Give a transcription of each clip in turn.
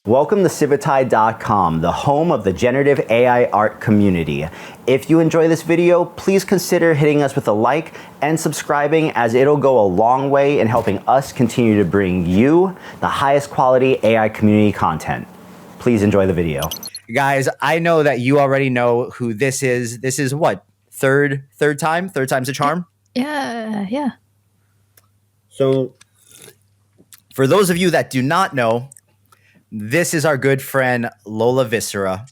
Welcome to Civitai.com, the home of the generative AI art community. If you enjoy this video, please consider hitting us with a like and subscribing, as it'll go a long way in helping us continue to bring you the highest quality AI community content. Please enjoy the video. Guys, I know that you already know who this is. This is what? Third time's a charm? Yeah. So, for those of you that do not know, this is our good friend, Lola Viscera.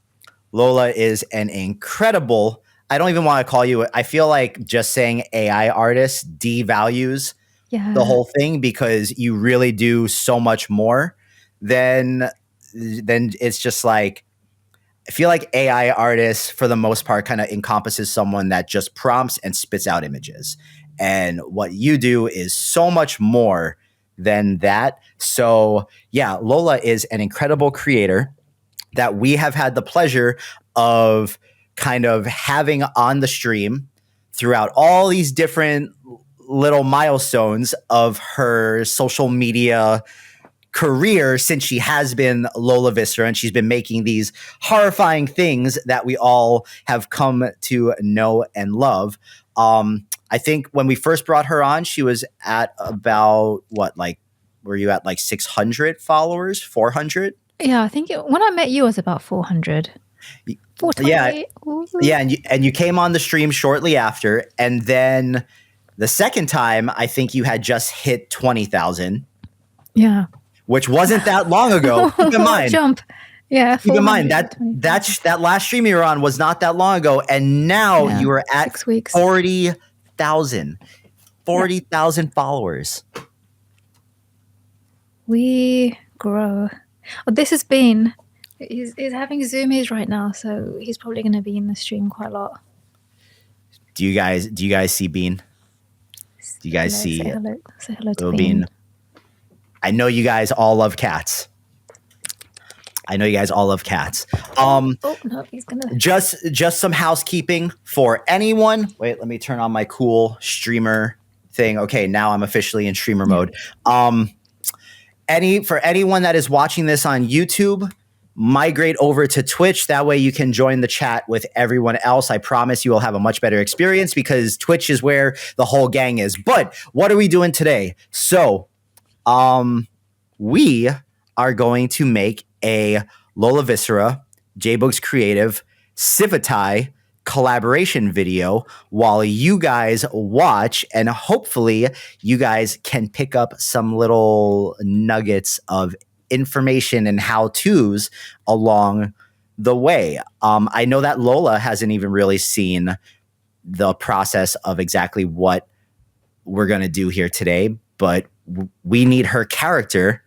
Lola is an incredible, I don't even want to call you, I feel like just saying AI artist devalues the whole thing, because you really do so much more than it's just like, I feel like AI artists, for the most part, kind of encompasses someone that just prompts and spits out images. And what you do is so much more than that. So yeah, Lola is an incredible creator that we have had the pleasure of kind of having on the stream throughout all these different little milestones of her social media career, since she has been Lola Viscera, and she's been making these horrifying things that we all have come to know and love. I think when we first brought her on, she was at about were you at like 600 followers, 400? Yeah, I think when I met you, it was about 400. 428. Yeah, and you came on the stream shortly after, and then the second time, I think you had just hit 20,000. Yeah, which wasn't that long ago. Keep in mind, jump. Yeah, keep in mind that last stream you were on was not that long ago, and now you are at 6 weeks. 40,000 followers. We grow. Oh, this has been. He's having zoomies right now, so he's probably going to be in the stream quite a lot. Do you guys see Bean? Do you guys see say hello to Bean? I know you guys all love cats. No, he's gonna. Just some housekeeping for anyone. Wait, let me turn on my cool streamer thing. Okay, now I'm officially in streamer mode. For anyone that is watching this on YouTube, migrate over to Twitch. That way you can join the chat with everyone else. I promise you will have a much better experience, because Twitch is where the whole gang is. But what are we doing today? So, we are going to make a Lola Viscera, JBooks Creative, Civitai collaboration video while you guys watch, and hopefully you guys can pick up some little nuggets of information and how-tos along the way. I know that Lola hasn't even really seen the process of exactly what we're going to do here today, but we need her character,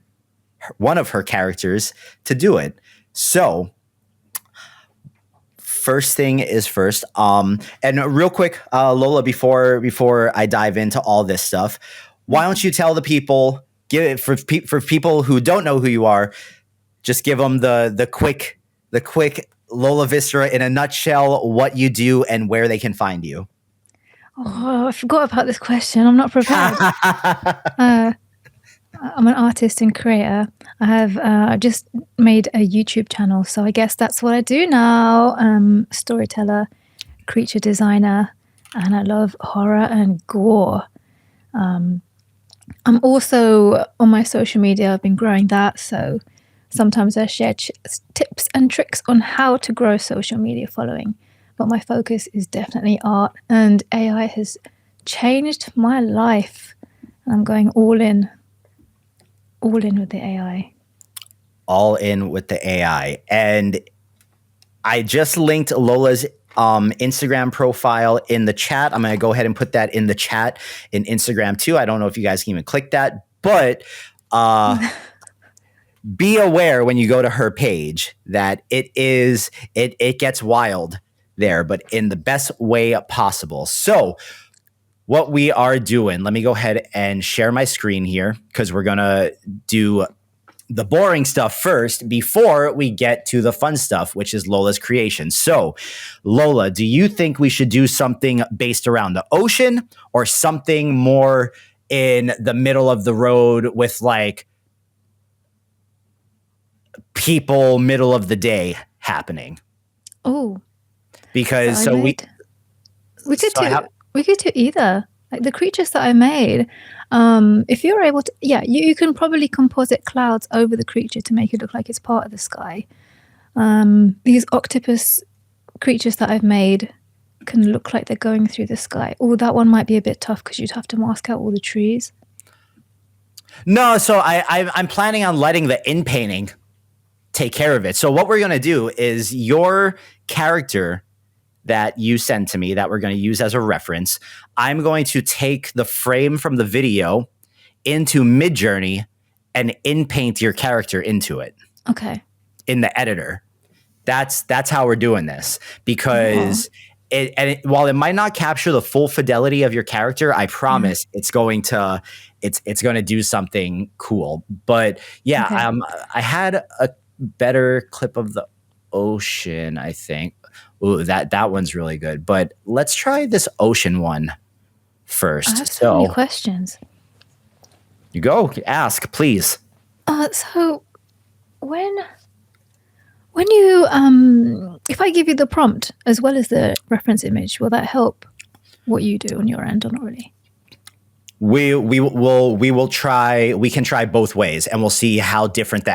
one of her characters, to do it. So first thing is first. And real quick, Lola, before I dive into all this stuff, why don't you tell the people, for people who don't know who you are, just give them the quick Lola Viscera in a nutshell, what you do and where they can find you. Oh, I forgot about this question. I'm not prepared. I'm an artist and creator. I have just made a YouTube channel, so I guess that's what I do now. Storyteller, creature designer, and I love horror and gore. I'm also on my social media. I've been growing that, so sometimes I share tips and tricks on how to grow social media following. But my focus is definitely art, and AI has changed my life. I'm going all in with the AI. All in with the AI. And I just linked Lola's Instagram profile in the chat. I'm going to go ahead and put that in the chat in Instagram too. I don't know if you guys can even click that, but be aware when you go to her page that it gets wild there, but in the best way possible. So what we are doing, let me go ahead and share my screen here, because we're going to do the boring stuff first before we get to the fun stuff, which is Lola's creation. So, Lola, do you think we should do something based around the ocean, or something more in the middle of the road with like people middle of the day happening. Oh, Because that I made. We could do either. Like the creatures that I made, if you're able to, yeah, you can probably composite clouds over the creature to make it look like it's part of the sky. These octopus creatures that I've made can look like they're going through the sky. Oh, that one might be a bit tough because you'd have to mask out all the trees. No, so I'm planning on letting the in painting take care of it. So what we're going to do is your character that you sent to me that we're going to use as a reference, I'm going to take the frame from the video into Midjourney and in paint your character into it. Okay. In the editor. That's how we're doing this, because while it might not capture the full fidelity of your character, I promise it's going to do something cool. But yeah, okay. I had a better clip of the ocean, I think. Ooh, that one's really good. But let's try this ocean one first. I have so many questions. You go, ask, please. So when you if I give you the prompt as well as the reference image, will that help what you do on your end or not really? We will try. We can try both ways, and we'll see how different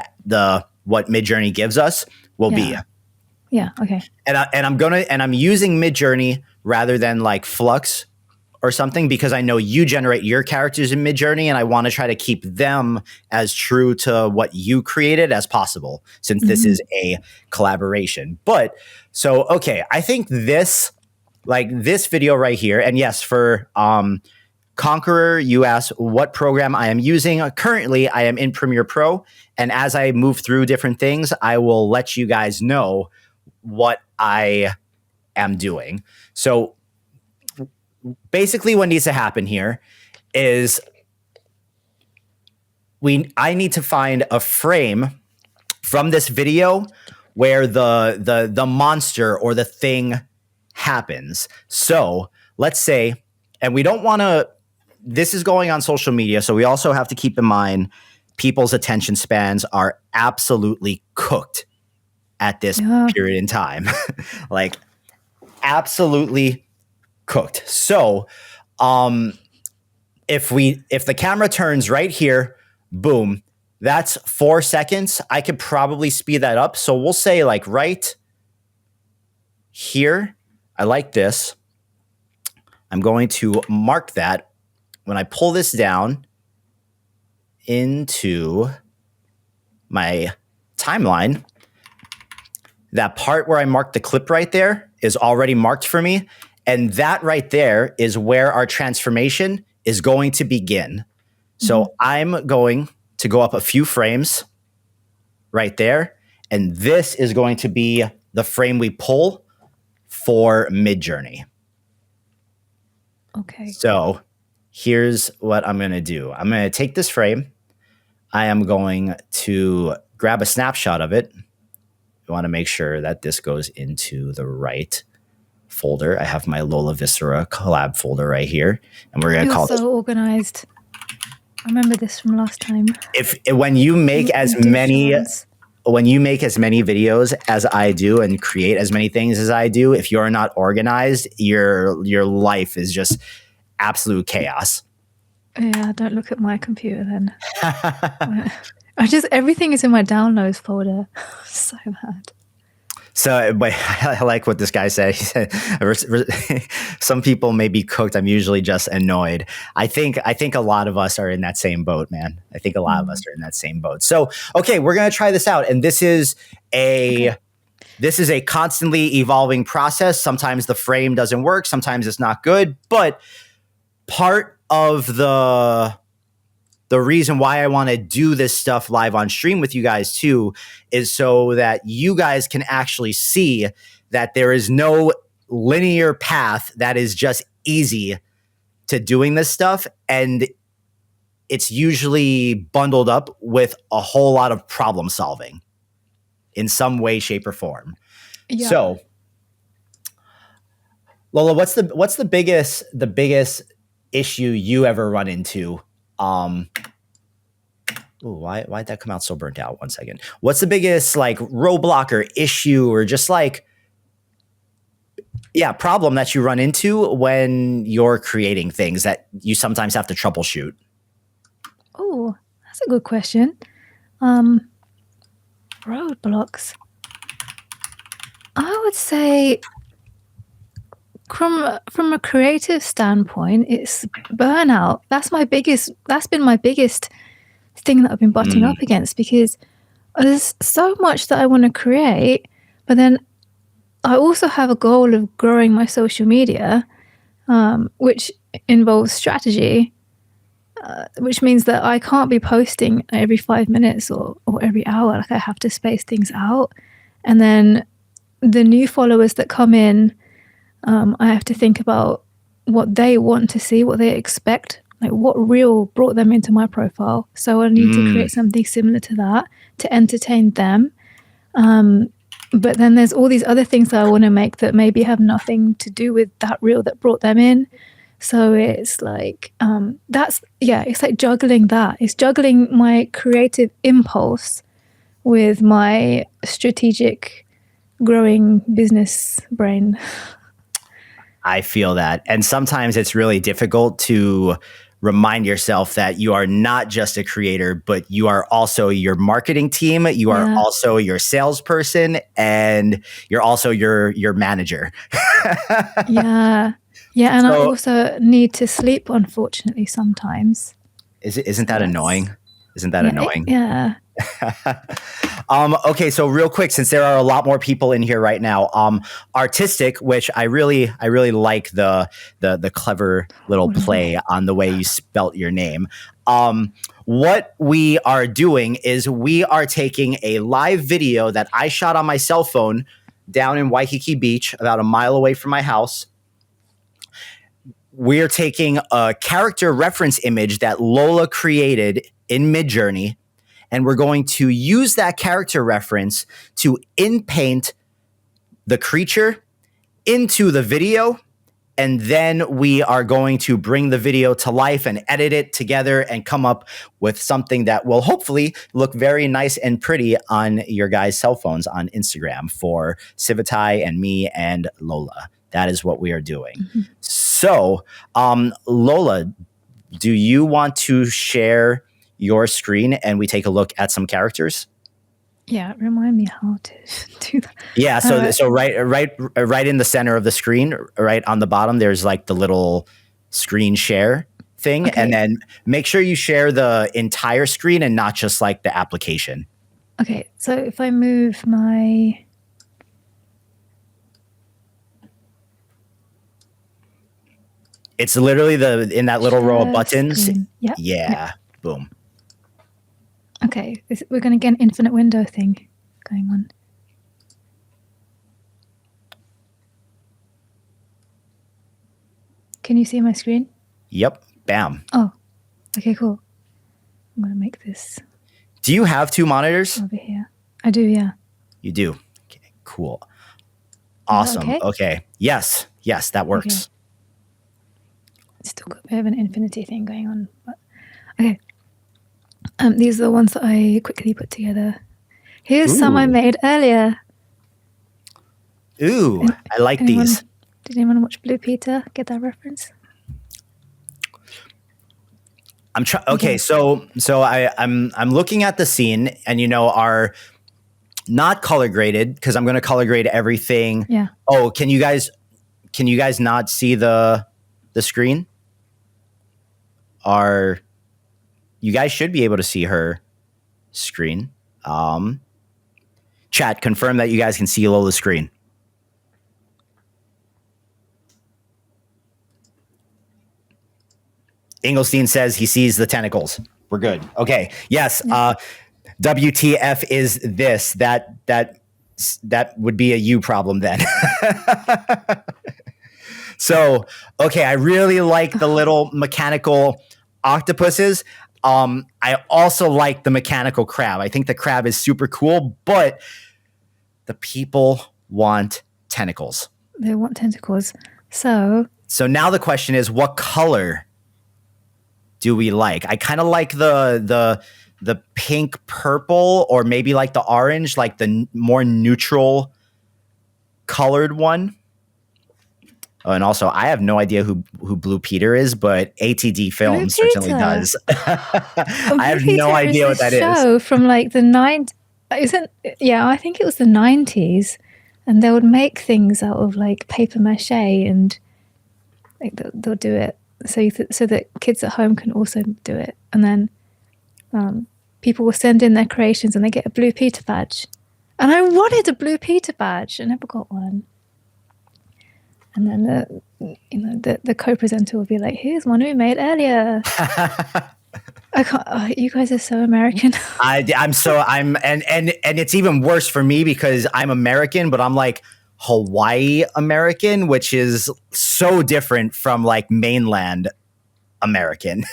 what Midjourney gives us will be. Yeah. Okay. And I'm using Midjourney rather than like Flux or something, because I know you generate your characters in Midjourney, and I want to try to keep them as true to what you created as possible, since this is a collaboration. But so, okay, I think this video right here, and yes, for Conqueror, you asked what program I am using. Currently, I am in Premiere Pro, and as I move through different things, I will let you guys know what I am doing. So basically what needs to happen here is I need to find a frame from this video where the monster or the thing happens. So let's say, and we don't want to, this is going on social media, so we also have to keep in mind people's attention spans are absolutely cooked at this period in time. Like absolutely cooked. So if the camera turns right here, boom, that's 4 seconds. I could probably speed that up. So we'll say like right here. I like this. I'm going to mark that. When I pull this down into my timeline, that part where I marked the clip right there is already marked for me. And that right there is where our transformation is going to begin. So I'm going to go up a few frames right there. And this is going to be the frame we pull for Midjourney. Okay. So here's what I'm going to do. I'm going to take this frame. I am going to grab a snapshot of it. I want to make sure that this goes into the right folder. I have my Lola Viscera collab folder right here, and we're going to call this. So organized. I remember this from last time. When you make as many videos as I do and create as many things as I do, if you're not organized, your life is just absolute chaos. Yeah, don't look at my computer then. Everything is in my downloads folder. So bad. So, but I like what this guy said. He said, some people may be cooked. I'm usually just annoyed. I think a lot of us are in that same boat, man. I think a lot of us are in that same boat. So, okay, we're going to try this out. And this is a constantly evolving process. Sometimes the frame doesn't work. Sometimes it's not good. But part of the reason why I want to do this stuff live on stream with you guys too is so that you guys can actually see that there is no linear path that is just easy to doing this stuff. And it's usually bundled up with a whole lot of problem solving in some way, shape, or form. Yeah. So Lola, what's the biggest issue you ever run into Ooh, why'd that come out so burnt out? 1 second. What's the biggest like roadblock or issue or just like problem that you run into when you're creating things that you sometimes have to troubleshoot? Oh, that's a good question. Roadblocks. I would say from a creative standpoint, it's burnout. That's been my biggest thing that I've been butting up against, because there's so much that I want to create, but then I also have a goal of growing my social media, which involves strategy, which means that I can't be posting every 5 minutes or every hour. Like, I have to space things out. And then the new followers that come in, I have to think about what they want to see, what they expect, like what reel brought them into my profile. So I need to create something similar to that to entertain them. But then there's all these other things that I want to make that maybe have nothing to do with that reel that brought them in. So it's like, it's like juggling that. It's juggling my creative impulse with my strategic growing business brain. I feel that. And sometimes it's really difficult to remind yourself that you are not just a creator, but you are also your marketing team. You are also your salesperson, and you're also your manager. Yeah. And I also need to sleep, unfortunately, sometimes. Isn't that annoying? Isn't that annoying? Yeah. Okay, so real quick, since there are a lot more people in here right now, artistic, which I really like the clever little play on the way you spelt your name. What we are doing is we are taking a live video that I shot on my cell phone down in Waikiki Beach, about a mile away from my house. We're taking a character reference image that Lola created in Midjourney, and we're going to use that character reference to in-paint the creature into the video, and then we are going to bring the video to life and edit it together and come up with something that will hopefully look very nice and pretty on your guys' cell phones on Instagram for Civitai and me and Lola. That is what we are doing. Mm-hmm. So, Lola, do you want to share your screen and we take a look at some characters? Yeah, remind me how to do that. Yeah, so right in the center of the screen, right on the bottom, there's like the little screen share thing, okay. And then make sure you share the entire screen and not just like the application. Okay, so if I move my... It's literally in that little row of buttons. Yep. Yeah, boom. Okay, we're going to get an infinite window thing going on. Can you see my screen? Yep, bam. Oh, okay, cool. I'm going to make this. Do you have two monitors? Over here. I do, yeah. You do? Okay, cool. Awesome. Okay. Yes, that works. Okay. It's still got a bit of an infinity thing going on, but okay. These are the ones that I quickly put together. Here's some I made earlier. Ooh, I like these. Did anyone watch Blue Peter? Get that reference? Okay, so I'm looking at the scene, and are not color graded because I'm going to color grade everything. Yeah. Oh, can you guys not see the screen? You guys should be able to see her screen. Chat, confirm that you guys can see Lola's screen. Engelstein says he sees the tentacles. We're good. Okay. Yes. Yeah. WTF is this? That would be a you problem then. So, okay. I really like the little mechanical octopuses. I also like the mechanical crab. I think the crab is super cool, but the people want tentacles. They want tentacles. So now the question is, what color do we like? I kind of like the the pink purple, or maybe like the orange, like the more neutral colored one. Oh, and also, I have no idea who Blue Peter is, but ATD Blue Films certainly Peter. does. I Blue have no Peter is idea what this that is. show from like the isn't yeah, I think it was the 90s, and they would make things out of like paper mache, and like they'll do it so that kids at home can also do it, and then people will send in their creations and they get a Blue Peter badge. And I wanted a Blue Peter badge. I never got one. And then the co-presenter will be like, "Here's one we made earlier." I can't. Oh, you guys are so American. I'm and it's even worse for me because I'm American, but I'm like Hawaii American, which is so different from like mainland American.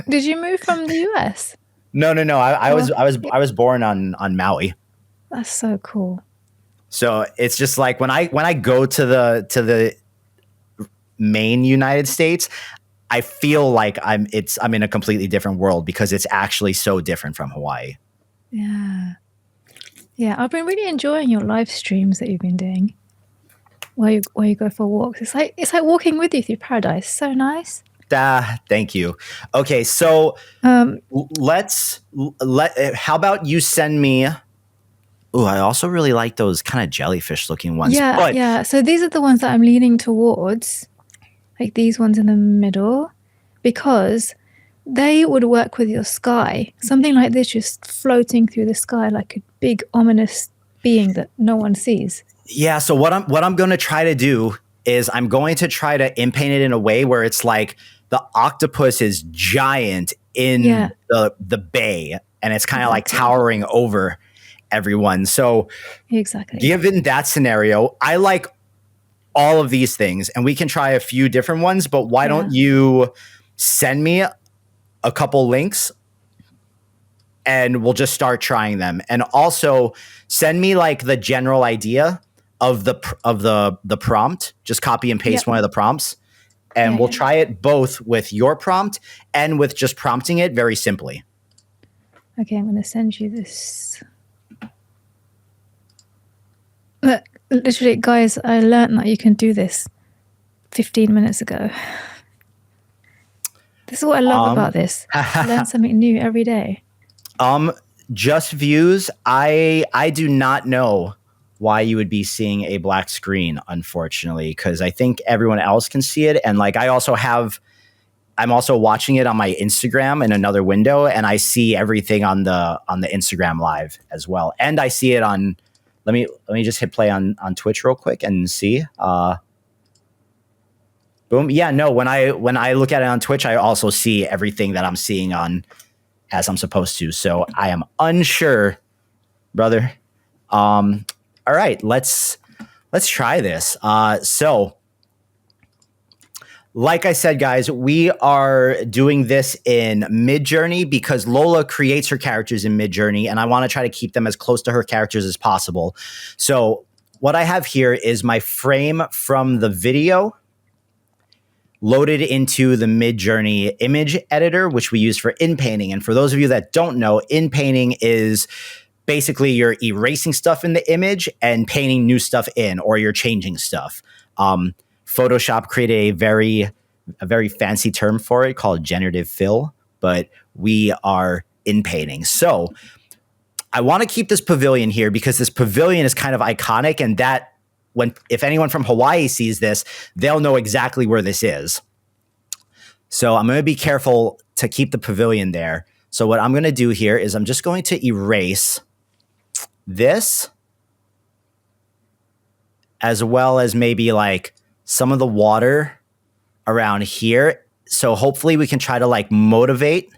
Did you move from the US? No. I was born on Maui. That's so cool. So it's just like when I go to the main United States, I feel like I'm in a completely different world because it's actually so different from Hawaii. Yeah. I've been really enjoying your live streams that you've been doing, where you go for walks. It's like walking with you through paradise. So nice. Thank you. Okay, so how about you send me? Oh, I also really like those kind of jellyfish looking ones. Yeah. So these are the ones that I'm leaning towards, like these ones in the middle, because they would work with your sky. Something like this just floating through the sky like a big ominous being that no one sees. Yeah, so what I'm going to try to do is I'm going to try to inpaint it in a way where it's like the octopus is giant in the bay, and it's kind of like towering over everyone. So exactly, given that scenario, I like all of these things, and we can try a few different ones, but why don't you send me a couple links and we'll just start trying them, and also send me like the general idea of the prompt. Just copy and paste one of the prompts, and we'll try it both with your prompt and with just prompting it very simply. Okay, I'm going to send you this. Look, literally, guys, I learned that you can do this 15 minutes ago. This is what I love about this. I learn something new every day. Just views. I do not know why you would be seeing a black screen, unfortunately, because I think everyone else can see it. And like, I'm also watching it on my Instagram in another window, and I see everything on the Instagram live as well. And I see it on, let me just hit play on Twitch real quick and see. Boom. Yeah, no, when I look at it on Twitch, I also see everything that I'm seeing on as I'm supposed to. So I am unsure, brother. All right, let's try this. So like I said, guys, we are doing this in Midjourney because Lola creates her characters in Midjourney, and I want to try to keep them as close to her characters as possible. So what I have here is my frame from the video loaded into the Midjourney image editor, which we use for inpainting. And for those of you that don't know, inpainting is basically you're erasing stuff in the image and painting new stuff in, or you're changing stuff. Photoshop created a very fancy term for it called generative fill, but we are inpainting. So I want to keep this pavilion here because this pavilion is kind of iconic, and that if anyone from Hawaii sees this, they'll know exactly where this is. So I'm going to be careful to keep the pavilion there. So what I'm going to do here is I'm just going to erase this, as well as maybe like some of the water around here. So hopefully we can try to like motivate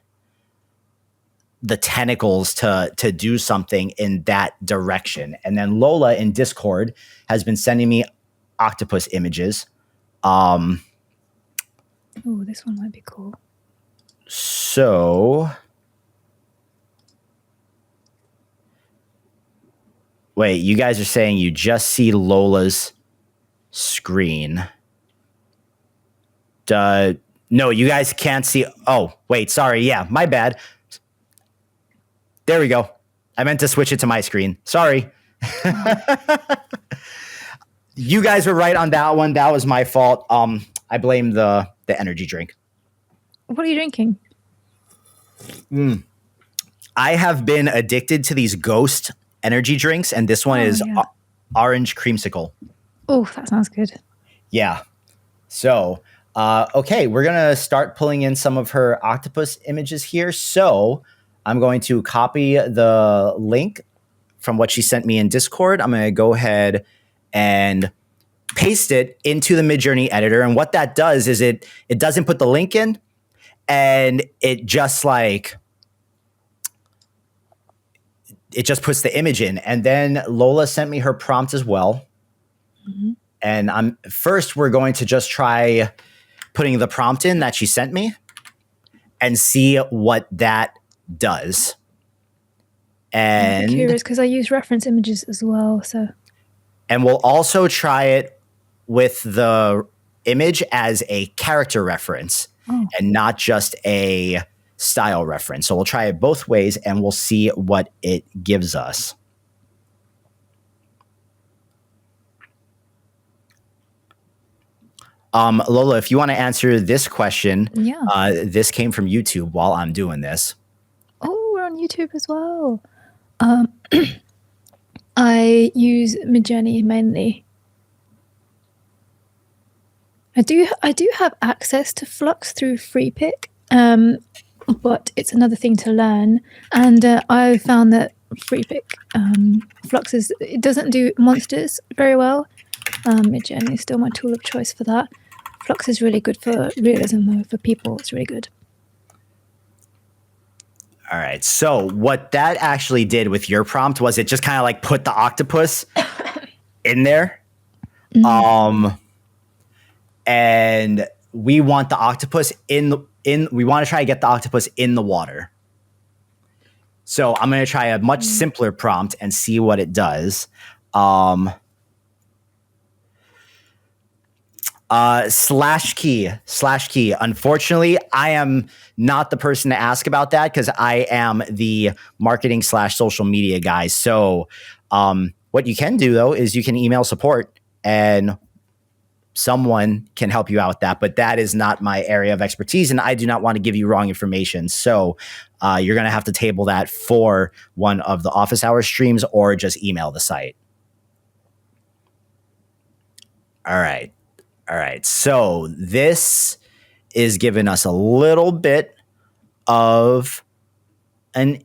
the tentacles to do something in that direction. And then Lola in Discord has been sending me octopus images. Oh, this one might be cool. So wait, you guys are saying you just see Lola's screen. No, you guys can't see. Oh, wait, sorry. Yeah, my bad. There we go. I meant to switch it to my screen. Sorry. You guys were right on that one. That was my fault. I blame the energy drink. What are you drinking? I have been addicted to these Ghost energy drinks, and this one is orange creamsicle. Oh, that sounds good. Yeah. So, okay, we're going to start pulling in some of her octopus images here. So I'm going to copy the link from what she sent me in Discord. I'm going to go ahead and paste it into the Midjourney editor. And what that does is it doesn't put the link in, and it just puts the image in. And then Lola sent me her prompt as well. Mm-hmm. And first we're going to just try putting the prompt in that she sent me and see what that does. And I'm curious because I use reference images as well. And we'll also try it with the image as a character reference and not just a style reference. So we'll try it both ways and we'll see what it gives us. Lola, if you want to answer this question, this came from YouTube while I'm doing this. Oh, we're on YouTube as well. I use Midjourney mainly. I do have access to Flux through FreePic, but it's another thing to learn. And I found that FreePic Flux it doesn't do monsters very well. Midjourney is still my tool of choice for that. Flux is really good for realism, though. For people, it's really good. All right. So what that actually did with your prompt was it just kind of like put the octopus in there. And we want the octopus we want to try to get the octopus in the water. So I'm going to try a much simpler prompt and see what it does. Slash key. Unfortunately, I am not the person to ask about that because I am the marketing / social media guy. So what you can do, though, is you can email support and someone can help you out with that. But that is not my area of expertise, and I do not want to give you wrong information. So you're going to have to table that for one of the office hour streams or just email the site. All right. So this is giving us a little bit of an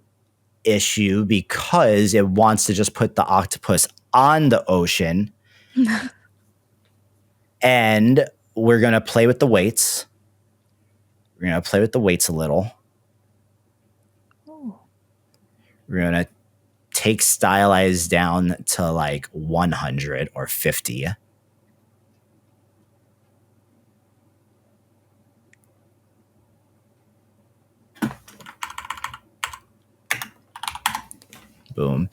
issue because it wants to just put the octopus on the ocean. And we're going to play with the weights. We're going to play with the weights a little. Ooh. We're going to take stylize down to like 100 or 50. Boom.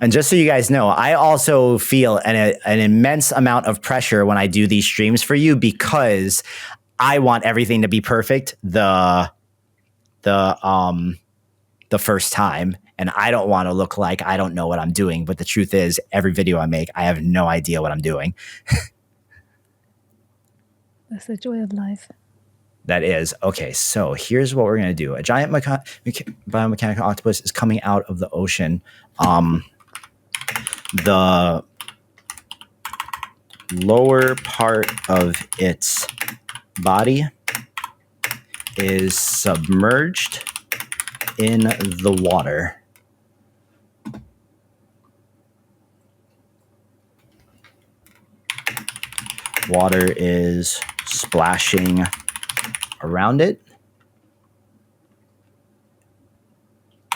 And just so you guys know, I also feel an immense amount of pressure when I do these streams for you because I want everything to be perfect the first time. And I don't want to look like I don't know what I'm doing. But the truth is, every video I make, I have no idea what I'm doing. That's the joy of life. That is. Okay, so here's what we're going to do. A giant biomechanical octopus is coming out of the ocean. The lower part of its body is submerged in the water. Water is splashing around it.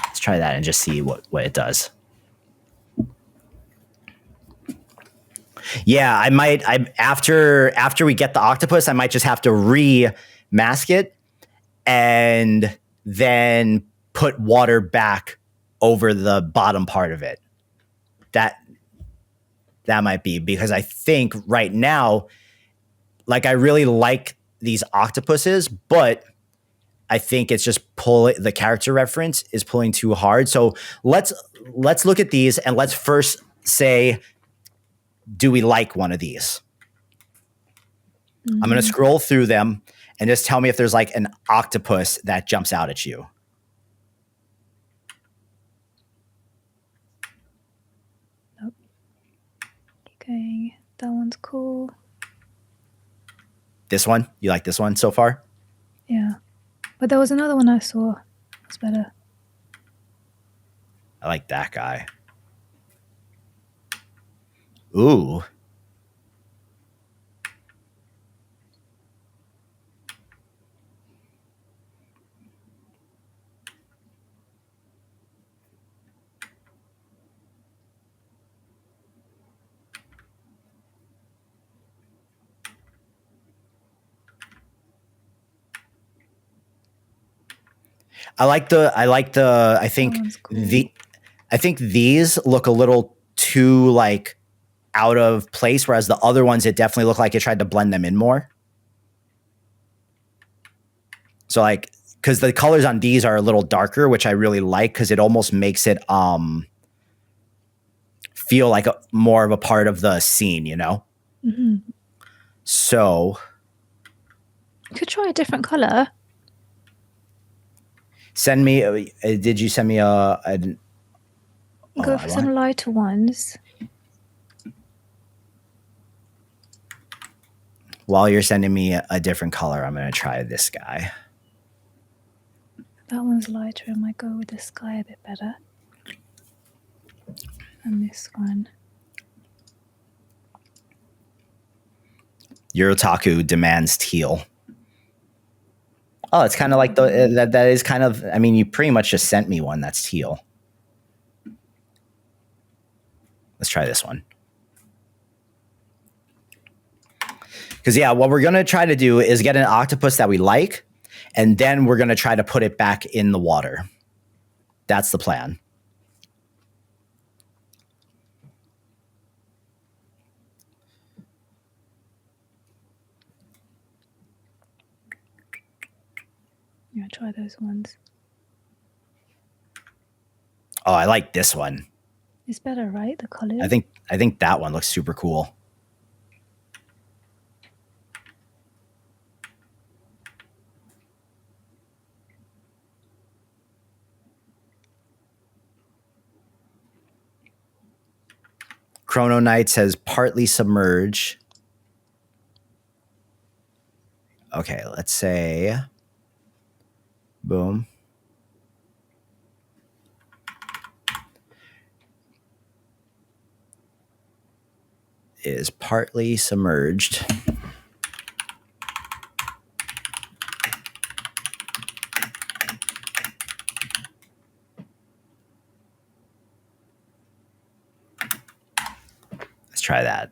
Let's try that and just see what it does. Yeah, after we get the octopus, I might just have to re-mask it and then put water back over the bottom part of it. That might be because I think right now, like I really like these octopuses, but I think it's just the character reference is pulling too hard. So let's look at these and let's first say, do we like one of these? I'm going to scroll through them and just tell me if there's like an octopus that jumps out at you. Nope. Okay, that one's cool. This one? You like this one so far? Yeah. But there was another one I saw. That's better. I like that guy. Ooh. I think these look a little too like out of place, whereas the other ones, it definitely looked like it tried to blend them in more. So like, because the colors on these are a little darker, which I really like, because it almost makes it feel like more of a part of the scene, you know? Mm-hmm. So You could try a different color. send me, did you send me Go for some lighter ones. While you're sending me a different color, I'm going to try this guy. That one's lighter. I might go with the sky a bit better. And this one. Your otaku demands teal. Oh, it's kind of like that is kind of, I mean, you pretty much just sent me one that's teal. Let's try this one. Because, yeah, what we're going to try to do is get an octopus that we like, and then we're going to try to put it back in the water. That's the plan. Yeah, try those ones. Oh, I like this one. It's better, right? The colors. I think that one looks super cool. Chrono Knight says partly submerge. Okay, let's say boom. Is partly submerged. Let's try that.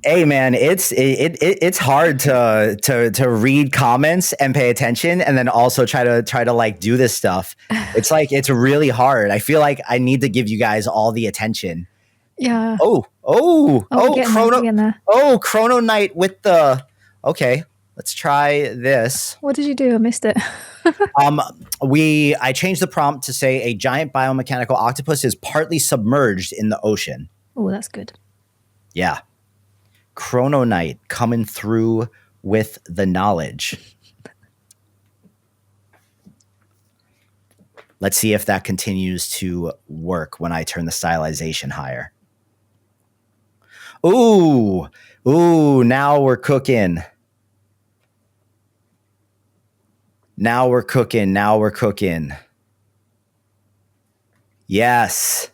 Hey man, it's hard to read comments and pay attention, and then also try to like do this stuff. It's like it's really hard. I feel like I need to give you guys all the attention. Yeah. Chrono Knight with the. Okay, let's try this. What did you do? I missed it. I changed the prompt to say a giant biomechanical octopus is partly submerged in the ocean. Oh, that's good. Yeah. Chrono Knight coming through with the knowledge. Let's see if that continues to work when I turn the stylization higher. Ooh, now we're cooking. Now we're cooking. Yes.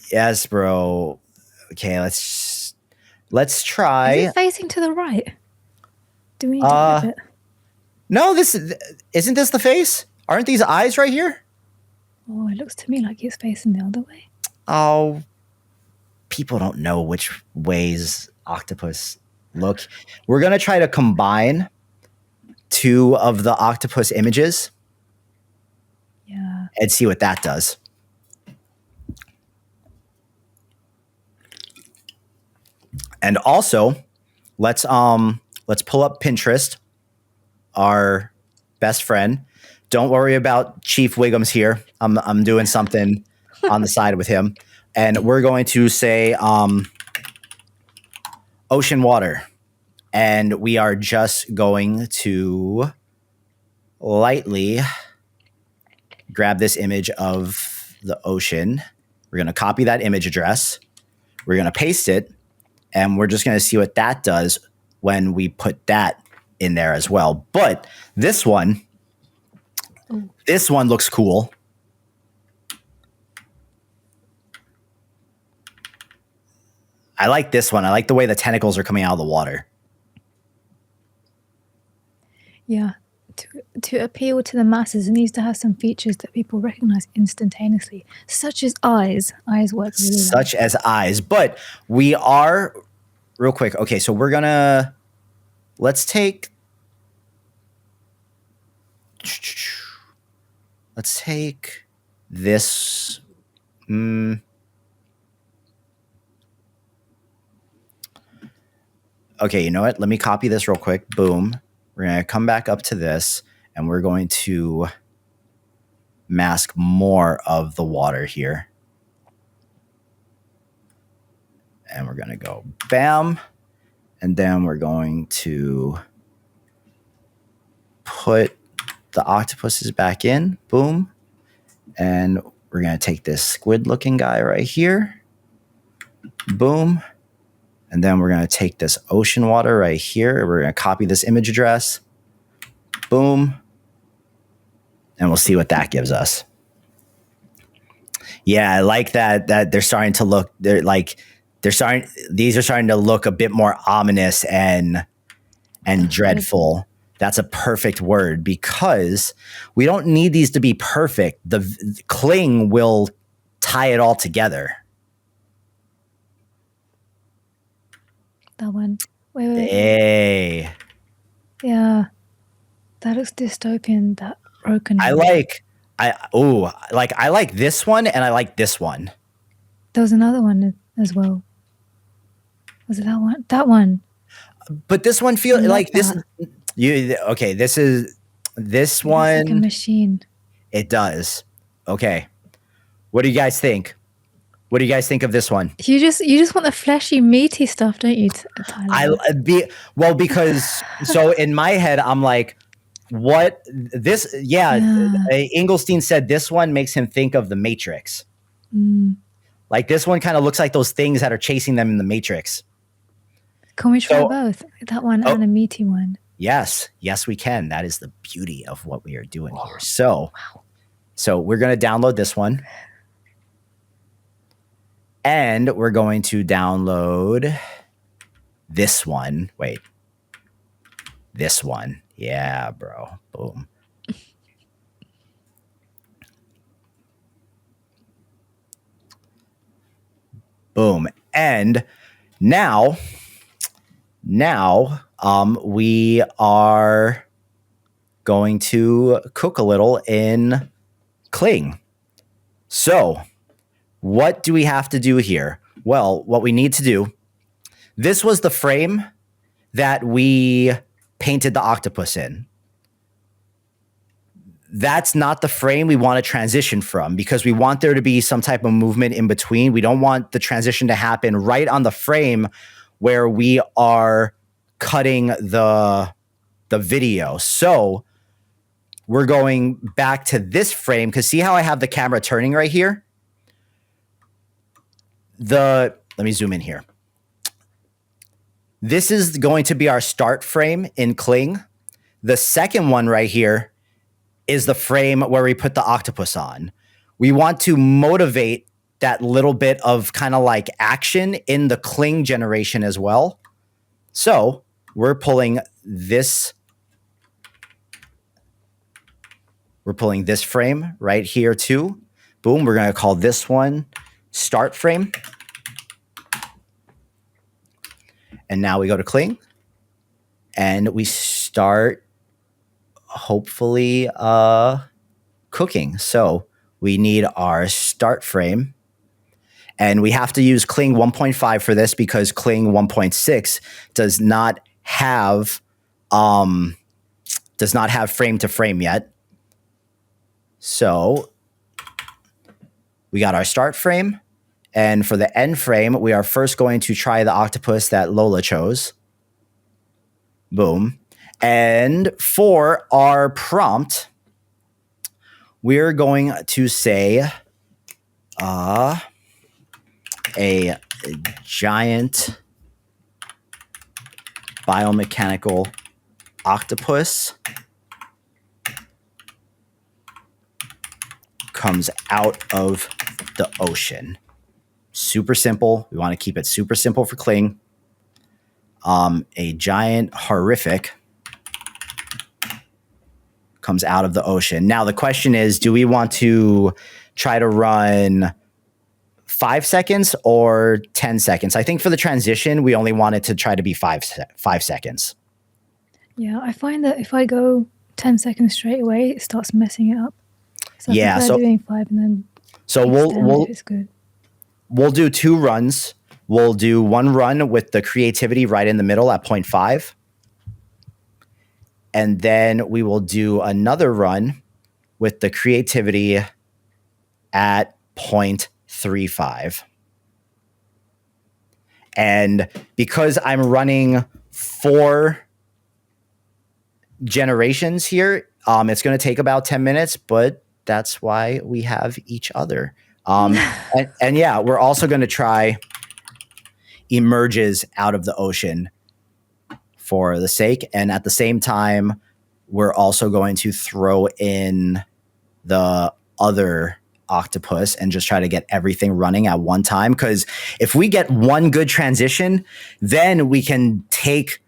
Yes, bro. Okay, let's try. Is it facing to the right? Do we need to flip it? No, isn't this the face? Aren't these eyes right here? Oh, it looks to me like it's facing the other way. Oh, people don't know which ways octopus look. We're going to try to combine two of the octopus images. Yeah. And see what that does. And also, let's pull up Pinterest, our best friend. Don't worry about Chief Wiggums here. I'm doing something on the side with him. And we're going to say ocean water. And we are just going to lightly grab this image of the ocean. We're going to copy that image address. We're going to paste it. And we're just going to see what that does when we put that in there as well. But this one looks cool. I like this one. I like the way the tentacles are coming out of the water. Yeah. To appeal to the masses, it needs to have some features that people recognize instantaneously, such as eyes. Eyes work really well. Such as eyes. But we are, real quick, okay, so we're going to, let's take this. Okay, you know what? Let me copy this real quick. Boom. We're going to come back up to this, and we're going to mask more of the water here. And we're going to go bam. And then we're going to put the octopuses back in. Boom. And we're going to take this squid looking guy right here. Boom. And then we're going to take this ocean water right here. We're going to copy this image address. Boom. And we'll see what that gives us. Yeah, I like that they're starting to look, these are starting to look a bit more ominous and dreadful. That's a perfect word, because we don't need these to be perfect. The Kling will tie it all together. That one. Wait. Hey. Yeah. That looks dystopian, that broken. I like this one, and I like this one. There was another one as well. Was it that one? That one. But this one feels like this. Okay, this one. It's like a machine. It does. Okay. What do you guys think? What do you guys think of this one? You just want the fleshy, meaty stuff, don't you, Tyler? Because so in my head, I'm like, what this? Yeah. Engelstein said this one makes him think of the Matrix. Like this one kind of looks like those things that are chasing them in the Matrix. Can we try both? That one and a meaty one. Yes, we can. That is the beauty of what we are doing here. So we're going to download this one. And we're going to download this one. Wait. This one. Yeah, bro. Boom. Boom. And now we are going to cook a little in Kling. So what do we have to do here? Well, what we need to do, this was the frame that we painted the octopus in. That's not the frame we want to transition from, because we want there to be some type of movement in between. We don't want the transition to happen right on the frame where we are cutting the video. So we're going back to this frame, because see how I have the camera turning right here? Let me zoom in here. This is going to be our start frame in Kling. The second one right here is the frame where we put the octopus on. We want to motivate that little bit of kind of like action in the Kling generation as well. So we're pulling this frame right here too. Boom, we're going to call this one start frame. And now we go to Kling and we start hopefully cooking. So we need our start frame, And we have to use Kling 1.5 for this because Kling 1.6 does not have frame to frame yet. So we got our start frame. And for the end frame, we are first going to try the octopus that Lola chose. Boom. And for our prompt, we're going to say a giant biomechanical octopus comes out of the ocean. Super simple. We want to keep it super simple for Kling. A giant horrific comes out of the ocean. Now, the question is, do we want to try to run 5 seconds or 10 seconds? I think for the transition, we only want it to try to be 5 seconds. Yeah, I find that if I go 10 seconds straight away, it starts messing it up. So yeah, so doing 5 and then we'll good. We'll do 2 runs. We'll do 1 run with the creativity right in the middle at 0.5. And then we will do another run with the creativity at 0.35. And because I'm running 4 generations here, it's going to take about 10 minutes, but that's why we have each other. And yeah, we're also going to try emerges out of the ocean for the sake. And at the same time, we're also going to throw in the other octopus and just try to get everything running at one time. Because if we get one good transition, then we can take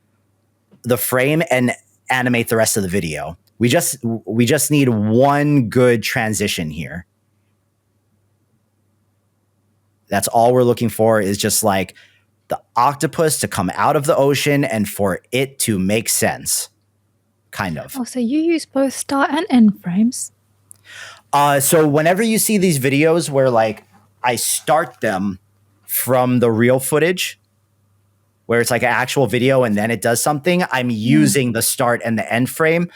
the frame and animate the rest of the video. We just need one good transition here. That's all we're looking for, is just like the octopus to come out of the ocean and for it to make sense, kind of. Oh, so you use both start and end frames? So whenever you see these videos where like I start them from the real footage, where it's like an actual video and then it does something, I'm using the start and the end frame.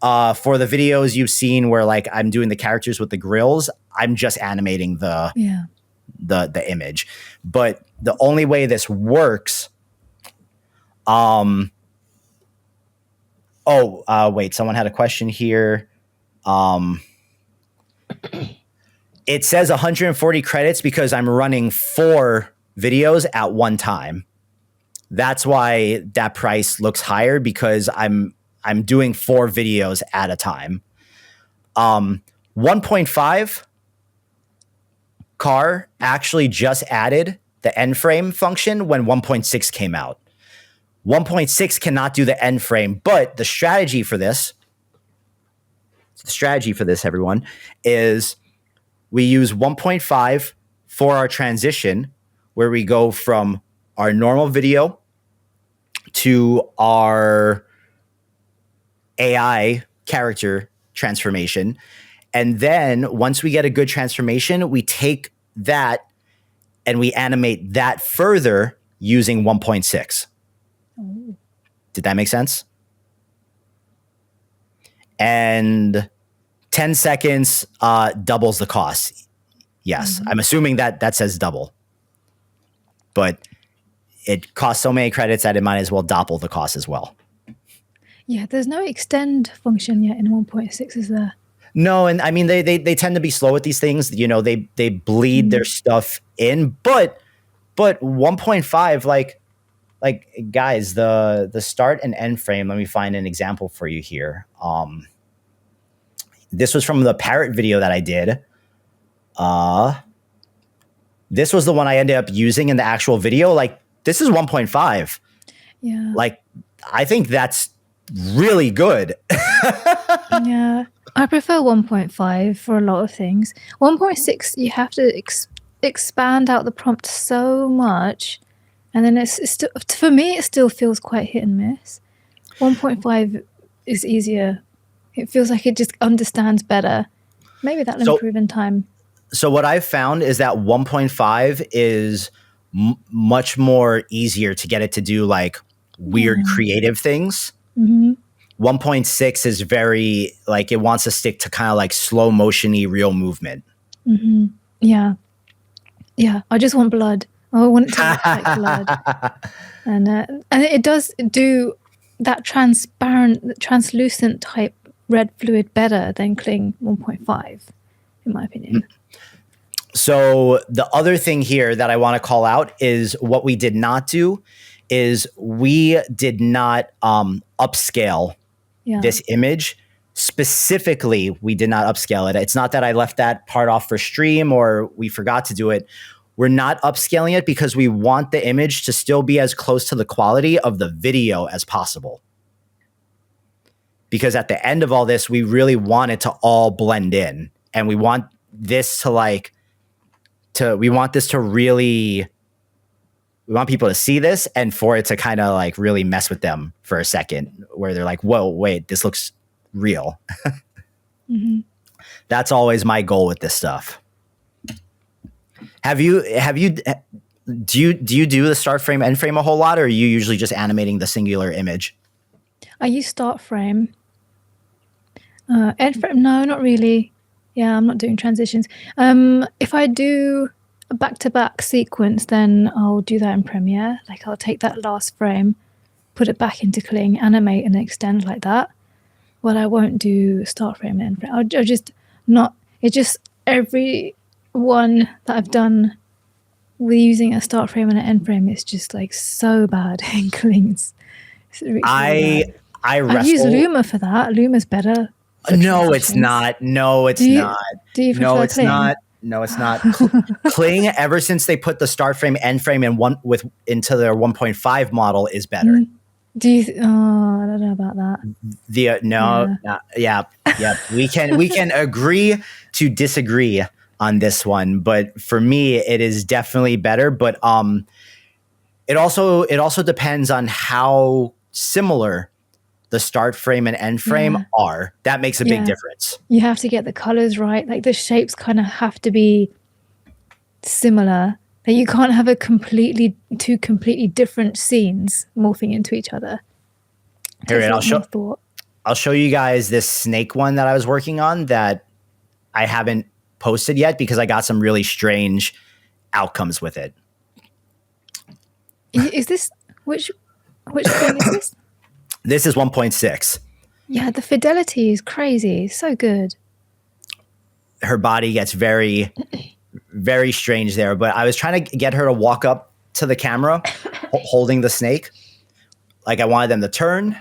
For the videos you've seen where like I'm doing the characters with the grills, I'm just animating the image. But the only way this works, wait, someone had a question here. It says 140 credits because I'm running 4 videos at one time. That's why that price looks higher, because I'm doing 4 videos at a time. 1.5 car actually just added the end frame function when 1.6 came out. 1.6 cannot do the end frame, but the strategy for this, everyone, is we use 1.5 for our transition, where we go from our normal video to our AI character transformation. And then once we get a good transformation, we take that and we animate that further using 1.6. Oh. Did that make sense? And 10 seconds doubles the cost. Yes, I'm assuming that says double. But it costs so many credits that it might as well double the cost as well. Yeah, there's no extend function yet in 1.6, is there? No, and I mean they tend to be slow with these things. You know, they bleed their stuff in, but 1.5, like guys, the start and end frame. Let me find an example for you here. This was from the parrot video that I did. This was the one I ended up using in the actual video. Like, this is 1.5. Yeah. Like, I think that's really good. Yeah. I prefer 1.5 for a lot of things. 1.6, you have to expand out the prompt so much. And then it's still, for me, it still feels quite hit and miss. 1.5 is easier. It feels like it just understands better. Maybe that'll improve in time. So what I've found is that 1.5 is much more easier to get it to do like weird creative things. 1.6 is very like it wants to stick to kind of like slow motiony real movement. Yeah. Yeah. I just want blood. I want it to look like blood. And it does do that transparent, translucent type red fluid better than Kling 1.5, in my opinion. So the other thing here that I want to call out is what we did not do is we did not upscale this image. Specifically, we did not upscale it. It's not that I left that part off for stream or we forgot to do it. We're not upscaling it because we want the image to still be as close to the quality of the video as possible. Because at the end of all this, we really want it to all blend in. And we want this to like, we want this to really, we want people to see this and for it to kind of like really mess with them for a second where they're like, whoa, wait, this looks real. That's always my goal with this stuff. Do you do the start frame, end frame a whole lot, or are you usually just animating the singular image? I use start frame. End frame, no, not really. Yeah, I'm not doing transitions. If I do a back-to-back sequence, then I'll do that in Premiere. Like I'll take that last frame, put it back into Kling, animate and extend like that. Well, I won't do start frame and end frame. I'll just not. It's just every one that I've done with using a start frame and an end frame is just like so bad in Kling. I use Luma for that. Luma's better. No, it's not. No, it's not. Do you prefer No, it's Kling? not. No, it's not. Kling, ever since they put the start frame, end frame, and into their 1.5 model, is better. Do you? I don't know about that. Yeah. We can agree to disagree on this one, but for me, it is definitely better. But it also depends on how similar the start frame and end frame are. That makes a big difference. You have to get the colors right. Like the shapes kind of have to be similar. Like you can't have two completely different scenes morphing into each other. Here, I'll show you guys this snake one that I was working on that I haven't posted yet because I got some really strange outcomes with it. Is this which thing is this? This is 1.6. Yeah, the fidelity is crazy. So good. Her body gets very, very strange there. But I was trying to get her to walk up to the camera holding the snake. Like I wanted them to turn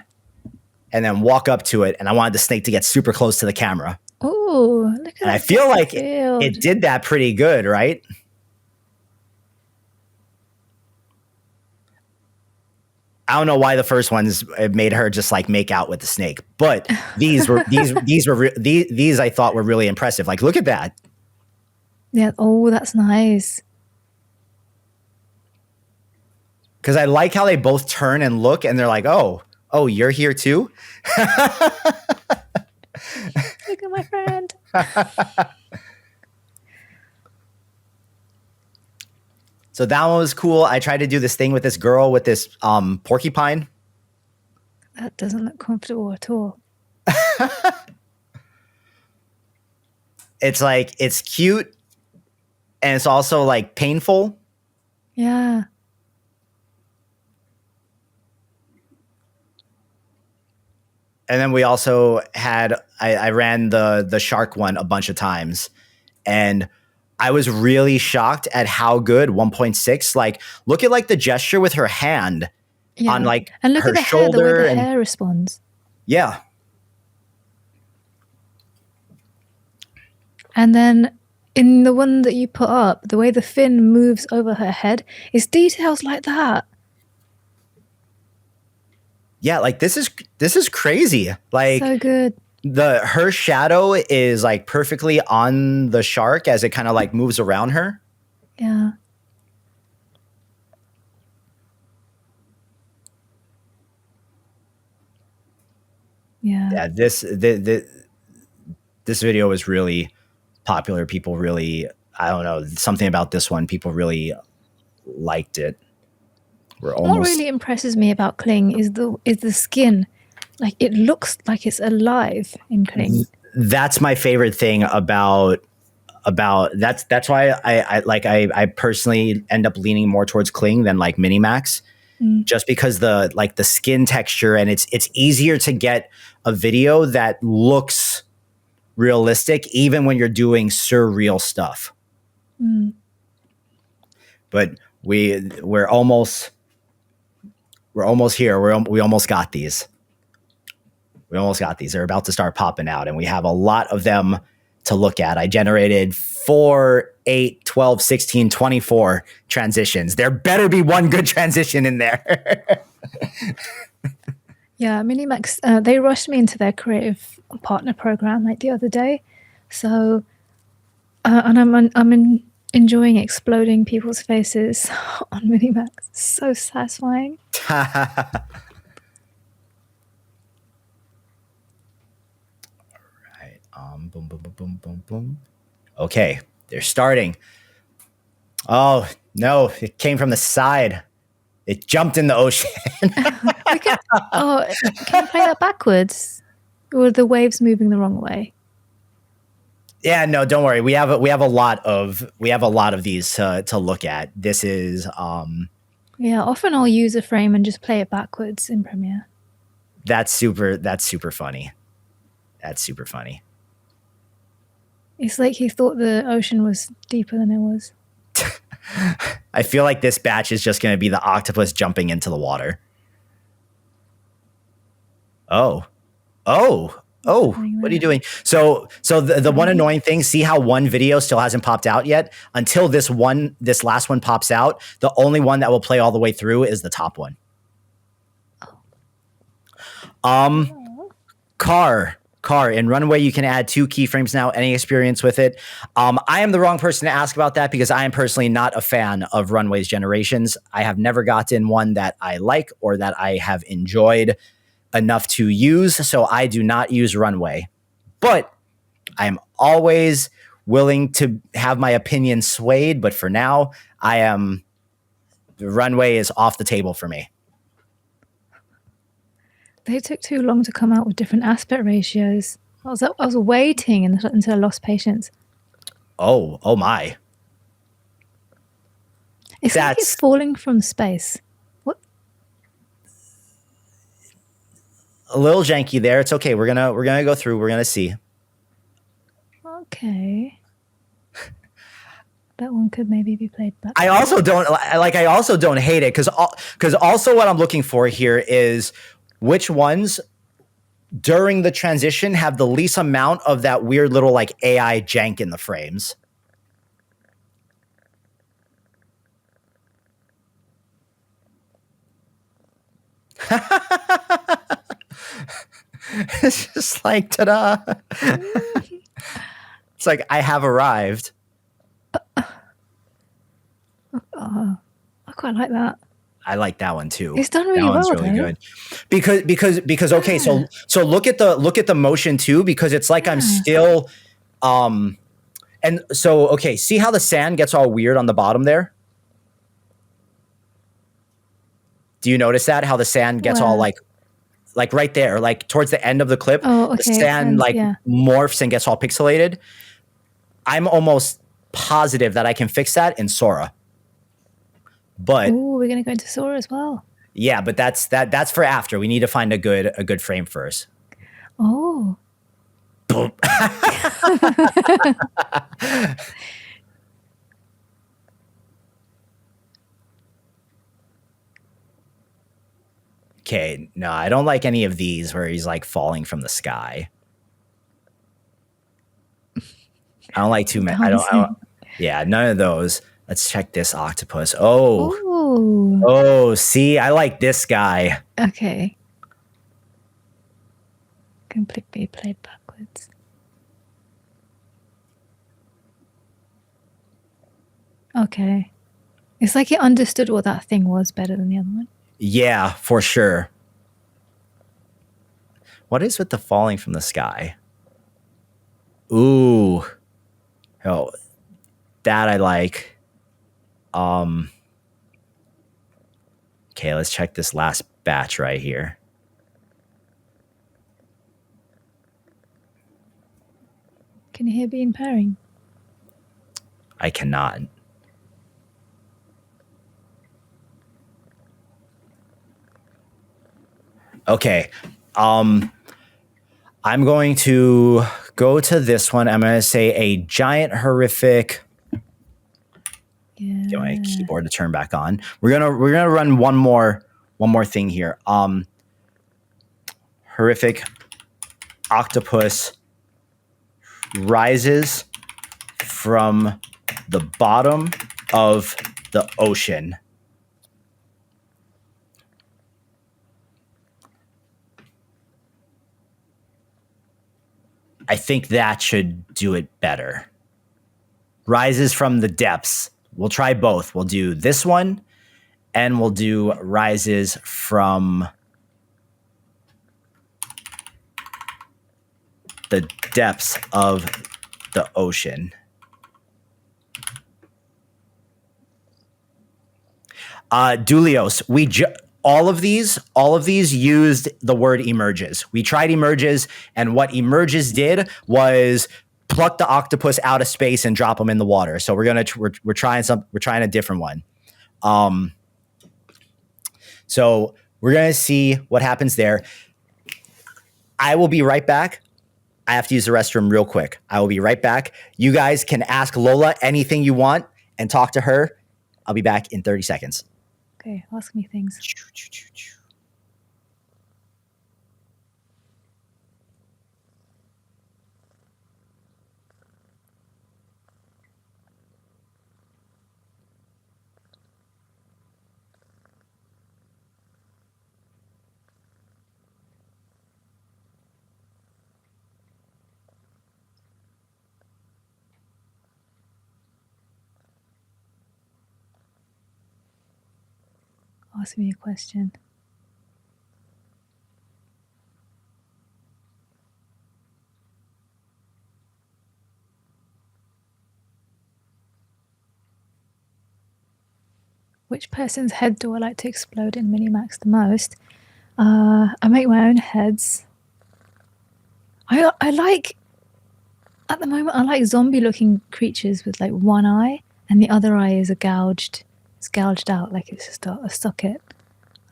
and then walk up to it. And I wanted the snake to get super close to the camera. Oh, look at that. And I feel like it did that pretty good, right? I don't know why the first ones made her just like make out with the snake, but these I thought were really impressive. Like, look at that. Yeah. Oh, that's nice. Because I like how they both turn and look, and they're like, "Oh, you're here too." Look at my friend. So that one was cool. I tried to do this thing with this girl with this porcupine. That doesn't look comfortable at all. It's like, it's cute and it's also like painful. Yeah. And then we also had, I ran the shark one a bunch of times, and I was really shocked at how good 1.6, like, look at like the gesture with her hand on like and look her at the shoulder. Hair, the way the hair responds. Yeah. And then in the one that you put up, the way the fin moves over her head, it's details like that. Yeah, like this is crazy. Like so good. Her shadow is like perfectly on the shark as it kind of like moves around her. Yeah. Yeah. Yeah, this video was really, popular. People really, I don't know, something about this one. People really liked it. We're What almost. really impresses me about Kling is the skin. Like it looks like it's alive in Kling. That's my favorite thing about that's why I personally end up leaning more towards Kling than like Minimax, just because the skin texture, and it's easier to get a video that looks realistic even when you're doing surreal stuff. But we're almost here. We almost got these. They're about to start popping out, and we have a lot of them to look at. I generated 4, 8, 12, 16, 24 transitions. There better be one good transition in there. Yeah, Minimax, they rushed me into their creative partner program like the other day. So, and I'm enjoying exploding people's faces on Minimax. It's so satisfying. Boom, boom, boom, boom, boom, boom. Okay, they're starting. Oh, no, it came from the side. It jumped in the ocean. Can you play that backwards? Or are the waves moving the wrong way? Yeah, no, don't worry. We have a lot of these to look at. This is yeah, often I'll use a frame and just play it backwards in Premiere. That's super funny. That's super funny. It's like he thought the ocean was deeper than it was. I feel like this batch is just going to be the octopus jumping into the water. Oh, what are you doing? So the one annoying thing, see how one video still hasn't popped out yet? Until this last one pops out, the only one that will play all the way through is the top one. Car in Runway, you can add 2 keyframes now. Any experience with it? I am the wrong person to ask about that because I am personally not a fan of Runway's generations. I have never gotten one that I like or that I have enjoyed enough to use, so I do not use Runway. But I am always willing to have my opinion swayed, but for now, Runway is off the table for me. They took too long to come out with different aspect ratios. I was waiting until I lost patience. Oh my. It's like it's falling from space. What? A little janky there. It's okay. We're gonna go through. We're gonna see. Okay. That one could maybe be played back. I also don't hate it because also what I'm looking for here is which ones during the transition have the least amount of that weird little like AI jank in the frames. It's just like, ta-da. It's like, I have arrived. I quite like that. I like that one too. It's done really well, really good. Because okay, so look at the motion too, because it's like I'm still and so okay, see how the sand gets all weird on the bottom there? Do you notice that? How the sand gets all like right there, like towards the end of the clip, the sand morphs and gets all pixelated. I'm almost positive that I can fix that in Sora. But we're gonna go into Sora as well. Yeah, but that's for after. We need to find a good frame first. Oh. Boom. Okay, no, I don't like any of these where he's like falling from the sky. I don't like too many. I don't. Yeah, none of those. Let's check this octopus. Oh, see, I like this guy. Okay. Completely played backwards. Okay. It's like he understood what that thing was better than the other one. Yeah, for sure. What is with the falling from the sky? Ooh. Oh, that I like. Okay, let's check this last batch right here. Can you hear bean pairing? I cannot. Okay. I'm going to go to this one. I'm going to say a giant horrific. Yeah. Get my keyboard to turn back on. We're gonna run one more thing here. Horrific octopus rises from the bottom of the ocean. I think that should do it better. Rises from the depths. We'll try both. We'll do this one, and we'll do rises from the depths of the ocean. Dulios, all of these used the word emerges. We tried emerges, and what emerges did was pluck the octopus out of space and drop them in the water. So we're trying a different one. So we're gonna see what happens there. I will be right back. I have to use the restroom real quick. I will be right back. You guys can ask Lola anything you want and talk to her. I'll be back in 30 seconds. Okay, ask me things. Ask me a question. Which person's head do I like to explode in Minimax the most? I make my own heads. I like, at the moment, I like zombie-looking creatures with like one eye, and the other eye is it's gouged out, like it's just a socket.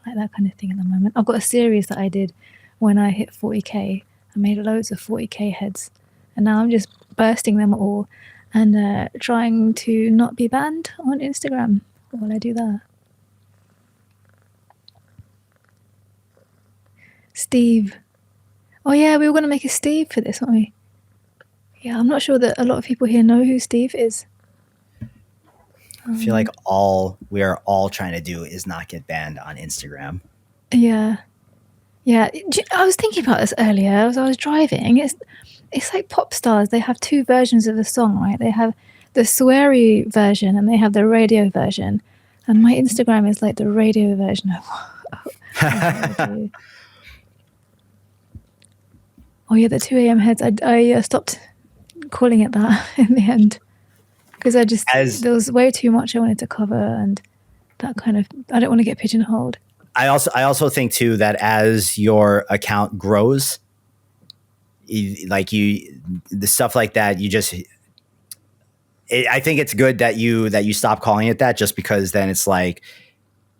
I like that kind of thing at the moment. I've got a series that I did when I hit 40k. I made loads of 40k heads, and now I'm just bursting them all and trying to not be banned on Instagram while I do that. Steve. Oh yeah, we were going to make a Steve for this, weren't we? Yeah, I'm not sure that a lot of people here know who Steve is. I feel like all we are all trying to do is not get banned on Instagram. Yeah. I was thinking about this earlier as I was driving. It's like pop stars. They have two versions of the song, right? They have the sweary version and they have the radio version. And my Instagram is like the radio version of Oh yeah, the 2 a.m. heads. I stopped calling it that in the end because there was way too much I wanted to cover, and that kind of, I don't want to get pigeonholed. I also think too that as your account grows, the stuff like that, I think it's good that you stop calling it that, just because then it's like,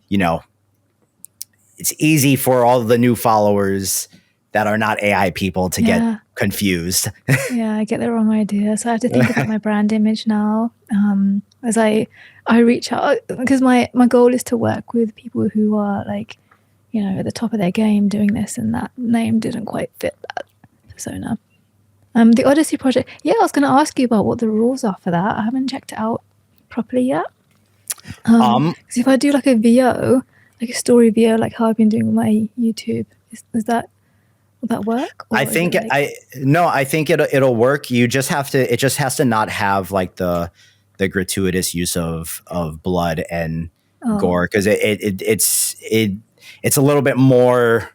it's easy for all the new followers that are not AI people to get confused. Yeah, I get the wrong idea. So I have to think about my brand image now as I reach out, because my goal is to work with people who are like, at the top of their game doing this, and that name didn't quite fit that persona. The Odyssey project. Yeah, I was going to ask you about what the rules are for that. I haven't checked it out properly yet. Because if I do like a VO, like a story VO, like how I've been doing with my YouTube, is that, will that work? I think I think it'll work. You just have to. It just has to not have like the gratuitous use of blood and gore, because it's a little bit more,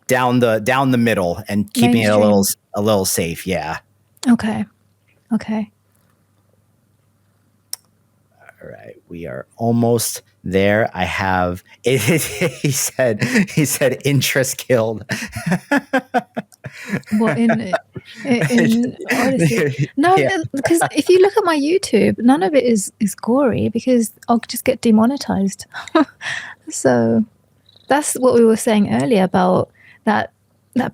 down the middle and keeping it a little safe. Yeah. Okay. Okay. All right, we are almost there. I have it. He said interest killed. What in Odyssey? No, Yeah. because if you look at my YouTube, none of it is gory because I'll just get demonetized. So that's what we were saying earlier about that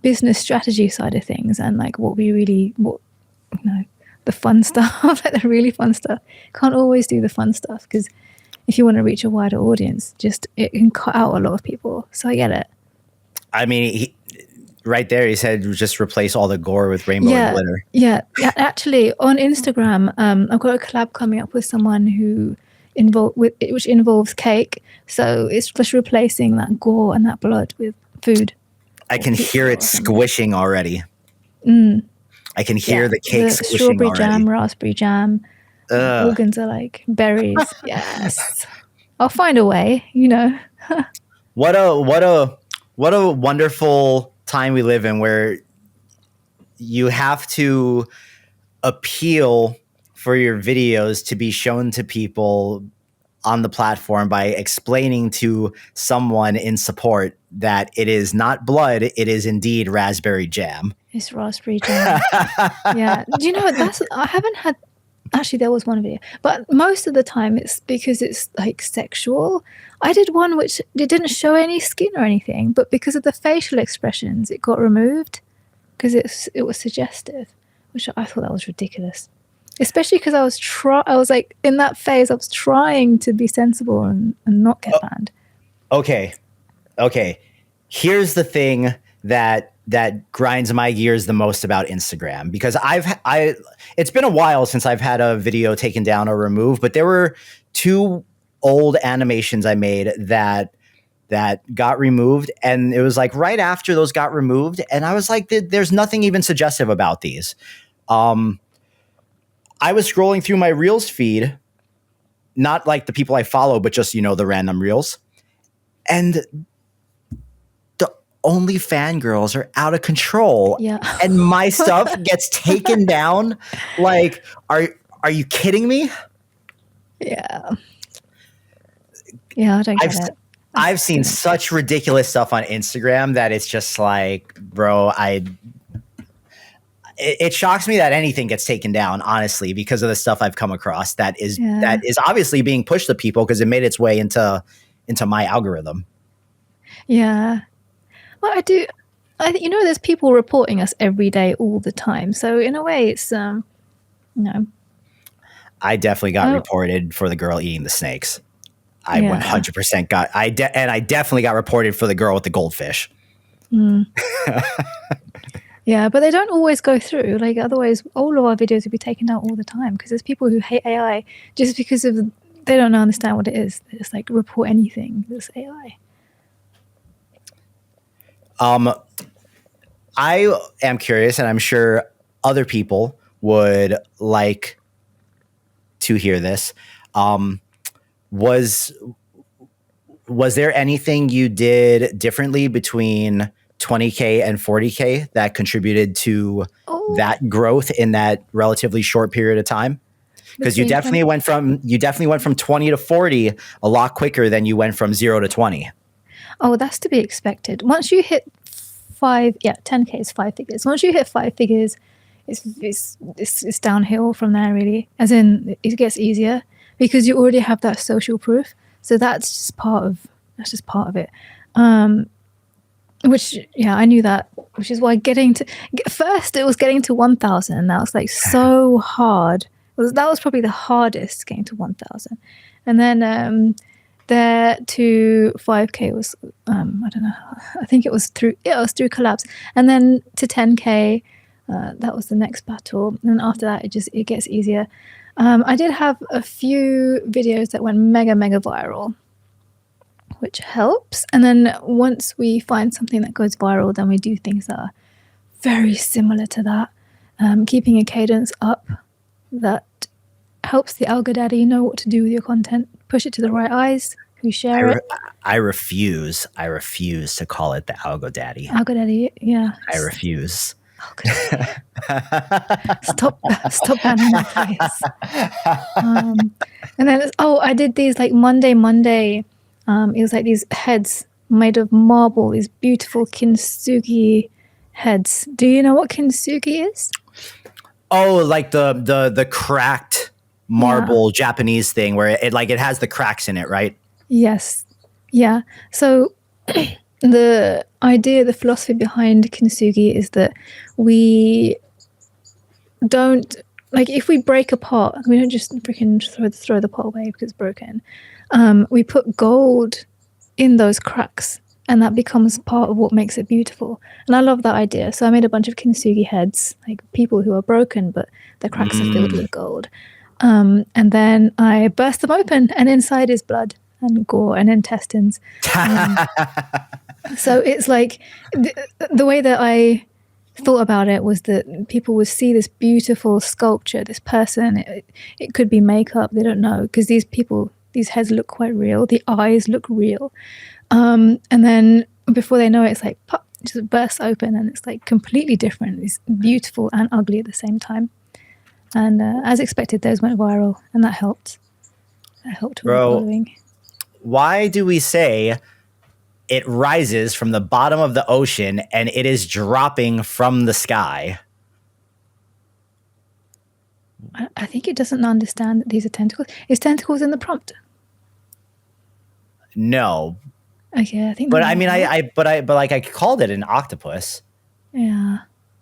business strategy side of things, and like what the fun stuff, like the really fun stuff. Can't always do the fun stuff because if you want to reach a wider audience, just it can cut out a lot of people. So I get it. I mean, right there, he said just replace all the gore with rainbow and glitter. Yeah. Actually, on Instagram, I've got a collab coming up with someone which involves cake. So it's just replacing that gore and that blood with food. I can hear it squishing already. I can hear the cake squishing strawberry already. jam, raspberry jam. Organs are like berries. Yes, I'll find a way. What a wonderful time we live in, where you have to appeal for your videos to be shown to people on the platform by explaining to someone in support that it is not blood, it is indeed raspberry jam. It's raspberry jam. Yeah. Do you know what? I haven't had. Actually, there was one video, but most of the time it's because it's like sexual. I did one which it didn't show any skin or anything, but because of the facial expressions, it got removed because it was suggestive, which I thought that was ridiculous. Especially because I was like in that phase, I was trying to be sensible and not get banned. Okay. Here's the thing that grinds my gears the most about Instagram, because it's been a while since I've had a video taken down or removed, but there were 2 old animations I made that got removed, and it was like right after those got removed, and I was like, there's nothing even suggestive about these. I was scrolling through my Reels feed, not like the people I follow, but just, the random Reels. And the only fangirls are out of control. Yeah. And my stuff gets taken down. Like, are you kidding me? Yeah. Yeah, I don't get it. I've seen such ridiculous stuff on Instagram that it's just like, bro, it shocks me that anything gets taken down, honestly, because of the stuff I've come across that is obviously being pushed to people because it made its way into my algorithm. Yeah. Well, there's people reporting us every day, all the time. So in a way, it's I definitely got reported for the girl eating the snakes. I 100% got. I definitely got reported for the girl with the goldfish. Yeah, but they don't always go through. Like, otherwise, all of our videos would be taken down all the time because there's people who hate AI just because they don't understand what it is. They just like report anything that's AI. I am curious, and I'm sure other people would like to hear this. Was there anything you did differently between 20K and 40K that contributed to that growth in that relatively short period of time? Because you definitely went from 20 to 40 a lot quicker than you went from 0 to 20. Oh, that's to be expected. Once you hit 10K is 5 figures. Once you hit 5 figures, it's downhill from there, really. As in, it gets easier because you already have that social proof. So that's just part of it. Which, I knew that, which is why first it was getting to 1,000. That was like so hard. That was probably the hardest, getting to 1,000. And then there to 5K was, I don't know, I think it was through collabs. And then to 10K, that was the next battle. And after that, it gets easier. I did have a few videos that went mega, mega viral, which helps. And then once we find something that goes viral, then we do things that are very similar to that. Keeping a cadence up that helps the algo daddy know what to do with your content. Push it to the right eyes who share it. I refuse to call it the algo daddy. Algo daddy, yeah. I refuse. Oh, Kintsugi. Stop banning my place. And then I did these like Monday. It was like these heads made of marble, these beautiful kintsugi heads. Do you know what kintsugi is? Oh, like the cracked marble Japanese thing where it has the cracks in it, right? Yes. Yeah. So the idea, the philosophy behind kintsugi is that we don't, like, if we break apart, we don't just freaking throw the pot away because it's broken. We put gold in those cracks, and that becomes part of what makes it beautiful. And I love that idea. So I made a bunch of kintsugi heads, like people who are broken, but the cracks are filled with gold. And then I burst them open, and inside is blood and gore and intestines. So it's like the way that I thought about it was that people would see this beautiful sculpture, this person. It could be makeup, they don't know, because these heads look quite real. The eyes look real. And then before they know it, it's like pop, just bursts open, and it's like completely different. It's beautiful and ugly at the same time. And as expected, those went viral, and that helped. That helped with the following. Why do we say it rises from the bottom of the ocean and it is dropping from the sky? I think it doesn't understand that these are tentacles. Is tentacles in the prompt? No. Okay, I think. But I mean, I called it an octopus. Yeah.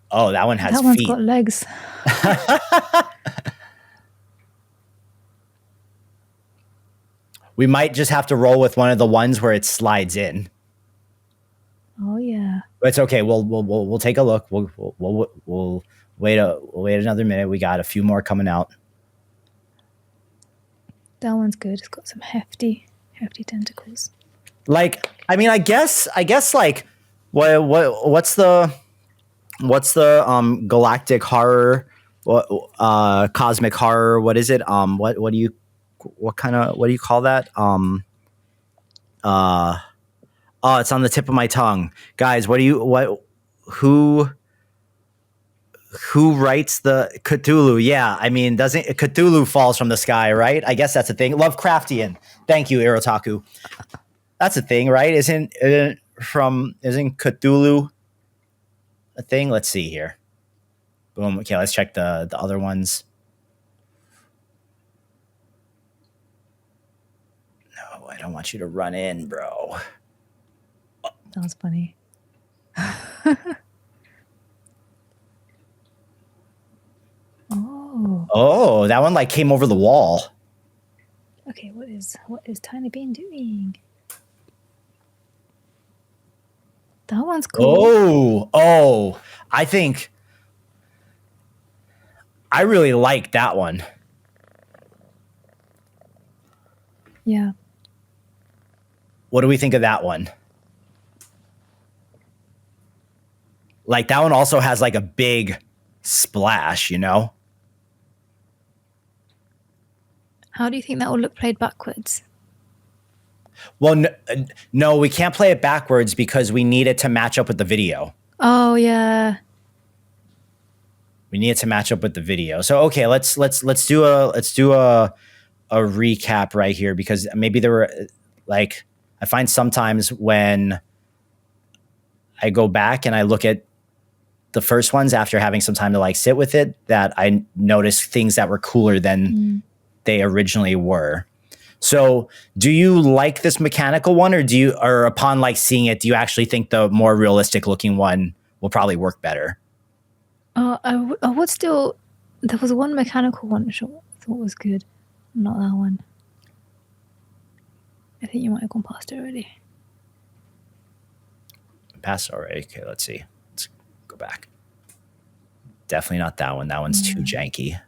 Oh, that one has that one's feet. got legs. We might just have to roll with one of the ones where it slides in. Oh yeah. But it's okay. We'll take a look. We'll wait another minute. We got a few more coming out. That one's good. It's got some hefty tentacles. Like, I mean, I guess like what's the galactic horror, cosmic horror, what is it? What do you call that? Oh, it's on the tip of my tongue. Guys, who writes the Cthulhu? Yeah, I mean, doesn't Cthulhu falls from the sky, right? I guess that's a thing. Lovecraftian. Thank you, Irotaku. That's a thing, right? Isn't Cthulhu a thing? Let's see here. Boom. Okay, let's check the other ones. No, I don't want you to run in, bro. That was funny. Oh, that one like came over the wall. Okay, what is Tiny Bean doing? That one's cool. Oh, I think I really like that one. Yeah. What do we think of that one? Like, that one also has like a big splash, you know? How do you think that will look played backwards? Well, no, we can't play it backwards because we need it to match up with the video. Oh yeah. We need it to match up with the video. So okay, let's do a recap right here, because maybe there were, like, I find sometimes when I go back and I look at the first ones after having some time to like sit with it, that I notice things that were cooler than they originally were. So do you like this mechanical one, or upon like seeing it, do you actually think the more realistic looking one will probably work better? I would still. There was one mechanical one which I thought was good. Not that one. I think you might have gone past it already. Past already. Okay, let's see. Let's go back. Definitely not that one. That one's too janky.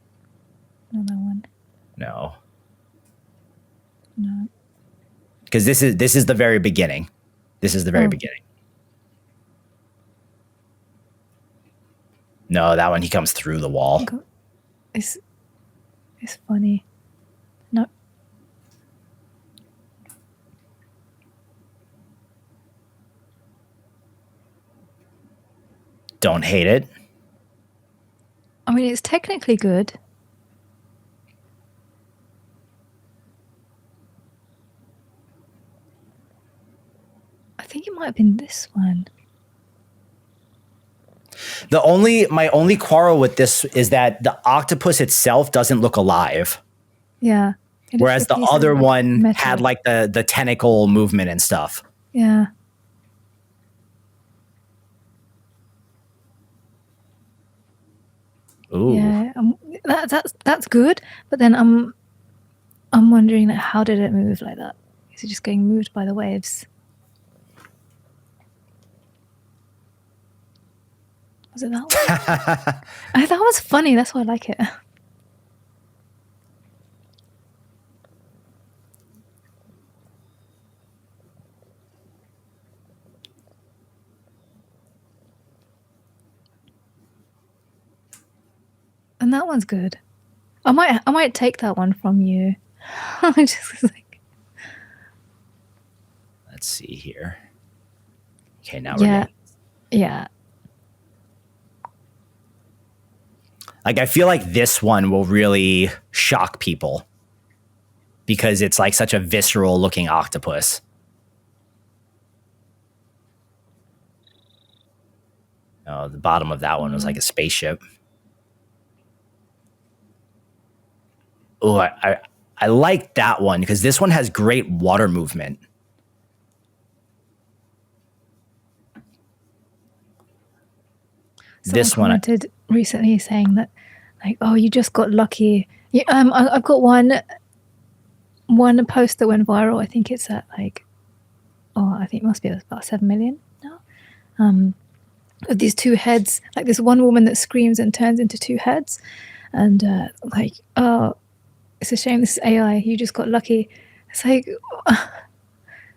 Not that one. No. No. Because this is the very beginning. This is the very beginning. No, that one, he comes through the wall. It's funny. No. Don't hate it. I mean, it's technically good. I think it might have been this one. My only quarrel with this is that the octopus itself doesn't look alive. Yeah. Whereas the other one had like the tentacle movement and stuff. Yeah. Ooh. Yeah. That's good. But then I'm wondering, like, how did it move like that? Is it just getting moved by the waves? Was it that one? That was funny. That's why I like it. And that one's good. I might take that one from you. I just like. Let's see here. Okay, now we're getting. Yeah. Like, I feel like this one will really shock people because it's like such a visceral looking octopus. Oh, the bottom of that one was like a spaceship. Oh, I like that one because this one has great water movement. Someone commented recently saying that, like, oh, you just got lucky. Yeah, I've got one post that went viral. I think it's at like, I think it must be about 7 million now. Of these two heads, like this one woman that screams and turns into two heads, and like, oh, it's a shame this is AI. You just got lucky. It's like,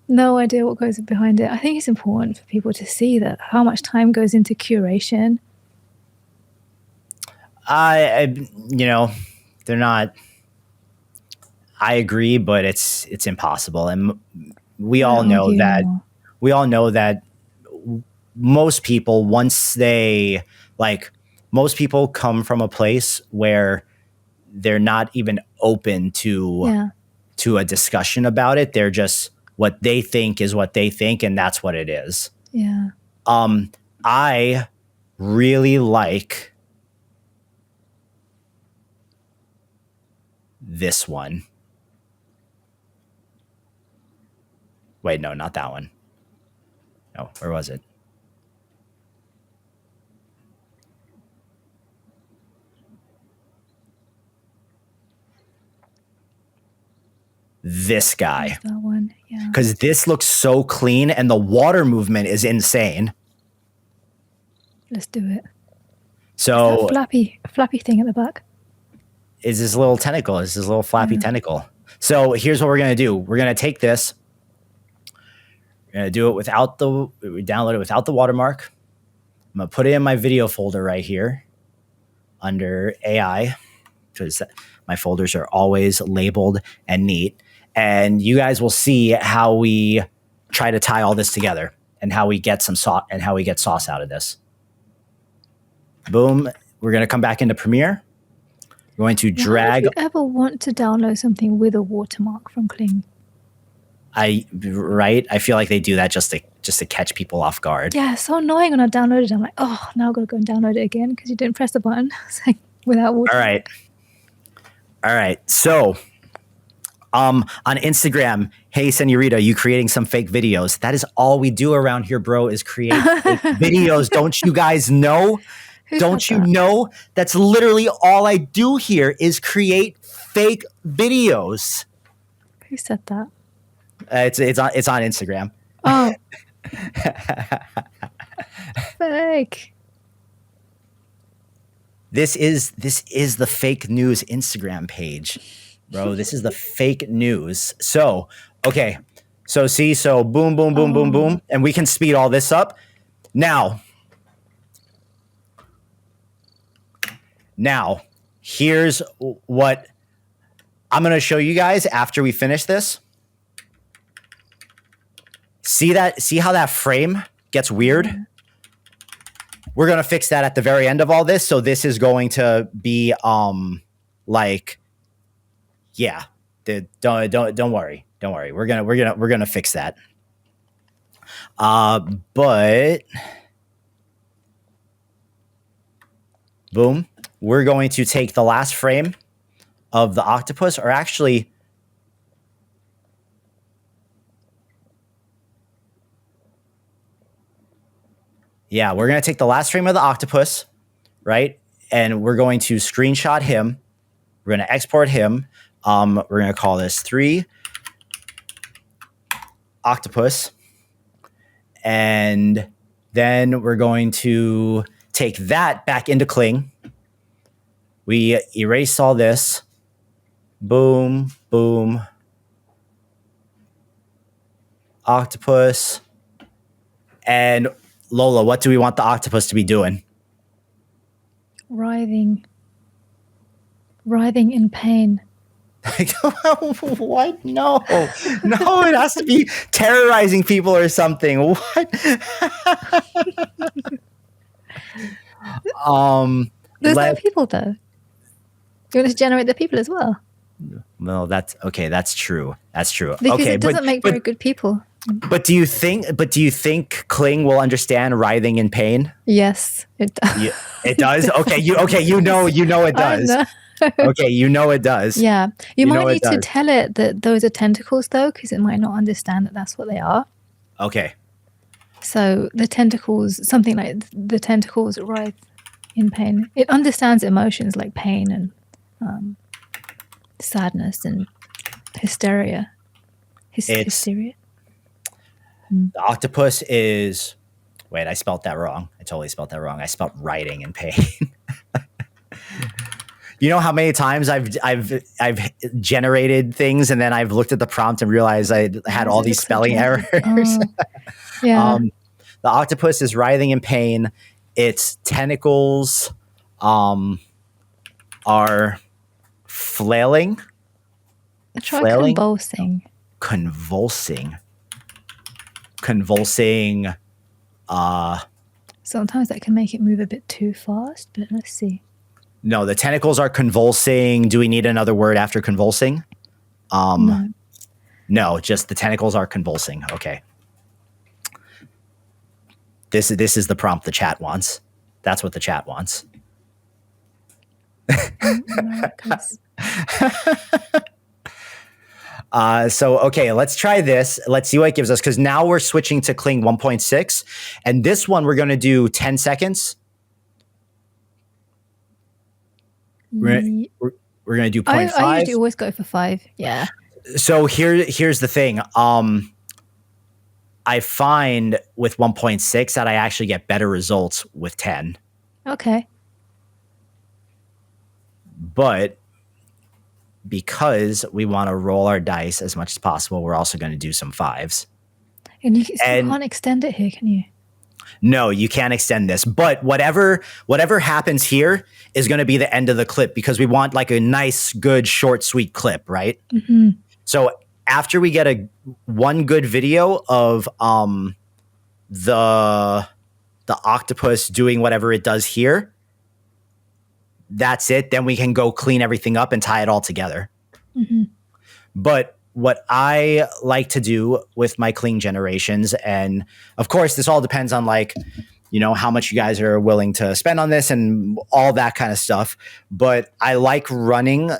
no idea what goes behind it. I think it's important for people to see that how much time goes into curation. They're not. I agree, but it's impossible, and we all know that. We all know that most people, once they most people come from a place where they're not even open to a discussion about it. They're just, what they think is what they think, and that's what it is. Yeah. I really like this one. Wait, no, not that one. No, where was it? This guy. That one, yeah. Because this looks so clean and the water movement is insane. Let's do it. So flappy thing at the back. Is this little tentacle? Is this little flappy tentacle? So here's what we're gonna do. We're gonna take this. We're gonna do it without we download it without the watermark. I'm gonna put it in my video folder right here under AI, because my folders are always labeled and neat. And you guys will see how we try to tie all this together and how we get some sauce and how we get sauce out of this. Boom. We're going to come back into Premiere. We're going to drag. Why would you ever want to download something with a watermark from Kling? Right? I feel like they do that just to catch people off guard. Yeah, so annoying when I downloaded it. I'm like, oh, now I've got to go and download it again because you didn't press the button. It's like, without watermark. All right. So on Instagram, hey, Senorita, you creating some fake videos. That is all we do around here, bro, is create fake videos. Don't you guys know? Don't you know? That's literally all I do here is create fake videos. Who said that? It's on Instagram. Oh. Fake. This is the fake news Instagram page, bro. This is the fake news. So, okay. So see, so boom, boom, boom, boom, boom. And we can speed all this up. Now, here's what I'm going to show you guys after we finish this. See how that frame gets weird? we're going to fix that at the very end of all this. So this is going to be like, yeah, don't worry. Don't worry. We're going to fix that. But boom, we're going to take the last frame of the octopus, or actually, yeah, we're going to take the last frame of the octopus, right? And we're going to screenshot him. We're going to export him. We're going to call this 3 octopus. And then we're going to take that back into Kling. We erase all this. Boom, boom. Octopus. And Lola, what do we want the octopus to be doing? Writhing in pain. What? No, it has to be terrorizing people or something. What? There's no people though. You want to generate the people as well? No, that's okay. That's true. That's true. Because okay, it doesn't make very good people. But do you think Kling will understand writhing in pain? Yes, it does. Yeah, it does. Okay, you know it does. Okay, you know it does. Yeah, you might need to tell it that those are tentacles though, because it might not understand that that's what they are. Okay. So the tentacles, something like the tentacles writhe in pain. It understands emotions like pain and sadness and hysteria. Hysteria. The octopus is. Wait, I spelt that wrong. I totally spelt that wrong. I spelt writhing in pain. You know how many times I've generated things and then I've looked at the prompt and realized I had all these spelling errors. Yeah. The octopus is writhing in pain. Its tentacles are flailing. Try convulsing. Convulsing. Sometimes that can make it move a bit too fast, but let's see. No, the tentacles are convulsing. Do we need another word after convulsing? No, just the tentacles are convulsing. Okay. This is the prompt the chat wants. That's what the chat wants. So, okay, let's try this. Let's see what it gives us, because now we're switching to Kling 1.6. And this one, we're going to do 10 seconds. We're going to do 0.5. I usually always go for 5. Yeah. So here's the thing. I find with 1.6 that I actually get better results with 10. Okay. But because we want to roll our dice as much as possible, we're also going to do some 5s. And you can't extend it here, can you? No, you can't extend this. But whatever happens here is going to be the end of the clip, because we want like a nice, good, short, sweet clip, right? Mm-hmm. So after we get one good video of the octopus doing whatever it does here, that's it. Then we can go clean everything up and tie it all together. Mm-hmm. But what I like to do with my Kling generations, and of course, this all depends on how much you guys are willing to spend on this and all that kind of stuff. But I like running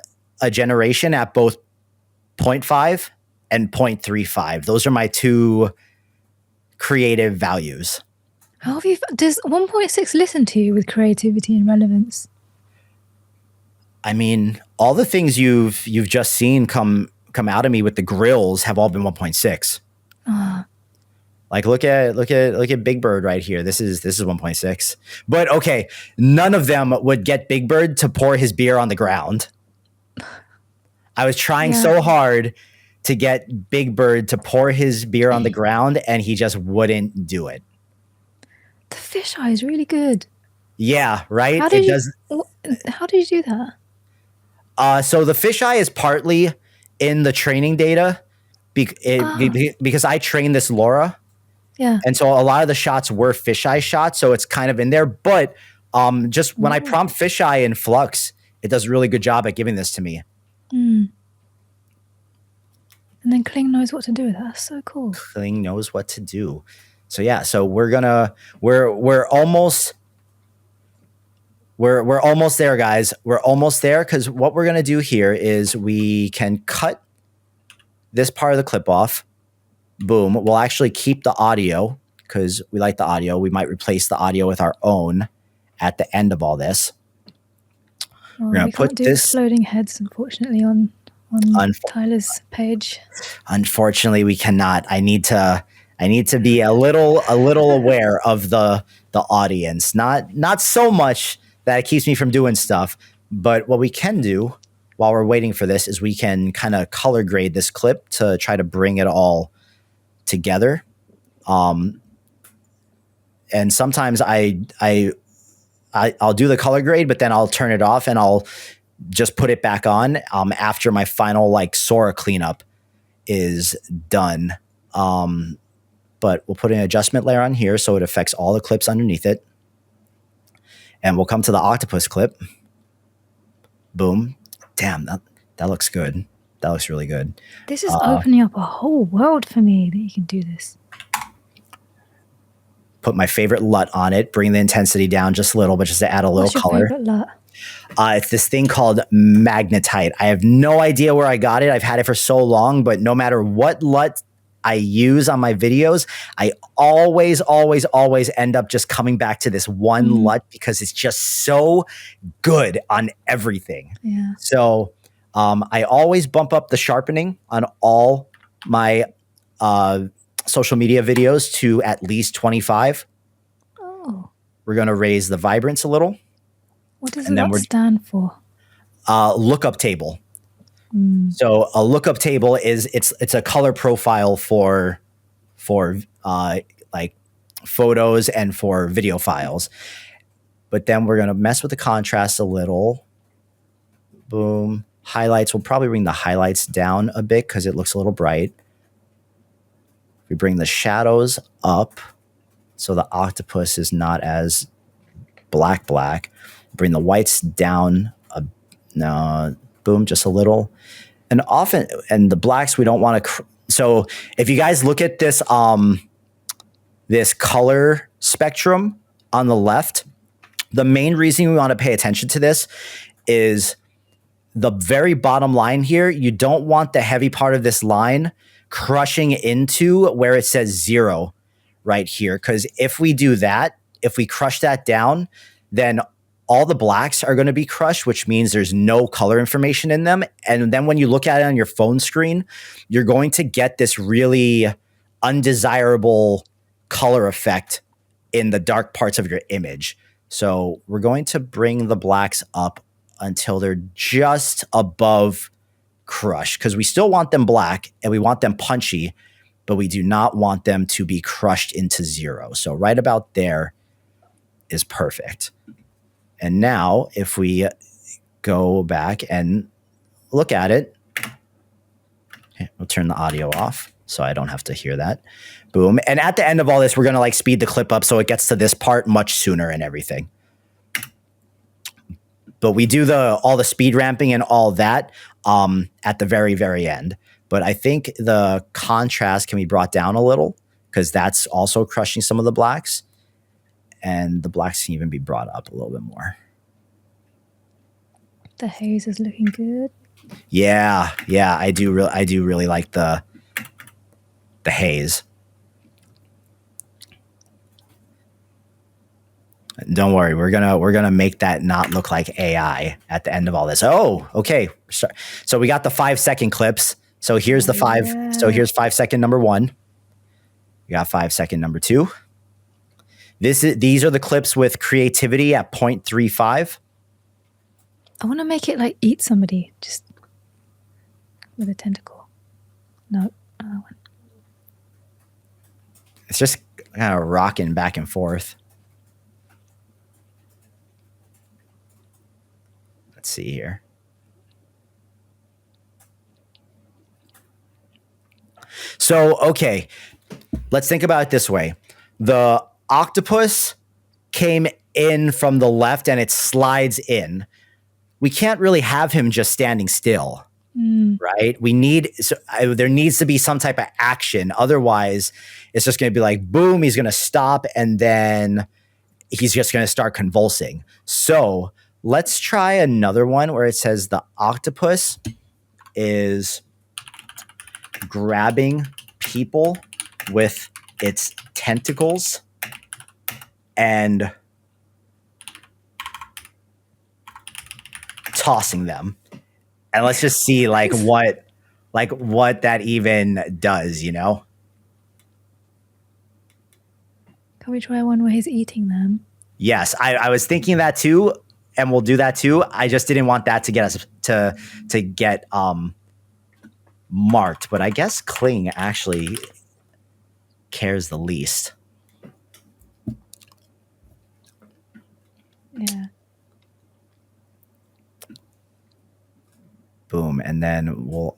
a generation at both 0.5 and 0.35. Those are my two creative values. Does 1.6 listen to you with creativity and relevance? I mean, all the things you've just seen come out of me with the grills have all been 1.6. Like look at Big Bird right here. This is 1.6. But okay, none of them would get Big Bird to pour his beer on the ground. I was trying so hard to get Big Bird to pour his beer on the ground, and he just wouldn't do it. The fisheye is really good. Yeah, right? How did you do that? So the fisheye is partly in the training data because I trained this Laura, Yeah. And so a lot of the shots were fisheye shots, so it's kind of in there. But just when I prompt fisheye in Flux, it does a really good job at giving this to me. And then Kling knows what to do with that. That's so cool. Kling knows what to do. So yeah, so we're almost there, guys. We're almost there, because what we're gonna do here is we can cut this part of the clip off. Boom. We'll actually keep the audio because we like the audio. We might replace the audio with our own at the end of all this. Well, we can't do exploding heads, unfortunately, on Tyler's page. Unfortunately, we cannot. I need to be a little aware of the audience. Not so much that it keeps me from doing stuff, but what we can do while we're waiting for this is we can kind of color grade this clip to try to bring it all together. And sometimes I'll do the color grade, but then I'll turn it off and I'll just put it back on after my final like Sora cleanup is done. But we'll put an adjustment layer on here so it affects all the clips underneath it. And we'll come to the octopus clip. Boom. Damn, that looks good. That looks really good. This is opening up a whole world for me that you can do this. Put my favorite LUT on it, bring the intensity down just a little, but just to add a little color. What's your favorite LUT? It's this thing called magnetite. I have no idea where I got it. I've had it for so long, but no matter what LUT I use on my videos, I always end up just coming back to this one LUT because it's just so good on everything. Yeah. So I always bump up the sharpening on all my social media videos to at least 25. Oh. We're going to raise the vibrance a little. What does that stand for? Lookup table. So a lookup table is it's a color profile for like photos and for video files. But then we're going to mess with the contrast a little. Boom. Highlights, we'll probably bring the highlights down a bit because it looks a little bright. We bring the shadows up so the octopus is not as black. Bring the whites down boom, just a little. And the blacks we don't want to so if you guys look at this this color spectrum on the left, the main reason we want to pay attention to this is the very bottom line here. You don't want the heavy part of this line crushing into where it says 0 right here. Because if we do that, if we crush that down, then all the blacks are going to be crushed, which means there's no color information in them. And then when you look at it on your phone screen, you're going to get this really undesirable color effect in the dark parts of your image. So we're going to bring the blacks up until they're just above crush, because we still want them black and we want them punchy, but we do not want them to be crushed into 0. So right about there is perfect. And now if we go back and look at it, okay, we'll turn the audio off so I don't have to hear that. Boom. And at the end of all this, we're going to like speed the clip up so it gets to this part much sooner and everything. But we do all the speed ramping and all that at the very, very end. But I think the contrast can be brought down a little because that's also crushing some of the blacks. And the blacks can even be brought up a little bit more. The haze is looking good. Yeah, I do really like the haze. Don't worry, we're gonna make that not look like AI at the end of all this. Oh, okay. So we got the 5-second clips. So here's the 5. Yeah. So here's 5-second number 1. We got 5-second number 2. These are the clips with creativity at 0.35. I want to make it like eat somebody just with a tentacle. No, another one. It's just kind of rocking back and forth. Let's see here. So, okay. let's think about it this way. The octopus came in from the left and it slides in. We can't really have him just standing still, right? There needs to be some type of action. Otherwise, it's just going to be like, boom, he's going to stop and then he's just going to start convulsing. So let's try another one where it says the octopus is grabbing people with its tentacles and tossing them. And let's just see what that even does, you know? Can we try one where he's eating them? Yes, I was thinking that too, and we'll do that too. I just didn't want that to get us to get marked, but I guess Kling actually cares the least. Yeah. Boom, and then we'll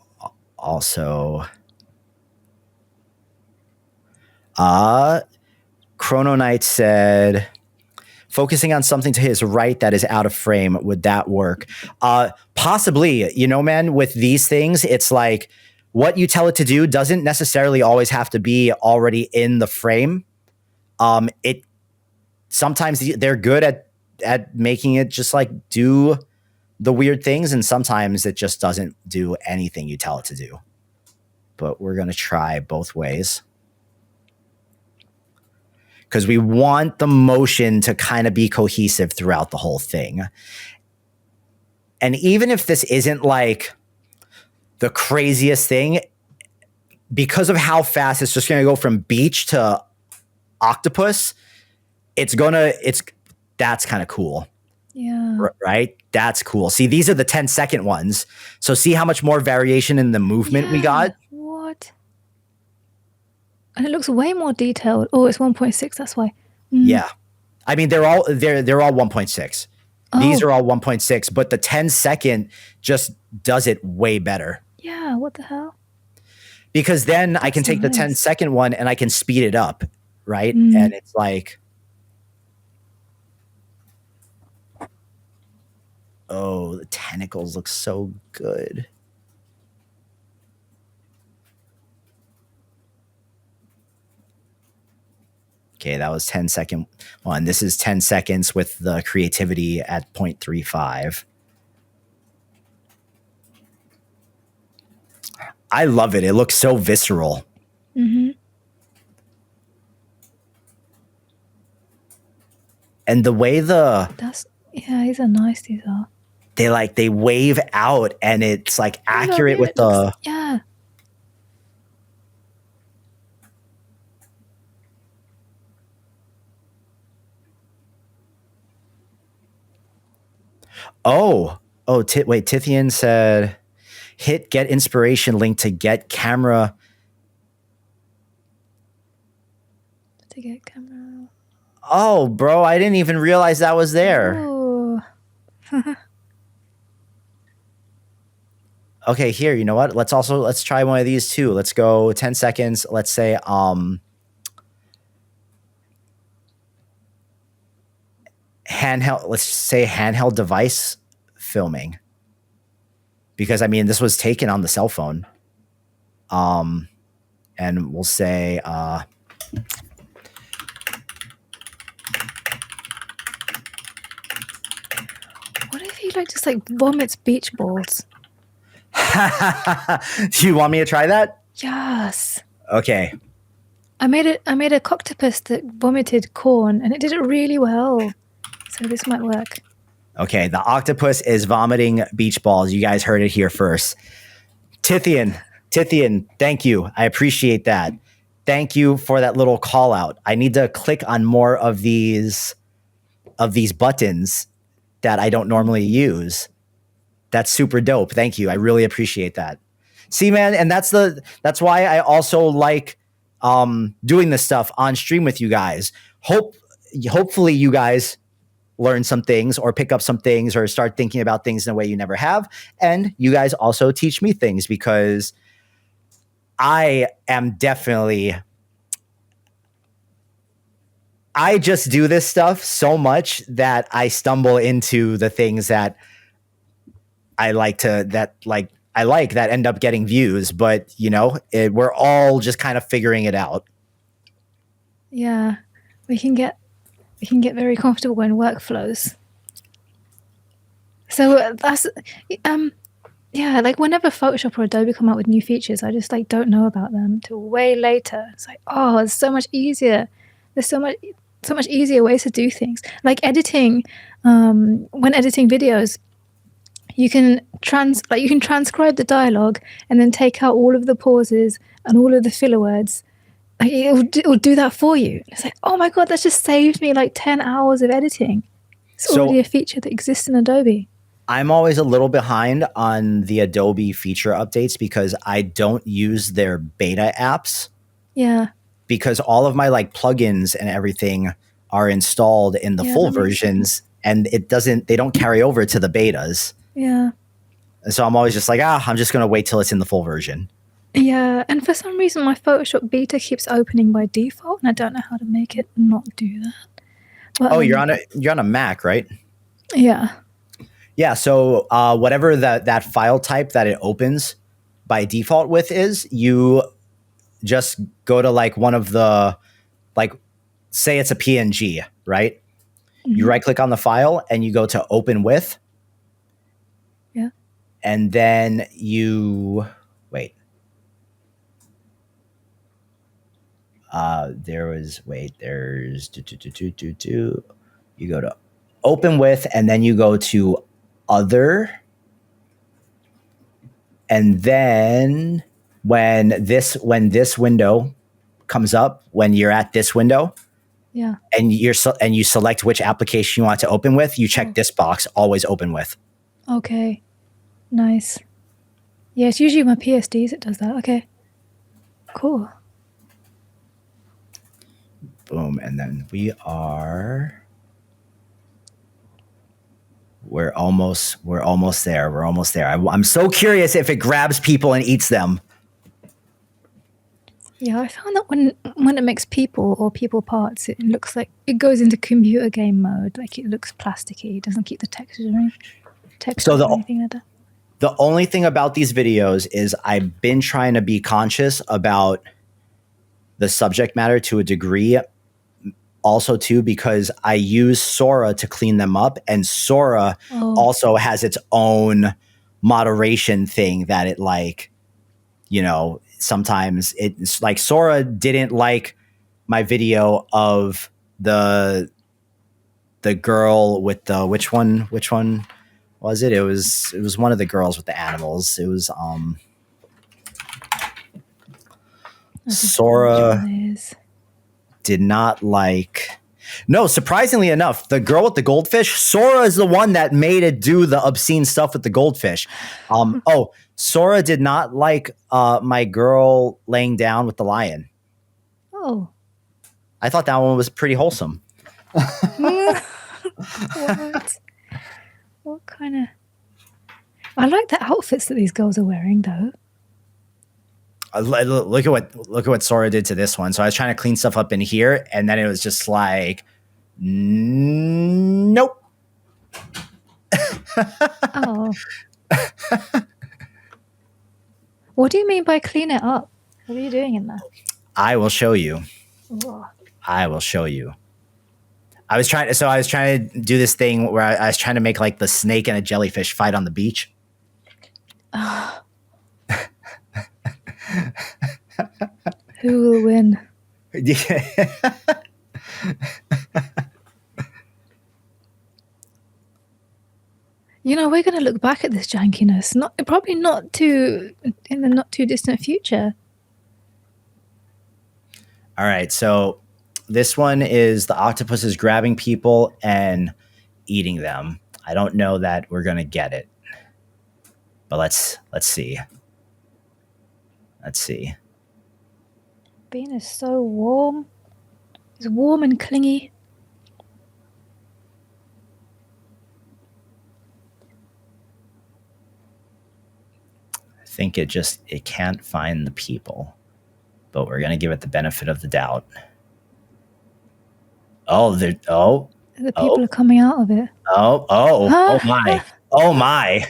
also Chrono Knight said focusing on something to his right that is out of frame, would that work? Possibly, you know, man, with these things, it's like what you tell it to do doesn't necessarily always have to be already in the frame. It sometimes they're good at making it just like do the weird things, and sometimes it just doesn't do anything you tell it to do. But we're going to try both ways, because we want the motion to kind of be cohesive throughout the whole thing. And even if this isn't like the craziest thing, because of how fast it's just going to go from beach to octopus, that's kind of cool. Yeah. Right? That's cool. See, these are the 10-second ones. So see how much more variation in the movement we got? What? And it looks way more detailed. Oh, it's 1.6. That's why. Yeah. I mean, they're all 1.6. These are all 1.6, but the 10-second just does it way better. Yeah, what the hell? Because then I can take the 10-second one and I can speed it up, right? And it's like, oh, the tentacles look so good. Okay, that was 10-second one. This is 10 seconds with the creativity at 0.35. I love it. It looks so visceral. Mm-hmm. And the way these are nice, these are. They wave out and it's like accurate with the... Yeah. Wait, Tithian said, hit get inspiration link to get camera. To get camera. Oh, bro, I didn't even realize that was there. Oh. Okay, here, you know what? Let's try one of these too. Let's go 10 seconds. Let's say, let's say handheld device filming, because I mean this was taken on the cell phone, and we'll say what if he just vomits beach balls? Do you want me to try that? Yes. Okay. I made a coctopus that vomited corn and it did it really well. So this might work. Okay, the octopus is vomiting beach balls. You guys heard it here first. Tithian, thank you. I appreciate that. Thank you for that little call out. I need to click on more of these buttons that I don't normally use. That's super dope. Thank you. I really appreciate that. See, man, and that's why I also like doing this stuff on stream with you guys. Hopefully you guys learn some things or pick up some things or start thinking about things in a way you never have. And you guys also teach me things, because I am definitely I just do this stuff so much that I stumble into the things that I like that end up getting views, but we're all just kind of figuring it out. Yeah, we can get very comfortable in workflows. So that's yeah, like whenever Photoshop or Adobe come out with new features, I just like don't know about them till way later. It's like, oh, it's so much easier. There's so much easier ways to do things. Like editing, when editing videos, you can transcribe the dialogue and then take out all of the pauses and all of the filler words. Like, it will do that for you. It's like, oh my god, that's just saved me like 10 hours of editing. It's already a feature that exists in Adobe. I'm always a little behind on the Adobe feature updates because I don't use their beta apps. Yeah. Because all of my like plugins and everything are installed in the full versions, and they don't carry over to the betas. Yeah. And so I'm always just like, I'm just going to wait till it's in the full version. Yeah, and for some reason my Photoshop beta keeps opening by default, and I don't know how to make it not do that. But, you're on a Mac, right? Yeah. Yeah. So whatever that file type that it opens by default with is, you just go to like one of the, like, say it's a PNG, right? Mm-hmm. You right click on the file and you go to open with. Yeah. And then you wait. There's you go to open with, and then you go to other, and then when this window comes up, when you're at this window, yeah, and you select which application you want to open with, you check this box, always open with. Okay, nice. Yeah, it's usually my PSDs that does that. Okay, cool. Boom, and then we're almost there. We're almost there. I'm so curious if it grabs people and eats them. Yeah, I found that when it makes people or people parts, it looks like it goes into computer game mode. Like it looks plasticky. It doesn't keep the texture or anything like that. The only thing about these videos is I've been trying to be conscious about the subject matter to a degree. Also, too, because I use Sora to clean them up, and Sora also has its own moderation thing that it sometimes it's like Sora didn't like my video of the girl with the which one was it? It was one of the girls with the animals. It was Sora did not like. No, surprisingly enough, the girl with the goldfish, Sora is the one that made it do the obscene stuff with the goldfish. Sora did not like my girl laying down with the lion. Oh. I thought that one was pretty wholesome. What? What kind of... I like the outfits that these girls are wearing, though. Look at what Sora did to this one. So I was trying to clean stuff up in here, and then it was just like, nope. Oh. What do you mean by clean it up? What are you doing in there? I will show you. Ooh. I will show you. I was trying to do this thing where I was trying to make like the snake and a jellyfish fight on the beach. Who will win? We're going to look back at this jankiness, probably not in the not too distant future. All right, so this one is the octopus is grabbing people and eating them. I don't know that we're going to get it, but let's see. Let's see. Bean is so warm. It's warm and clingy. I think it can't find the people, but we're going to give it the benefit of the doubt. Oh, there. Oh, The people are coming out of it. oh my. Oh my.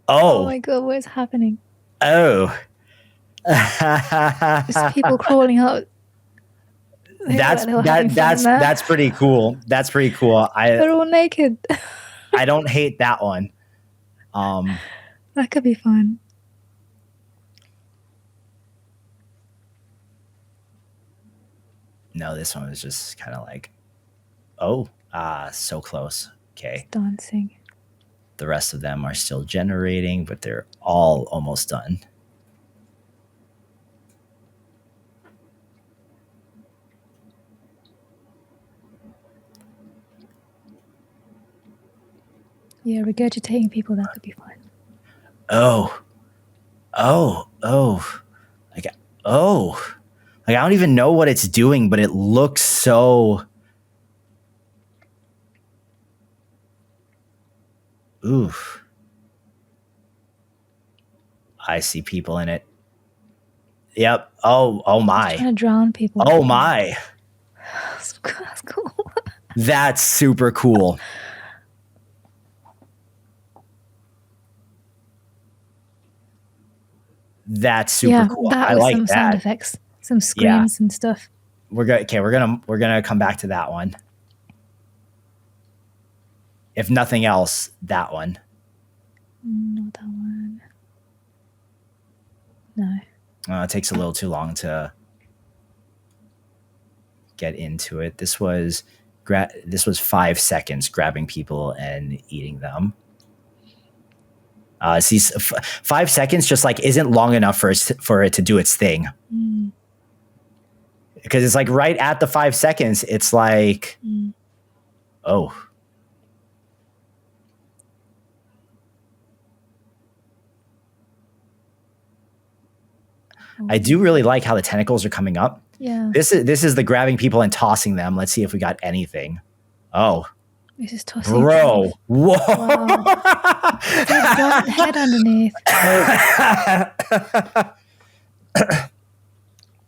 Oh Oh, my god, what is happening? oh. There's people crawling out. They look like they were having fun in there. That's pretty cool. That's pretty cool. They're all naked. I don't hate that one. That could be fun. No, this one was just kind of like, oh, so close. Okay. It's dancing. The rest of them are still generating, but they're all almost done. Yeah, regurgitating people, that could be fun. Oh. Like, oh. Like, I don't even know what it's doing, but it looks so... Oof. I see people in it. Yep. Oh my. Trying to drown people. Oh my. That's cool. That's super cool. That's super cool. That I was like some that. sound effects, some screams and stuff. We're gonna come back to that one. If nothing else, that one. Not that one. No. It takes a little too long to get into it. This was 5 seconds grabbing people and eating them. See, 5 seconds just like isn't long enough for it to do its thing. Because it's like right at the 5 seconds, it's like, oh. I do really like how the tentacles are coming up. Yeah. This is the grabbing people and tossing them. Let's see if we got anything. Oh. This is tossing. Bro. Whoa. Wow. Big head underneath.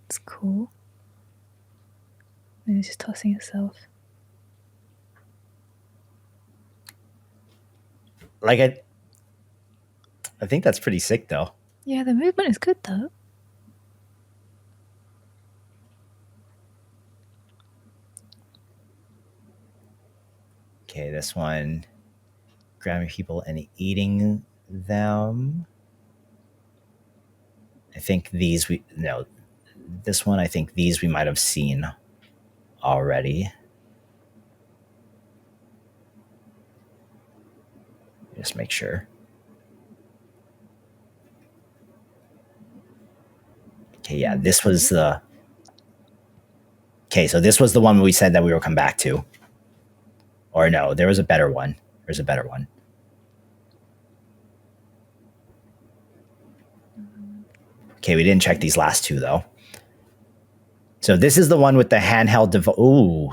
It's cool. And it's just tossing itself. Like I think that's pretty sick though. Yeah, the movement is good though. Okay, this one, grabbing people and eating them. I think this one, I think these we might have seen already. Just make sure. Okay, yeah, this was the... Okay, so this was the one we said that we will come back to. Or no, there was a better one. There's a better one. Okay, we didn't check these last two, though. So this is the one with the handheld device. Ooh.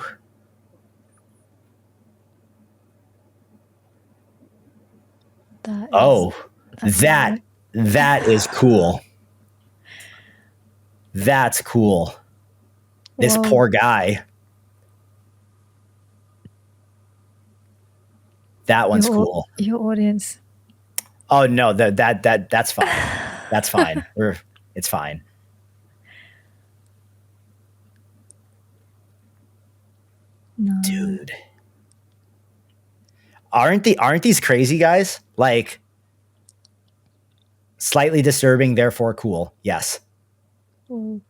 That is cool. That's cool. This poor guy. That one's cool. Your audience. Oh no, that's fine. That's fine. It's fine. No. Dude. Aren't these crazy guys? Like slightly disturbing, therefore cool. Yes. Ooh.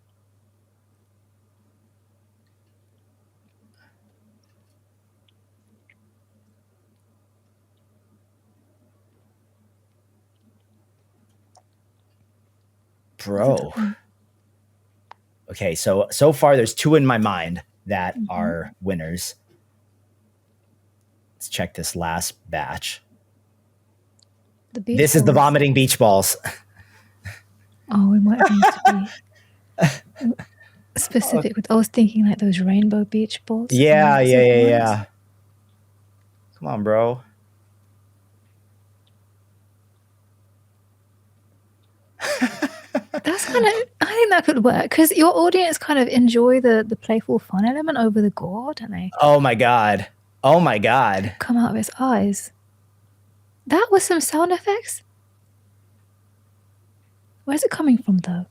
Bro. Okay, so far there's two in my mind that are winners. Let's check this last batch. This is the vomiting beach balls. Oh, it might have used to be specific with. I was thinking like those rainbow beach balls. Yeah. Come on, bro. That's kind of, I think that could work because your audience kind of enjoy the playful fun element over the gore, don't they? Oh my God. Oh my God. Come out of his eyes. That was some sound effects. Where's it coming from, though?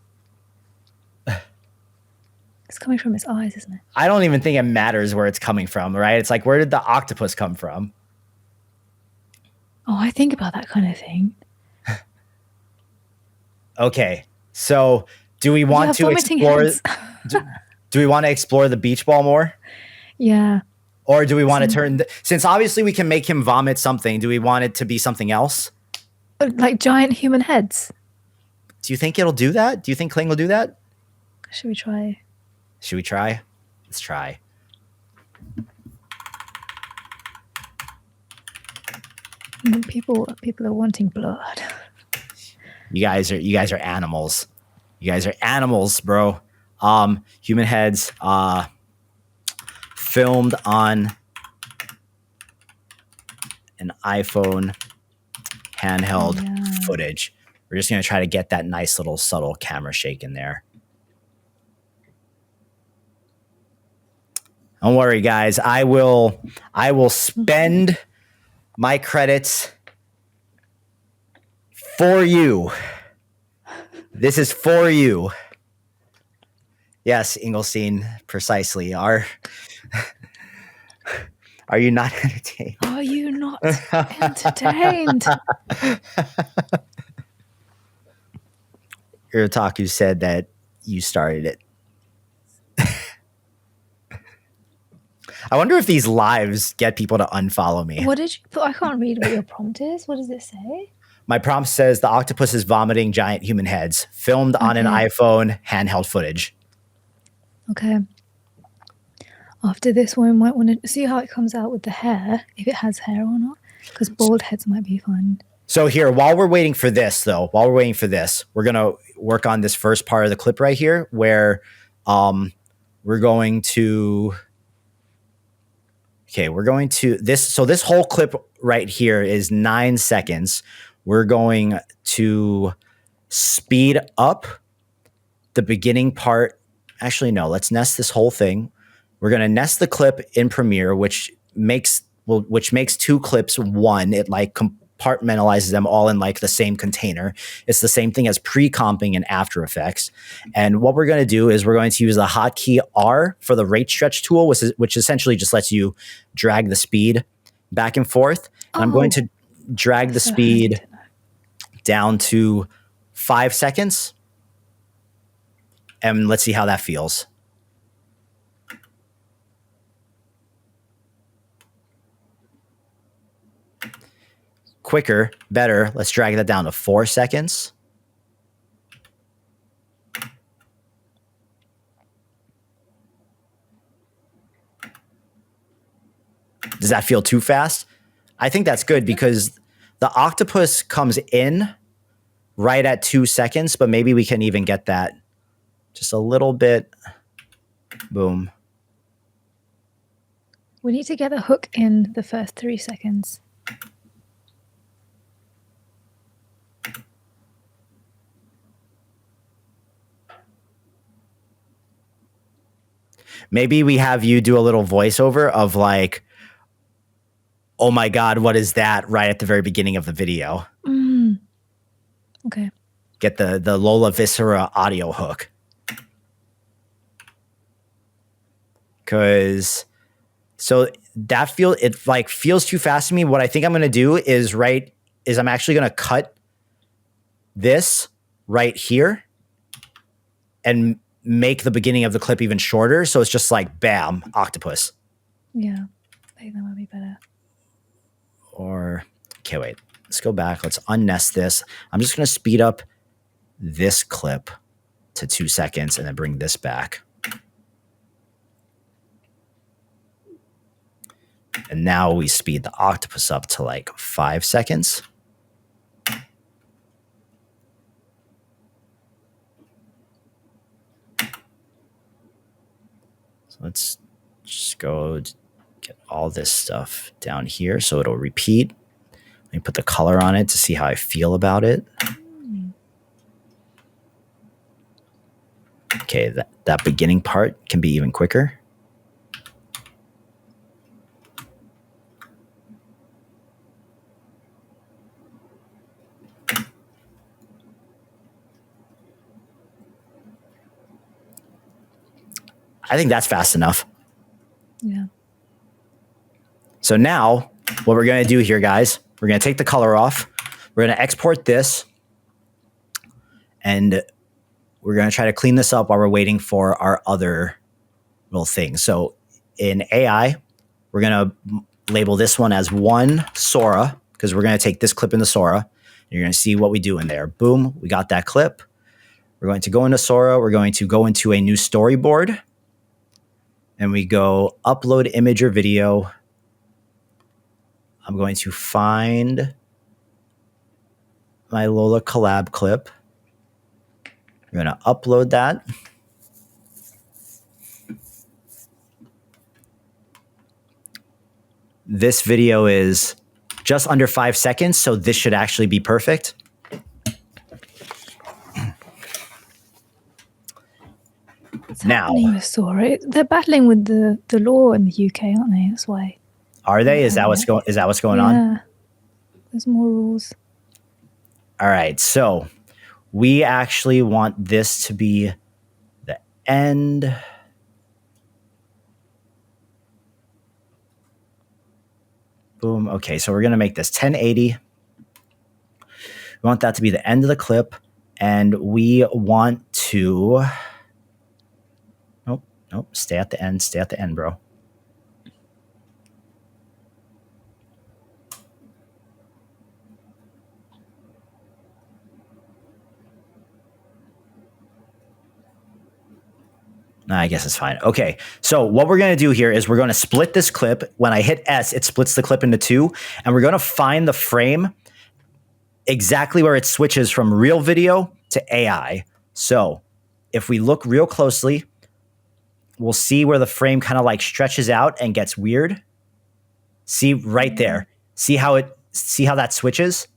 It's coming from his eyes, isn't it? I don't even think it matters where it's coming from, right? It's like, where did the octopus come from? Oh, I think about that kind of thing. Okay, so do we want to explore? Do we want to explore the beach ball more? Yeah. Or do we want to turn? Since obviously we can make him vomit something, do we want it to be something else? Like giant human heads. Do you think it'll do that? Do you think Kling will do that? Should we try? Should we try? Let's try. People are wanting blood. You guys are animals. You guys are animals, bro. Human heads filmed on an iPhone handheld footage. We're just going to try to get that nice little subtle camera shake in there. Don't worry, guys. I will spend my credits for you. This is for you. Yes, Engelstein, precisely. Are you not entertained? Are you not entertained? Iritaku said that you started it. I wonder if these lives get people to unfollow me. What did you put? I can't read what your prompt is. What does it say? My prompt says the octopus is vomiting giant human heads, filmed on an iPhone handheld footage. Okay. After this one, we might want to see how it comes out with the hair, if it has hair or not, because bald heads might be fun. So here, while we're waiting for this, we're going to work on this first part of the clip right here, where we're going to this. So this whole clip right here is 9 seconds. We're going to speed up the beginning part. Actually, no, let's nest this whole thing. We're going to nest the clip in Premiere, which makes two clips one. It like compartmentalizes them all in like the same container. It's the same thing as pre-comping in After Effects. And what we're going to do is we're going to use the hotkey R for the rate stretch tool, which essentially just lets you drag the speed back and forth. And I'm going to drag the speed down to 5 seconds. And let's see how that feels. Quicker, better. Let's drag that down to 4 seconds. Does that feel too fast? I think that's good because the octopus comes in right at 2 seconds, but maybe we can even get that just a little bit. Boom. We need to get the hook in the first 3 seconds. Maybe we have you do a little voiceover of like, oh my God, what is that? Right at the very beginning of the video. Okay. Get the Lola Viscera audio hook. Cause so that feels too fast to me. What I think I'm gonna do is I'm actually gonna cut this right here and make the beginning of the clip even shorter. So it's just like, bam, octopus. Yeah, I think that might be better. Or, okay, wait, let's go back. Let's unnest this. I'm just going to speed up this clip to 2 seconds and then bring this back. And now we speed the octopus up to like 5 seconds. So let's just go get all this stuff down here so it'll repeat. Let me put the color on it to see how I feel about it. Okay, that beginning part can be even quicker. I think that's fast enough. Yeah. So now what we're going to do here, guys, we're going to take the color off. We're going to export this. And we're going to try to clean this up while we're waiting for our other little thing. So in AI, we're going to label this one as 1 Sora, because we're going to take this clip into Sora. You're going to see what we do in there. Boom, we got that clip. We're going to go into Sora. We're going to go into a new storyboard. And we go upload image or video. I'm going to find my Lola collab clip. We're going to upload that. This video is just under 5 seconds, so this should actually be perfect. What's happening with Sora? They're battling with the law in the UK, aren't they? That's why. Are they? Is that what's going on? Yeah. There's more rules. All right. So we actually want this to be the end. Boom. Okay. So we're going to make this 1080. We want that to be the end of the clip. And we want to... Nope. Stay at the end. Stay at the end, bro. I guess it's fine. Okay. So what we're going to do here is we're going to split this clip. When I hit S, it splits the clip into 2. And we're going to find the frame exactly where it switches from real video to AI. So if we look real closely, we'll see where the frame kind of like stretches out and gets weird. See right there. See how that switches?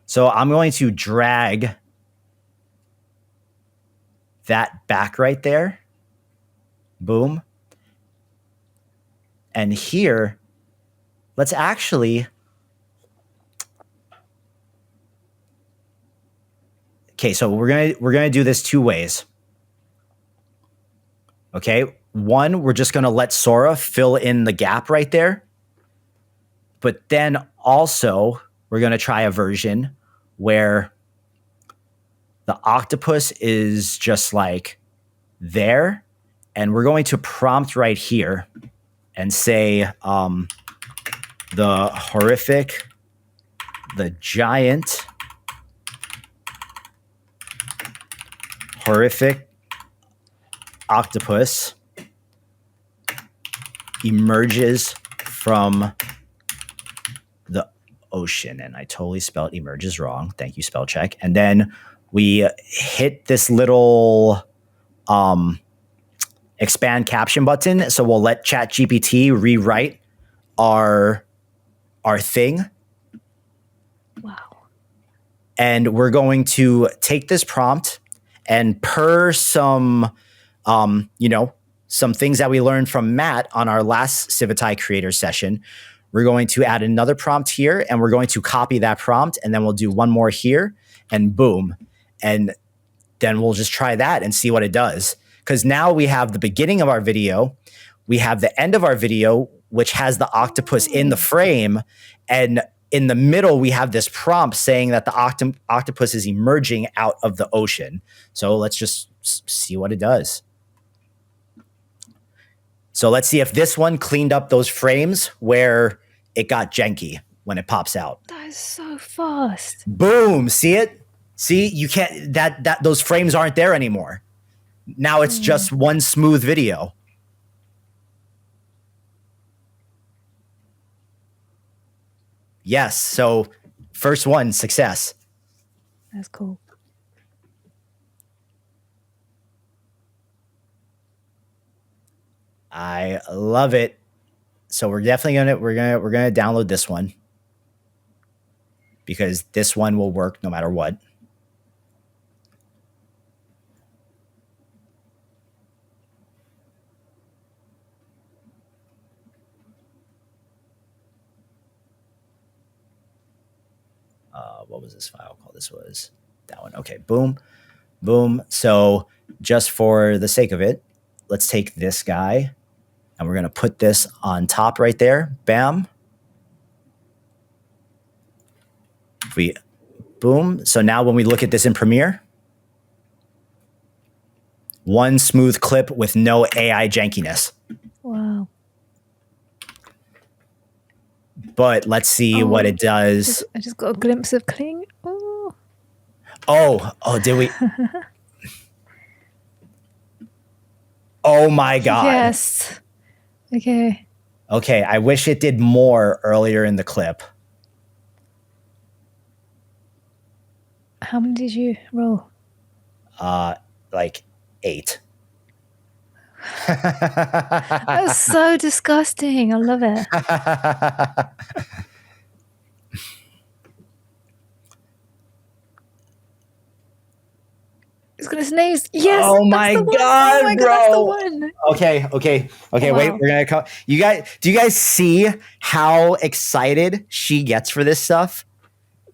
So I'm going to drag that back right there. Boom. And here, let's actually... Okay, so we're gonna do this 2 ways. Okay, 1, we're just gonna let Sora fill in the gap right there. But then also, we're gonna try a version where the octopus is just like there, and we're going to prompt right here and say the horrific octopus emerges from the ocean. And I totally spelled emerges wrong. Thank you, spell check. And then we hit this little expand caption button. So we'll let ChatGPT rewrite our thing. Wow. And we're going to take this prompt and per some, some things that we learned from Matt on our last Civitai creator session, we're going to add another prompt here and we're going to copy that prompt and then we'll do one more here and boom. And then we'll just try that and see what it does. Because now we have the beginning of our video, we have the end of our video, which has the octopus in the frame, and in the middle, we have this prompt saying that the octopus is emerging out of the ocean. So let's just see what it does. So let's see if this one cleaned up those frames where it got janky when it pops out. That is so fast. Boom. See it? See, you can't, those frames aren't there anymore. Now it's just one smooth video. Yes. So first one, success. That's cool. I love it. So we're definitely gonna download this one because this one will work no matter what. what was this file called? This was that one. Okay, boom, boom. So just for the sake of it, let's take this guy and we're going to put this on top right there. Bam. Boom. So now when we look at this in Premiere, one smooth clip with no AI jankiness. Wow. But let's see what it does. I just got a glimpse of Kling. Oh. Oh, did we? Oh my God. Yes. Okay. Okay, I wish it did more earlier in the clip. How many did you roll? Like 8. That's so disgusting. I love it. It's gonna sneeze. Yes. Oh my God, oh my bro. God, that's the one. Okay. Wow. Wait, we're gonna come. Do you guys see how excited she gets for this stuff?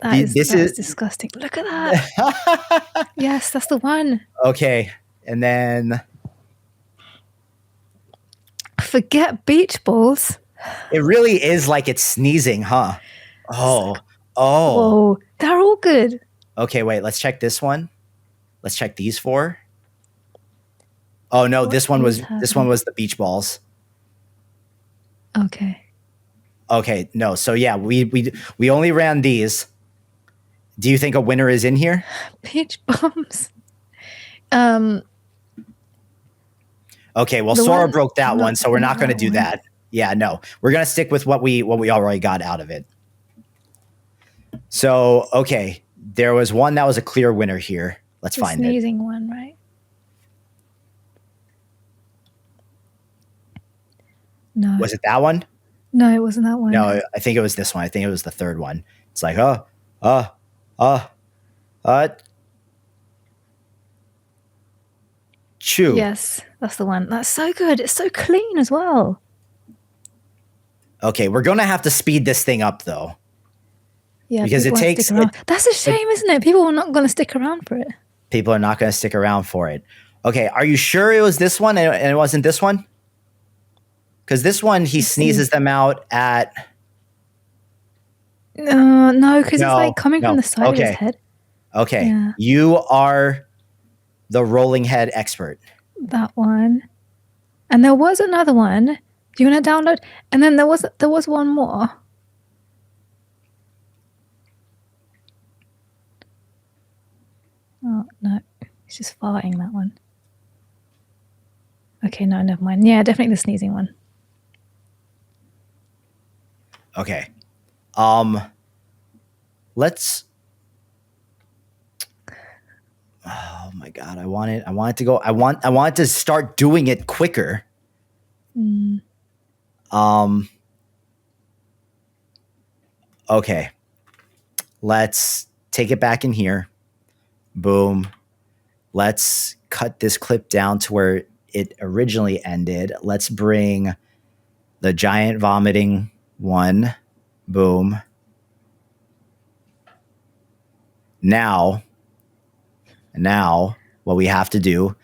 This is disgusting. Look at that. Yes, that's the one. Okay, and then forget beach balls. It really is like it's sneezing, huh? Oh. Whoa, they're all good. Okay, wait. Let's check this one. Let's check these 4. Oh no, this one was the beach balls. Okay. Okay, no. So yeah, we only ran these. Do you think a winner is in here? Beach bombs. Okay, well, Sora broke that one, so we're not going to do that. Yeah, no. We're going to stick with what we already got out of it. So, okay, there was one that was a clear winner here. Let's find it. The sneezing one, right? No. Was it that one? No, it wasn't that one. No, I think it was this one. I think it was the third one. It's like, chew. Yes, that's the one. That's so good. It's so clean as well. Okay, we're going to have to speed this thing up, though. Yeah, because it takes... That's a shame, isn't it? People are not going to stick around for it. People are not going to stick around for it. Okay, are you sure it was this one and it wasn't this one? Because this one, he sneezes them out at... No, because it's like coming from the side of his head. Okay, yeah. You are the rolling head expert. That one. And there was another one. Do you want to download? And then there was one more. Oh, no. It's just farting, that one. Okay, no, never mind. Yeah, definitely the sneezing one. Okay. Let's... Oh my God, I want to start doing it quicker. Okay. Let's take it back in here. Boom. Let's cut this clip down to where it originally ended. Let's bring the giant vomiting one. Boom. Now, what we have to do,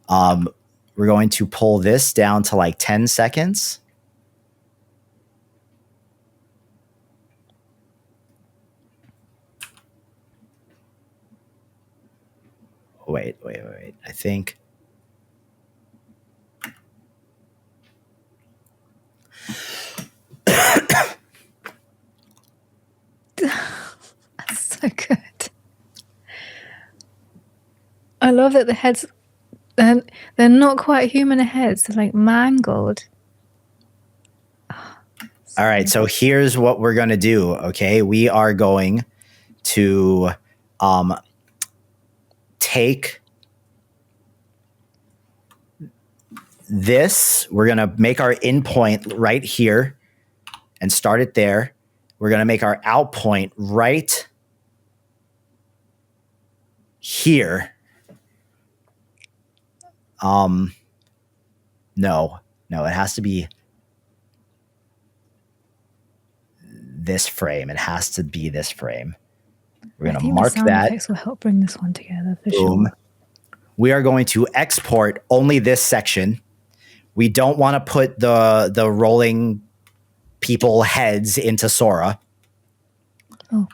we're going to pull this down to like 10 seconds. Wait. I think... That's so good. I love that the heads, they're not quite human heads. They're like mangled. Oh, all right, so here's what we're going to do, okay? We are going to take this. We're going to make our in point right here and start it there. We're going to make our out point right here. No, it has to be this frame. It has to be this frame. We're going I to think the mark sound that. effects will help bring this one together for Boom. sure. We are going to export only this section. We don't want to put the rolling people heads into Sora. Oh.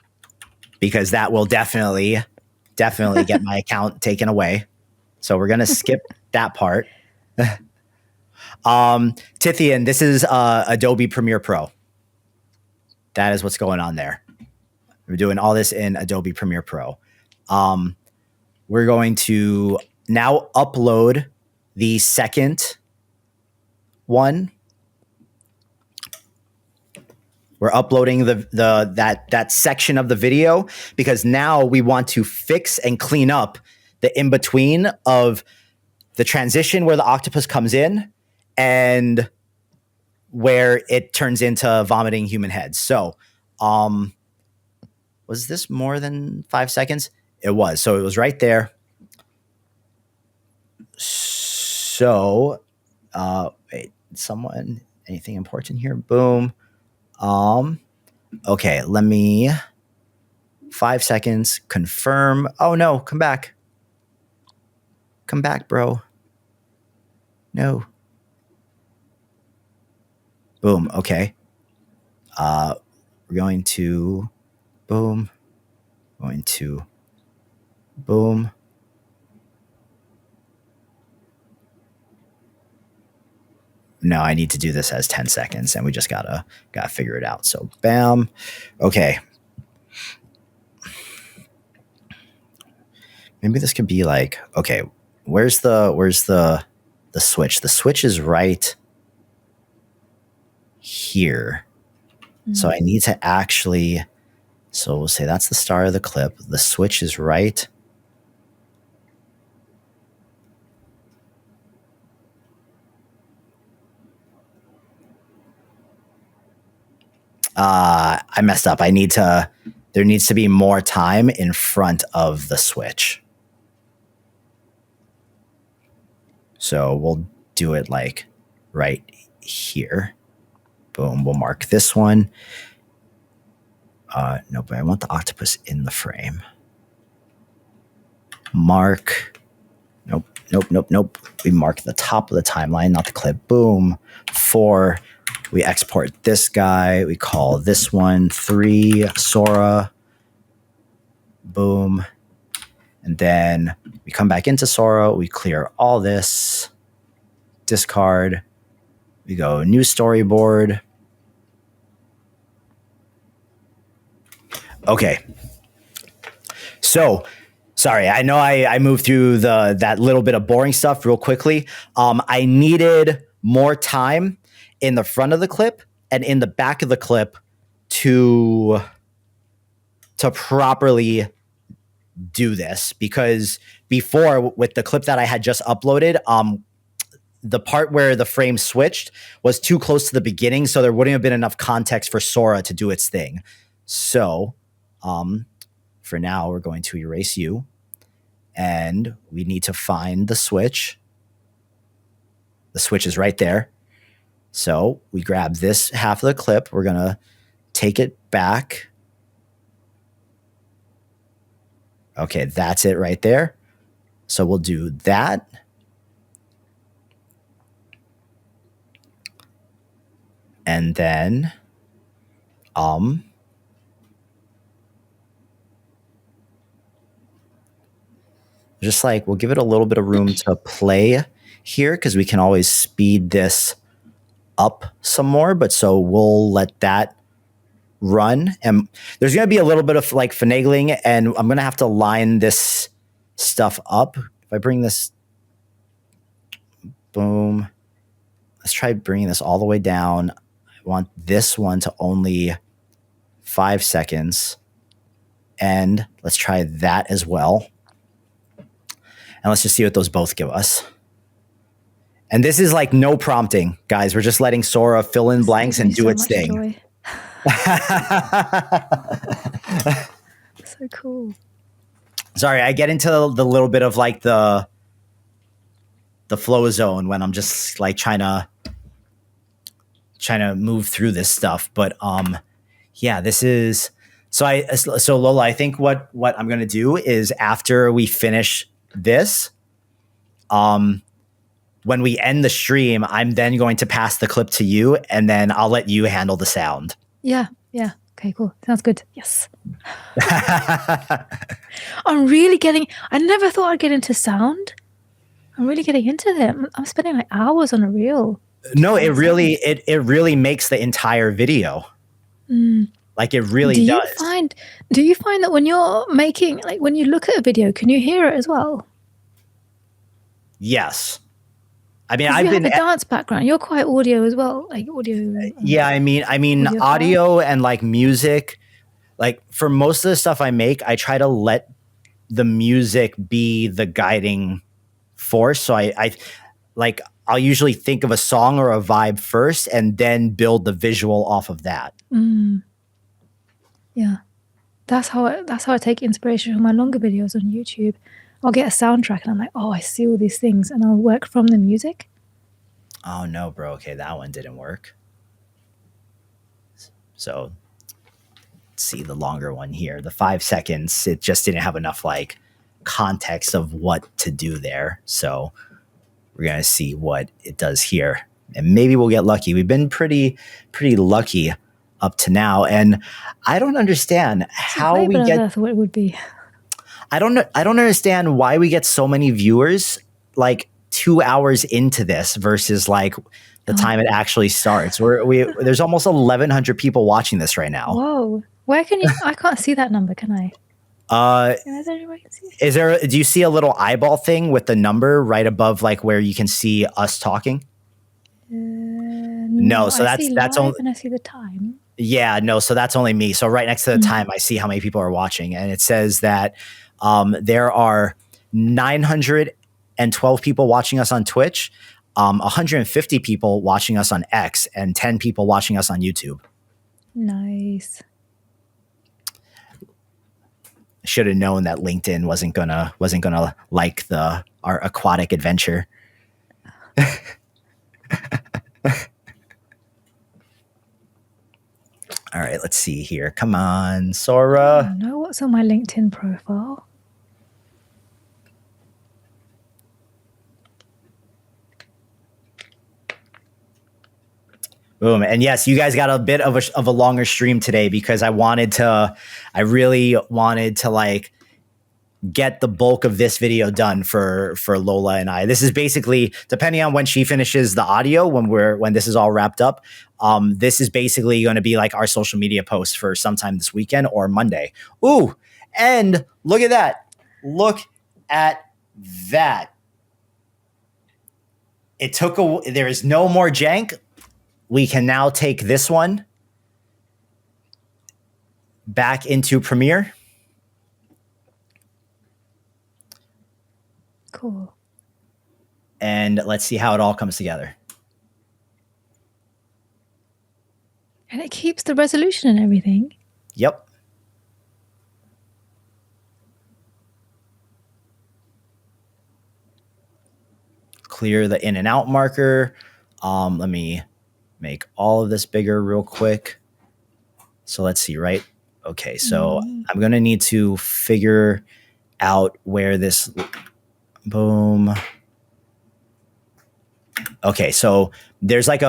Because that will definitely get my account taken away. So we're going to skip that part. Tithian, this is Adobe Premiere Pro. That is what's going on there. We're doing all this in Adobe Premiere Pro. We're going to now upload the second one. We're uploading that section of the video because now we want to fix and clean up the in between of the transition where the octopus comes in and where it turns into vomiting human heads. So, was this more than 5 seconds? It was. So it was right there. So, wait, someone, anything important here? Boom. Okay, let me 5 seconds, confirm. Oh no, come back. Come back, bro. No. Boom. Okay. We're going to boom. Going to boom. No, I need to do this as 10 seconds and we just gotta figure it out. So bam. Okay. Maybe this could be like, okay, where's the switch? The switch is right here. So I need to actually, so we'll say that's the start of the clip. The switch is right. I messed up. There needs to be more time in front of the switch. So we'll do it like right here. Boom, we'll mark this one. No, but I want the octopus in the frame. Mark. Nope. We mark the top of the timeline, not the clip. Boom. 4. We export this guy. We call this one 3 Sora. Boom. And then we come back into Sora. We clear all this. Discard. We go new storyboard. Okay. So, sorry, I know I moved through that little bit of boring stuff real quickly. I needed more time in the front of the clip and in the back of the clip to properly do this, because before, with the clip that I had just uploaded, the part where the frame switched was too close to the beginning, so there wouldn't have been enough context for Sora to do its thing. So, for now, we're going to erase you, and we need to find the switch. The switch is right there. So we grab this half of the clip. We're going to take it back. Okay, that's it right there. So we'll do that. And then, just like, we'll give it a little bit of room to play here because we can always speed this up some more. But so we'll let that run. And there's going to be a little bit of like finagling, and I'm going to have to line this stuff up. If I bring this, boom, let's try bringing this all the way down. I want this one to only 5 seconds. And let's try that as well. And let's just see what those both give us. And this is like no prompting, guys. We're just letting Sora fill in blanks and do its thing. So cool. Sorry, I get into the little bit of like the flow zone when I'm just like trying to move through this stuff. But yeah, this is So Lola, I think what I'm gonna do is after we finish this, when we end the stream, I'm then going to pass the clip to you, and then I'll let you handle the sound. Yeah. Okay, cool. Sounds good. Yes. I'm really getting. I never thought I'd get into sound. I'm really getting into it. I'm spending like hours on a reel. No, it really makes the entire video. Like it really Do does. you find that when you're making, like when you look at a video, can you hear it as well? Yes. I mean, 'Cause I've you been have a dance background. You're quite audio as well, like audio. yeah. I mean, audio and like music. Like for most of the stuff I make, I try to let the music be the guiding force. So I like I'll usually think of a song or a vibe first, and then build the visual off of that. Yeah, that's how I take inspiration from my longer videos on YouTube. I'll get a soundtrack and I'm like, oh, I see all these things, and I'll work from the music. Oh no, bro. Okay, that one didn't work. So let's see the longer one here. The 5 seconds, it just didn't have enough like context of what to do there. So we're gonna see what it does here. And maybe we'll get lucky. We've been pretty lucky up to now. And I don't understand how we get. I thought it would be. I don't understand why we get so many viewers like 2 hours into this versus like the time it actually starts. There's almost 1,100 people watching this right now. Whoa! Where can you? I can't see that number. Can I? Is there? Do you see a little eyeball thing with the number right above, like where you can see us talking? No, so that's only. And I see the time. Yeah, no, so that's only me. So right next to the time, I see how many people are watching, and it says that there are 912 people watching us on Twitch, 150 people watching us on X, and 10 people watching us on YouTube. Nice. Should have known that LinkedIn wasn't gonna like our aquatic adventure. All right, let's see here. Come on, Sora. I don't know what's on my LinkedIn profile. Boom. And yes, you guys got a bit of a longer stream today because I really wanted to like get the bulk of this video done for Lola and I. This is basically, depending on when she finishes the audio, when this is all wrapped up, this is basically going to be like our social media post for sometime this weekend or Monday. Ooh, and look at that. Look at that. There is no more jank. We can now take this one back into Premiere. Cool. And let's see how it all comes together. And it keeps the resolution and everything. Yep. Clear the in and out marker. Let me make all of this bigger real quick. So let's see, right? Okay, so I'm going to need to figure out where this, boom. Okay, so there's like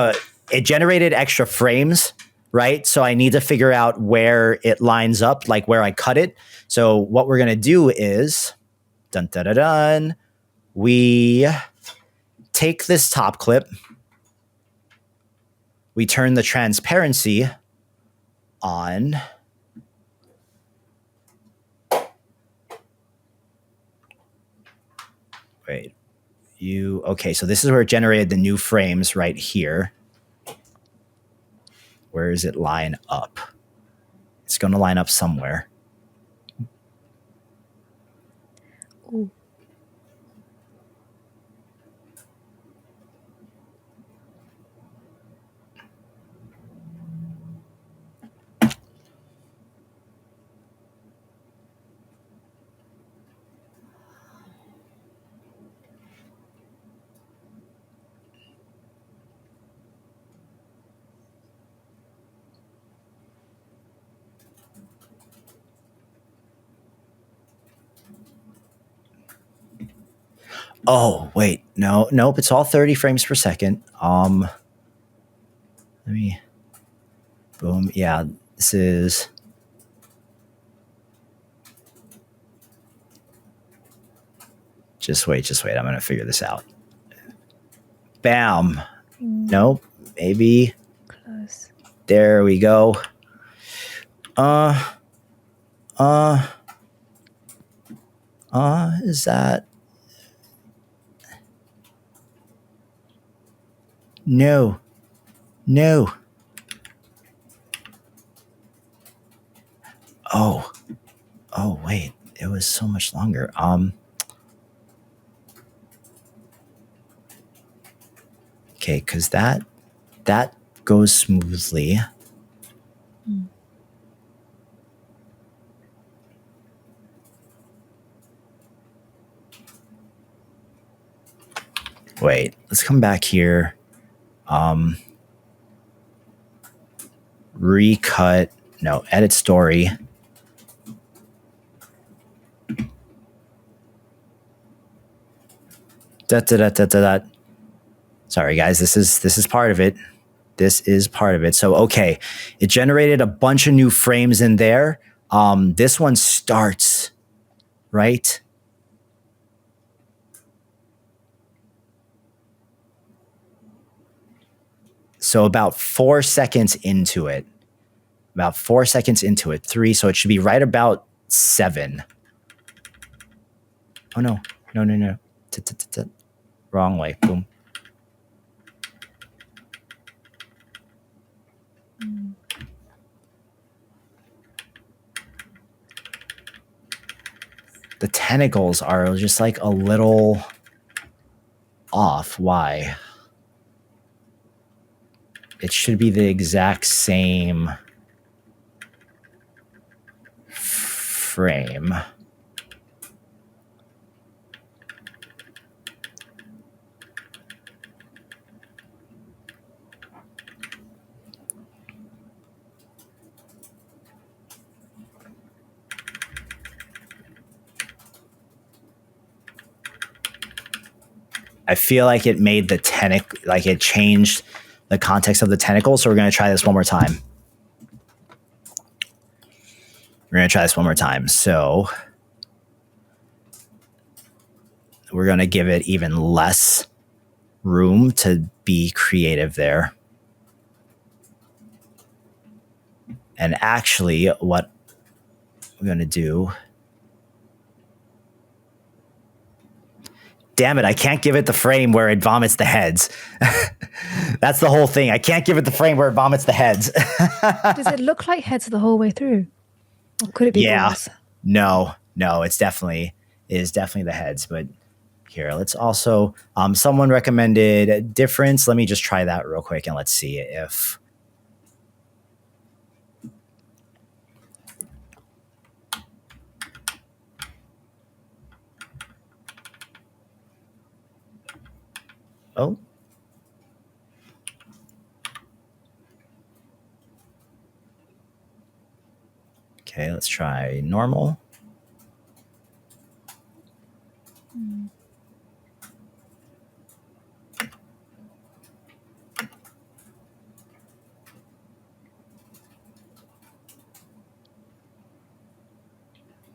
it generated extra frames, right? So I need to figure out where it lines up, like where I cut it. So what we're going to do is, we take this top clip, we turn the transparency on. Wait, okay, so this is where it generated the new frames right here. Where does it line up? It's going to line up somewhere. Ooh. Oh, wait. Nope. It's all 30 frames per second. Let me, boom. Yeah, this is, just wait. I'm going to figure this out. Bam. Nope. Maybe. Close. There we go. Is that? No. Oh, wait. It was so much longer. Okay, because that goes smoothly. Wait, let's come back here. Recut. No, edit story. Sorry, guys. This is part of it. So, okay, it generated a bunch of new frames in there. This one starts right. So about 4 seconds into it. 3. So it should be right about 7. Oh, no. Wrong way. Boom. The tentacles are just like a little off. Why? It should be the exact same frame. I feel like it made the like it changed the context of the tentacle. So we're going to try this one more time. So we're going to give it even less room to be creative there. And actually, what we're going to do... Damn it, I can't give it the frame where it vomits the heads. That's the whole thing. I can't give it the frame where it vomits the heads. Does it look like heads the whole way through? Or could it be balls? No, it is definitely the heads. But here, let's also... someone recommended difference. Let me just try that real quick and let's see if... Oh. Okay, let's try normal.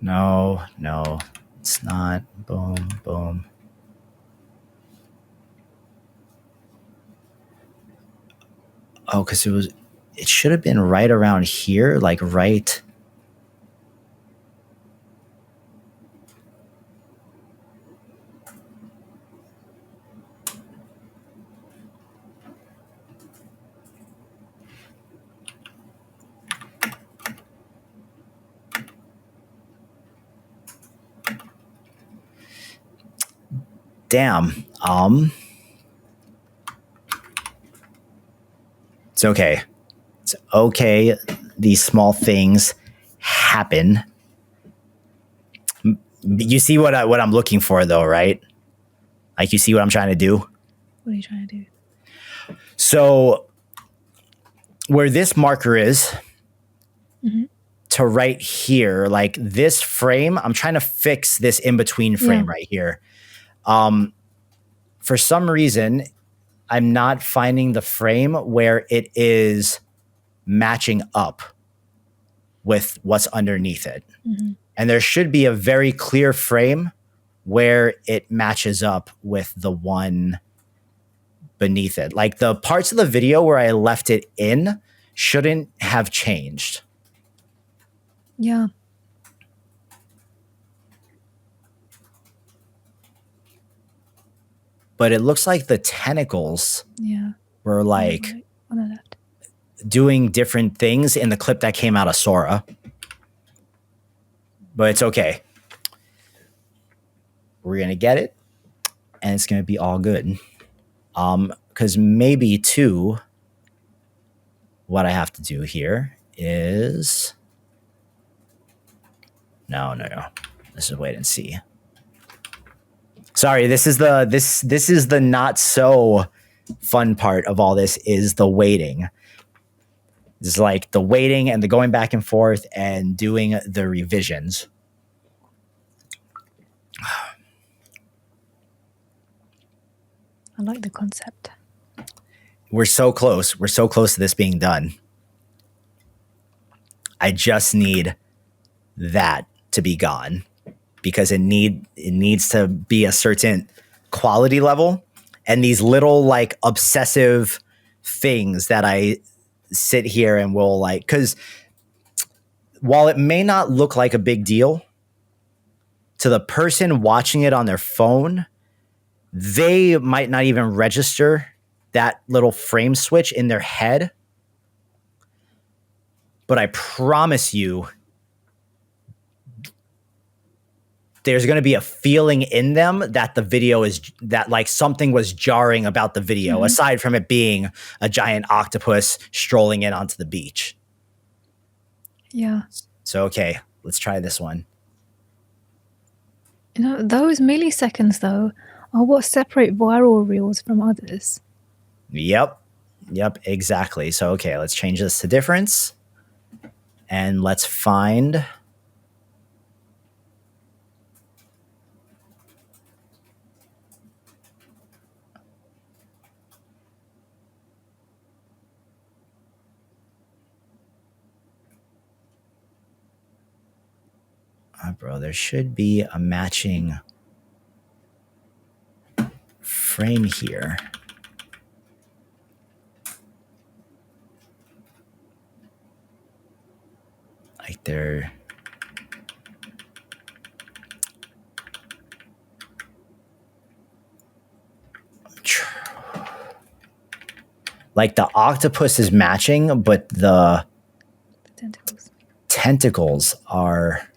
No, it's not. Boom. Oh, because it should have been right around here, like right. Damn. It's okay. These small things happen. You see what I'm looking for, though, right? Like, you see what I'm trying to do? What are you trying to do? So, where this marker is, to right here, like this frame, I'm trying to fix this in-between frame right here. for some reason, I'm not finding the frame where it is matching up with what's underneath it. Mm-hmm. And there should be a very clear frame where it matches up with the one beneath it. Like the parts of the video where I left it in shouldn't have changed. Yeah. But it looks like the tentacles were like on the left, doing different things in the clip that came out of Sora. But it's okay. We're going to get it, and it's going to be all good. Because maybe, too, what I have to do here is... No. This is wait and see. Sorry, this is the not so fun part of all this is the waiting. It's like the waiting and the going back and forth and doing the revisions. I like the concept. We're so close. We're so close to this being done. I just need that to be gone because it needs to be a certain quality level, and these little like obsessive things that I sit here and will like, because while it may not look like a big deal to the person watching it on their phone, they might not even register that little frame switch in their head. But I promise you, there's going to be a feeling in them that the video is that like something was jarring about the video, aside from it being a giant octopus strolling in onto the beach. Yeah. So, okay, let's try this one. You know, those milliseconds, though, are what separate viral reels from others. Yep, exactly. So, okay, let's change this to difference. And let's find... bro, there should be a matching frame here. Like they're... Like the octopus is matching, but the tentacles are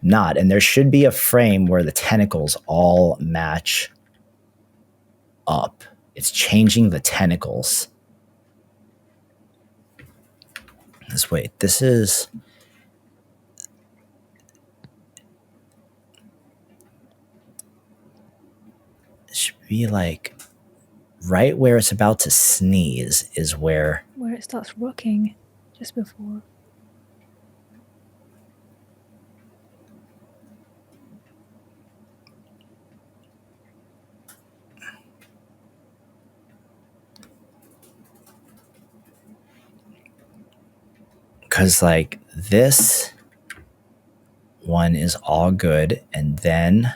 not. And there should be a frame where the tentacles all match up. It's changing the tentacles. Let's wait. This is... It should be like right where it's about to sneeze is where it starts rocking just before. because like this one is all good, and then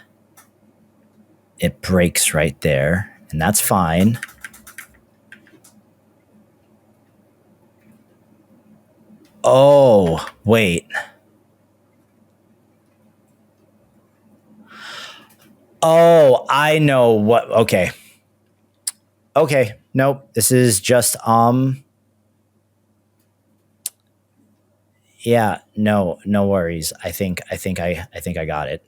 it breaks right there, and that's fine. Oh, wait. Oh, I know what. Okay. Nope. This is just yeah, no worries. I think I got it.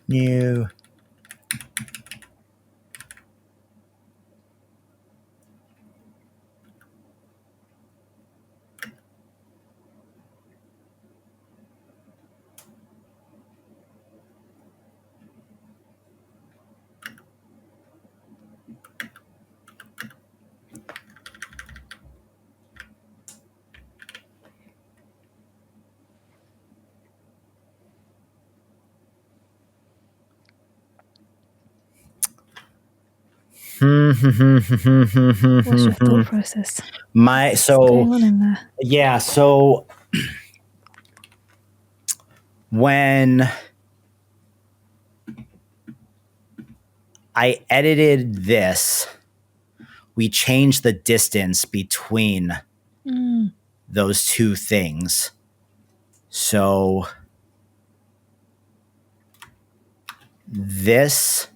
New. What's your thought process? What's going on in there? Yeah, so when I edited this, we changed the distance between those two things. So this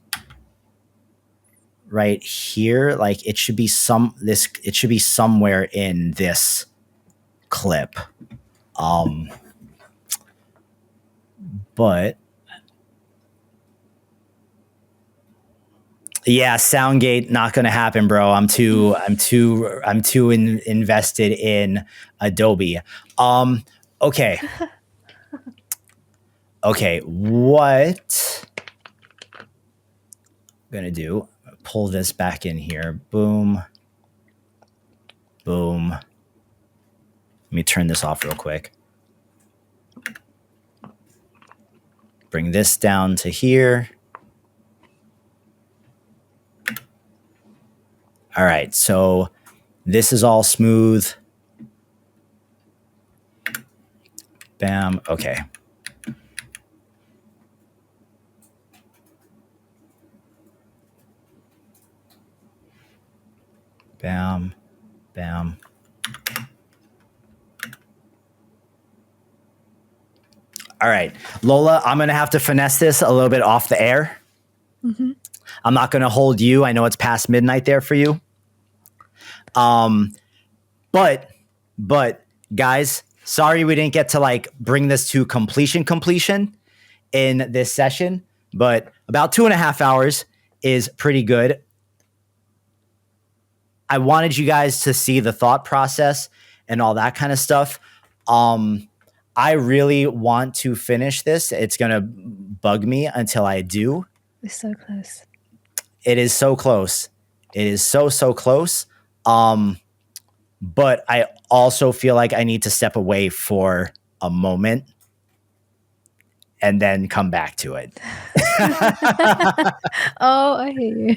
right here, like it should be somewhere in this clip. But yeah, Soundgate not going to happen, bro. I'm too invested in Adobe. Okay. Okay, what I'm going to do, pull this back in here. Boom. Boom. Let me turn this off real quick. Bring this down to here. All right, so this is all smooth. Bam. Okay. Bam. Bam. All right, Lola, I'm going to have to finesse this a little bit off the air. Mm-hmm. I'm not going to hold you. I know it's past midnight there for you. But guys, sorry we didn't get to like bring this to completion in this session, but about 2.5 hours is pretty good. I wanted you guys to see the thought process and all that kind of stuff. I really want to finish this. It's going to bug me until I do. It's so close. It is so close. It is so close. But I also feel like I need to step away for a moment and then come back to it. Oh, I hear you.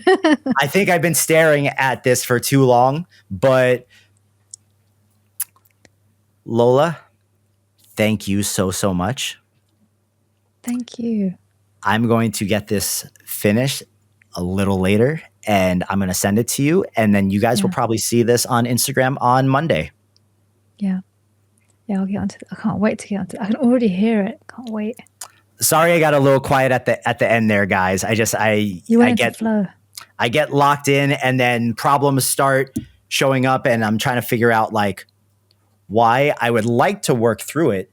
I think I've been staring at this for too long, but Lola, thank you so much. Thank you. I'm going to get this finished a little later and I'm going to send it to you. And then you guys will probably see this on Instagram on Monday. Yeah. Yeah, I'll get onto it. I can't wait to get onto it. I can already hear it. Can't wait. Sorry, I got a little quiet at the end there, guys. I get flow. I get locked in and then problems start showing up and I'm trying to figure out like why. I would like to work through it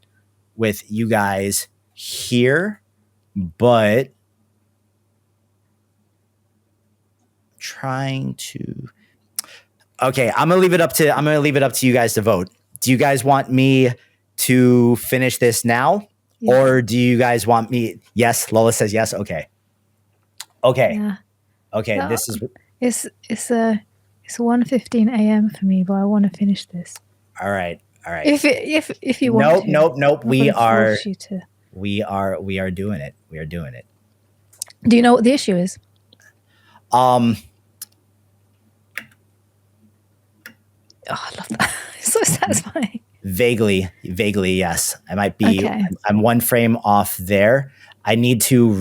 with you guys here, but trying to. Okay, I'm gonna leave it up to you guys to vote. Do you guys want me to finish this now? Yeah. Or do you guys want me? Yes, Lola says yes. Okay. Yeah. Okay. No, this is. It's 1:15 a.m. for me, but I want to finish this. All right. If you want to. Nope. We are doing it. We are doing it. Do you know what the issue is? Oh, I love that. It's so satisfying. Vaguely, yes. I might be. Okay. I'm one frame off there. I need to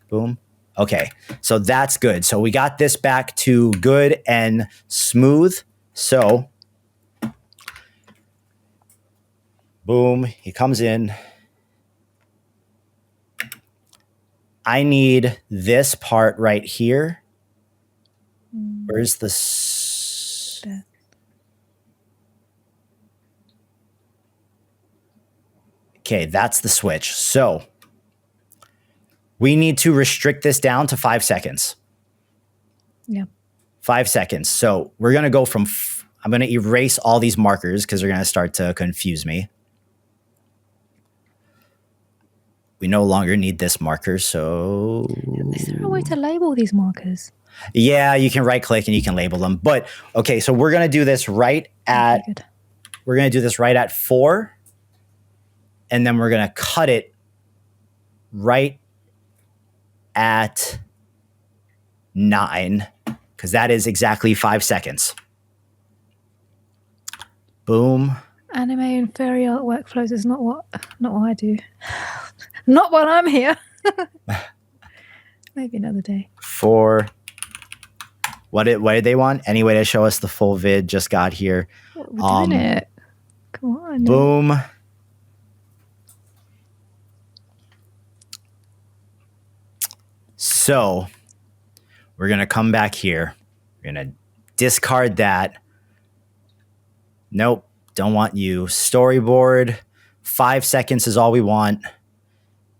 boom. Okay, so that's good. So we got this back to good and smooth. So, boom, he comes in. I need this part right here. Where's the... Okay, that's the switch. So we need to restrict this down to 5 seconds. Yeah. 5 seconds. So we're going to go from, I'm going to erase all these markers because they're going to start to confuse me. We no longer need this marker. So is there a way to label these markers? Yeah, you can right click and you can label them. But okay, so we're going to do this right at, we're going to do this right at 4. And then we're going to cut it right at 9. because that is exactly 5 seconds. Boom. Anime and fairy art workflows is not what I do. Not while I'm here. Maybe another day. 4. What did they want? Any way to show us the full vid? Just got here. We're doing it. Come on. Boom. So we're going to come back here. We're going to discard that. Nope. Don't want you. Storyboard. 5 seconds is all we want.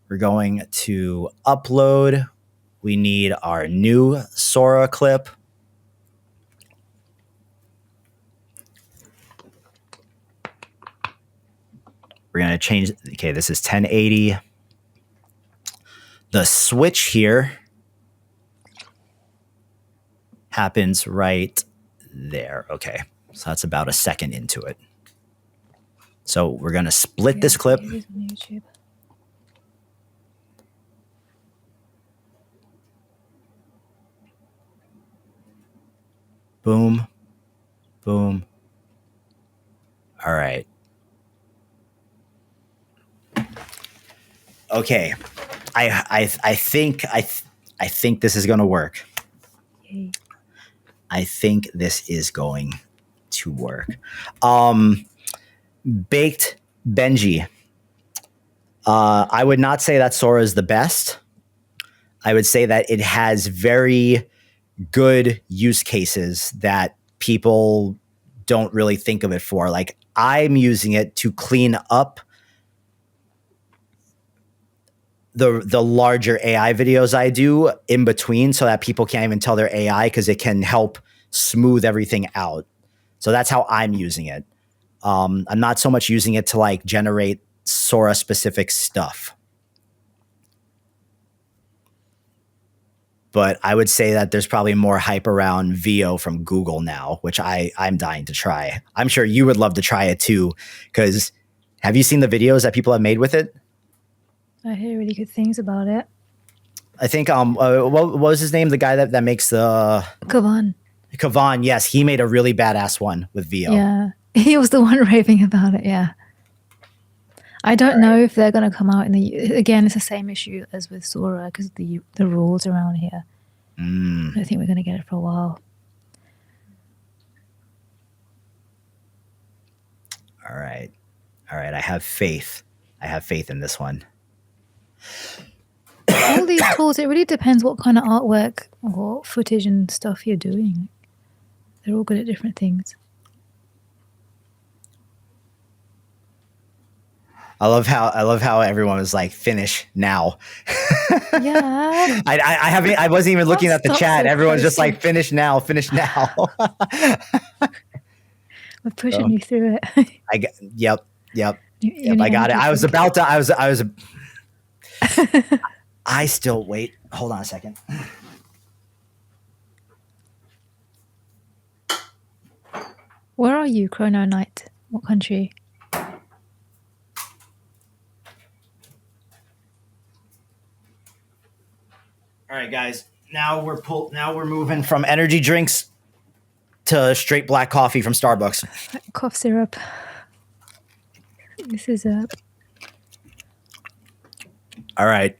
We're going to upload. We need our new Sora clip. We're going to change. Okay, this is 1080. The switch here happens right there. Okay, so that's about a second into it. So we're going to split this clip. It is on YouTube. Boom. Boom. All right. Okay. I think this is going to work. Yay. I think this is going to work. Baked Benji. I would not say that Sora is the best. I would say that it has very good use cases that people don't really think of it for. Like, I'm using it to clean up the larger AI videos I do in between, so that people can't even tell they're AI, because it can help smooth everything out. So that's how I'm using it. I'm not so much using it to like generate Sora specific stuff. But I would say that there's probably more hype around VO from Google now, which I'm dying to try. I'm sure you would love to try it too, because have you seen the videos that people have made with it? I hear really good things about it. I think what was his name? The guy that makes the Kavan. Yes, he made a really badass one with VO. Yeah, he was the one raving about it. Yeah, I don't know if they're going to come out in the. Again, it's the same issue as with Sora, because the rules around here. I don't think we're going to get it for a while. All right. I have faith. In this one. All these tools, it really depends what kind of artwork or footage and stuff you're doing. They're all good at different things. I love how everyone was like, finish now. Yeah. I wasn't even looking at the chat. Everyone's just like, finish now. We're pushing you through it. Yep. I got it. I was about to. I still wait. Hold on a second. Where are you, Chrono Knight? What country? All right, guys. Now we're moving from energy drinks to straight black coffee from Starbucks. Cough syrup. This is a. All right.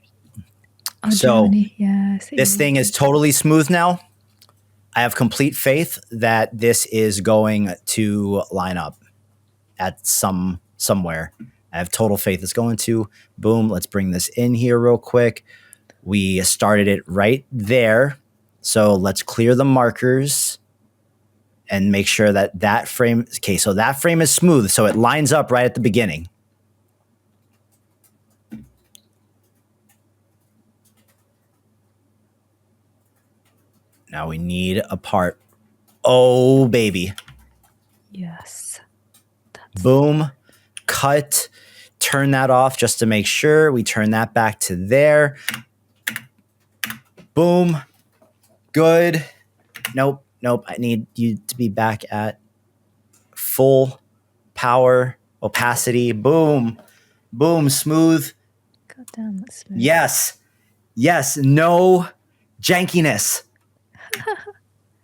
Oh, So Germany. Yeah, this thing is totally smooth now. I have complete faith that this is going to line up at somewhere. I have total faith it's going to. Boom. Let's bring this in here real quick. We started it right there. So let's clear the markers and make sure that frame. Okay, so that frame is smooth. So it lines up right at the beginning. Now we need a part. Oh, baby. Yes. Boom. Cut. Turn that off just to make sure. We turn that back to there. Boom. Good. Nope. I need you to be back at full power, opacity. Boom. Smooth. God damn, that's smooth. Yes. No jankiness.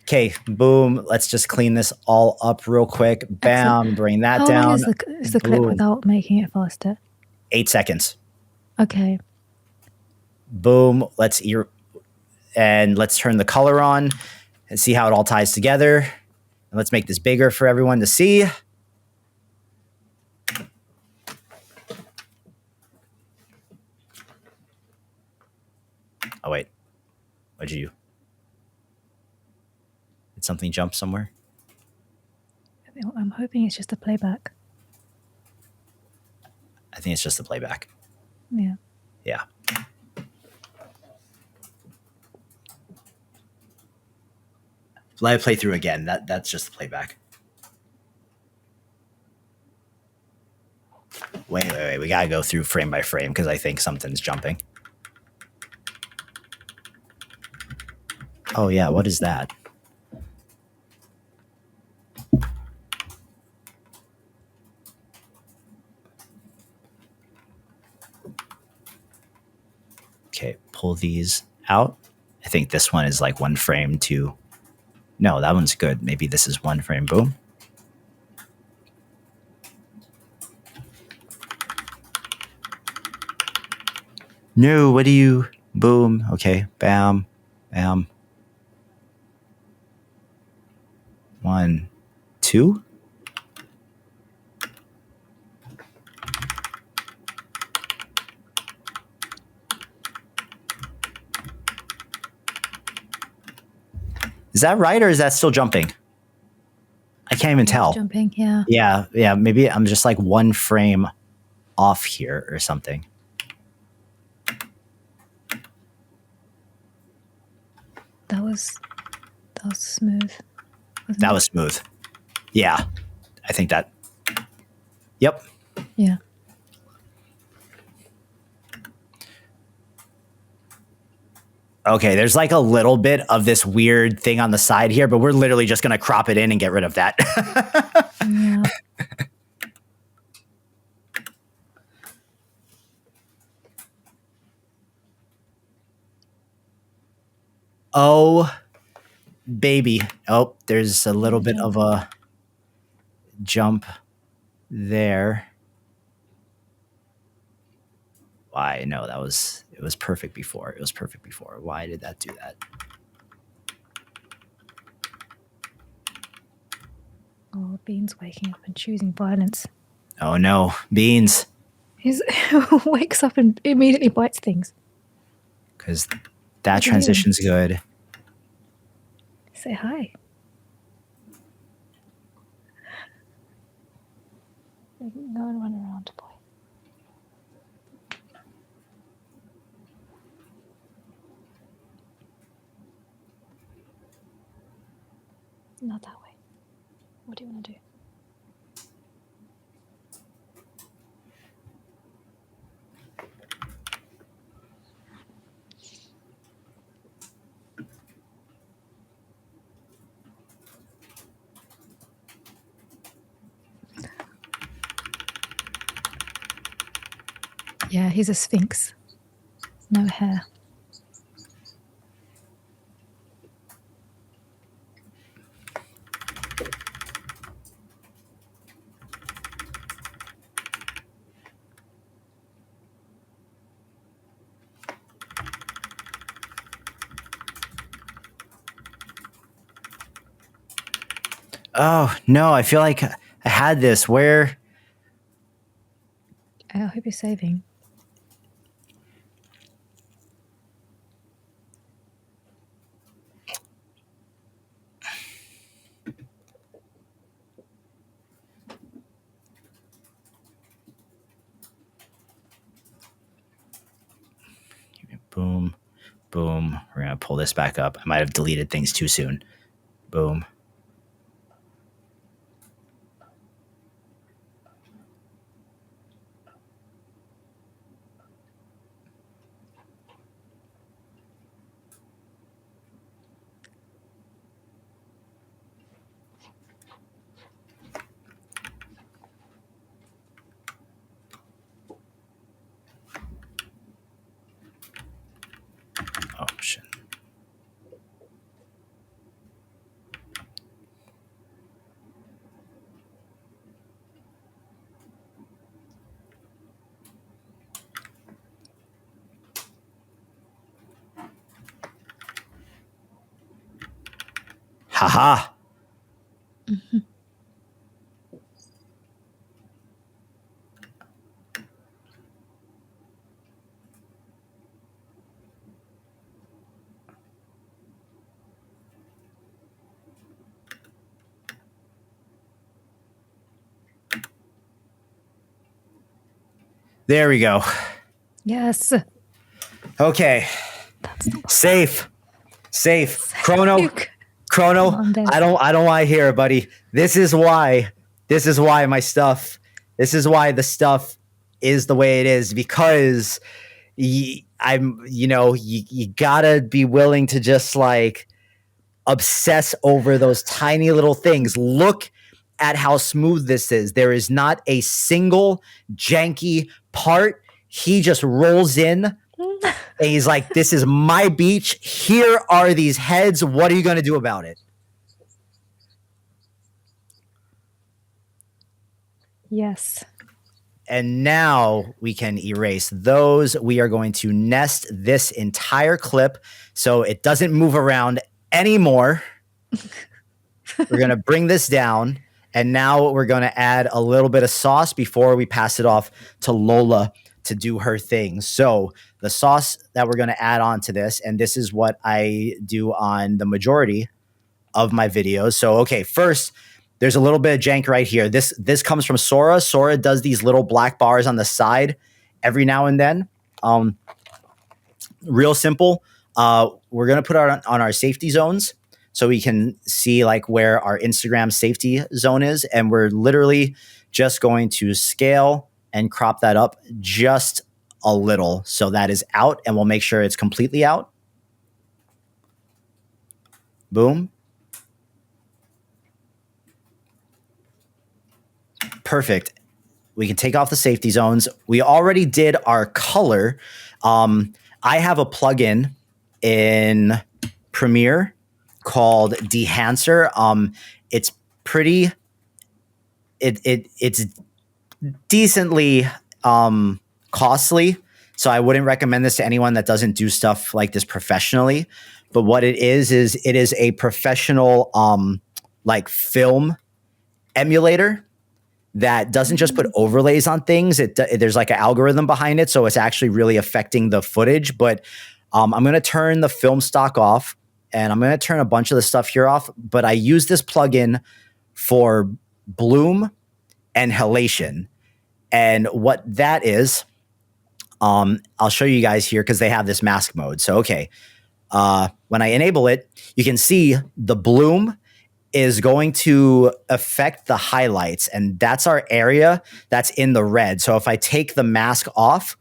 Okay, boom. Let's just clean this all up real quick. Bam, Excellent. bring that How down. long is the clip Boom. without making it faster? 8 seconds. Okay. Boom. And let's turn the color on and see how it all ties together. And let's make this bigger for everyone to see. Oh, wait. Did something jump somewhere? I'm hoping it's just a playback. I think it's just the playback. Yeah. Yeah. Let it play through again. That's just the playback. Wait. We gotta go through frame by frame because I think something's jumping. Oh yeah, what is that? Okay, pull these out. I think this one is like 1 frame to... No, that one's good. Maybe this is 1 frame. Boom. No, what do you... Boom. Okay, bam, bam. 1, 2. Is that right, or is that still jumping? I can't even tell. Jumping, yeah. Yeah. Maybe I'm just like 1 frame off here or something. That was smooth. That was smooth. Yeah, I think that. Yep. Yeah. Okay, there's like a little bit of this weird thing on the side here, but we're literally just going to crop it in and get rid of that. Yeah. Oh, baby. Oh, there's a little bit of a jump there. Why? No, it was perfect before. It was perfect before. Why did that do that? Oh, Bean's waking up and choosing violence. Oh no, Beans. He wakes up and immediately bites things. Because that transition's good. Say hi. Go and run around, boy. Not that way. What do you want to do? Yeah, he's a sphinx. No hair. Oh no, I feel like I had this. Where? I hope you're saving. Boom, boom. We're gonna pull this back up. I might have deleted things too soon. Boom. Oh shit. Haha. Mm-hmm. There we go. Yes. Okay. That's the one. Safe. Chrono. Come on, Des. I don't want to hear it, buddy. This is why my stuff. This is why the stuff is the way it is, because you gotta be willing to just like obsess over those tiny little things. Look at how smooth this is. There is not a single janky part. He just rolls in and he's like, this is my beach. Here are these heads. What are you going to do about it? Yes. And now we can erase those. We are going to nest this entire clip so it doesn't move around anymore. We're going to bring this down. And now we're going to add a little bit of sauce before we pass it off to Lola to do her thing. So the sauce that we're going to add on to this, and this is what I do on the majority of my videos. So, okay, first, there's a little bit of jank right here. This comes from Sora. Sora does these little black bars on the side every now and then. Real simple. We're going to put it on our safety zones so we can see like where our Instagram safety zone is. And we're literally just going to scale and crop that up just a little. So that is out, and we'll make sure it's completely out. Boom. Perfect. We can take off the safety zones. We already did our color. I have a plugin in Premiere called Dehancer. It's pretty. It's decently costly, so I wouldn't recommend this to anyone that doesn't do stuff like this professionally. But what it is it is a professional like film emulator that doesn't just put overlays on things. There's like an algorithm behind it, so it's actually really affecting the footage. But I'm going to turn the film stock off, and I'm going to turn a bunch of the stuff here off. But I use this plugin for bloom and halation. And what that is, I'll show you guys here because they have this mask mode. So, okay, when I enable it, you can see the bloom is going to affect the highlights, and that's our area that's in the red. So if I take the mask off,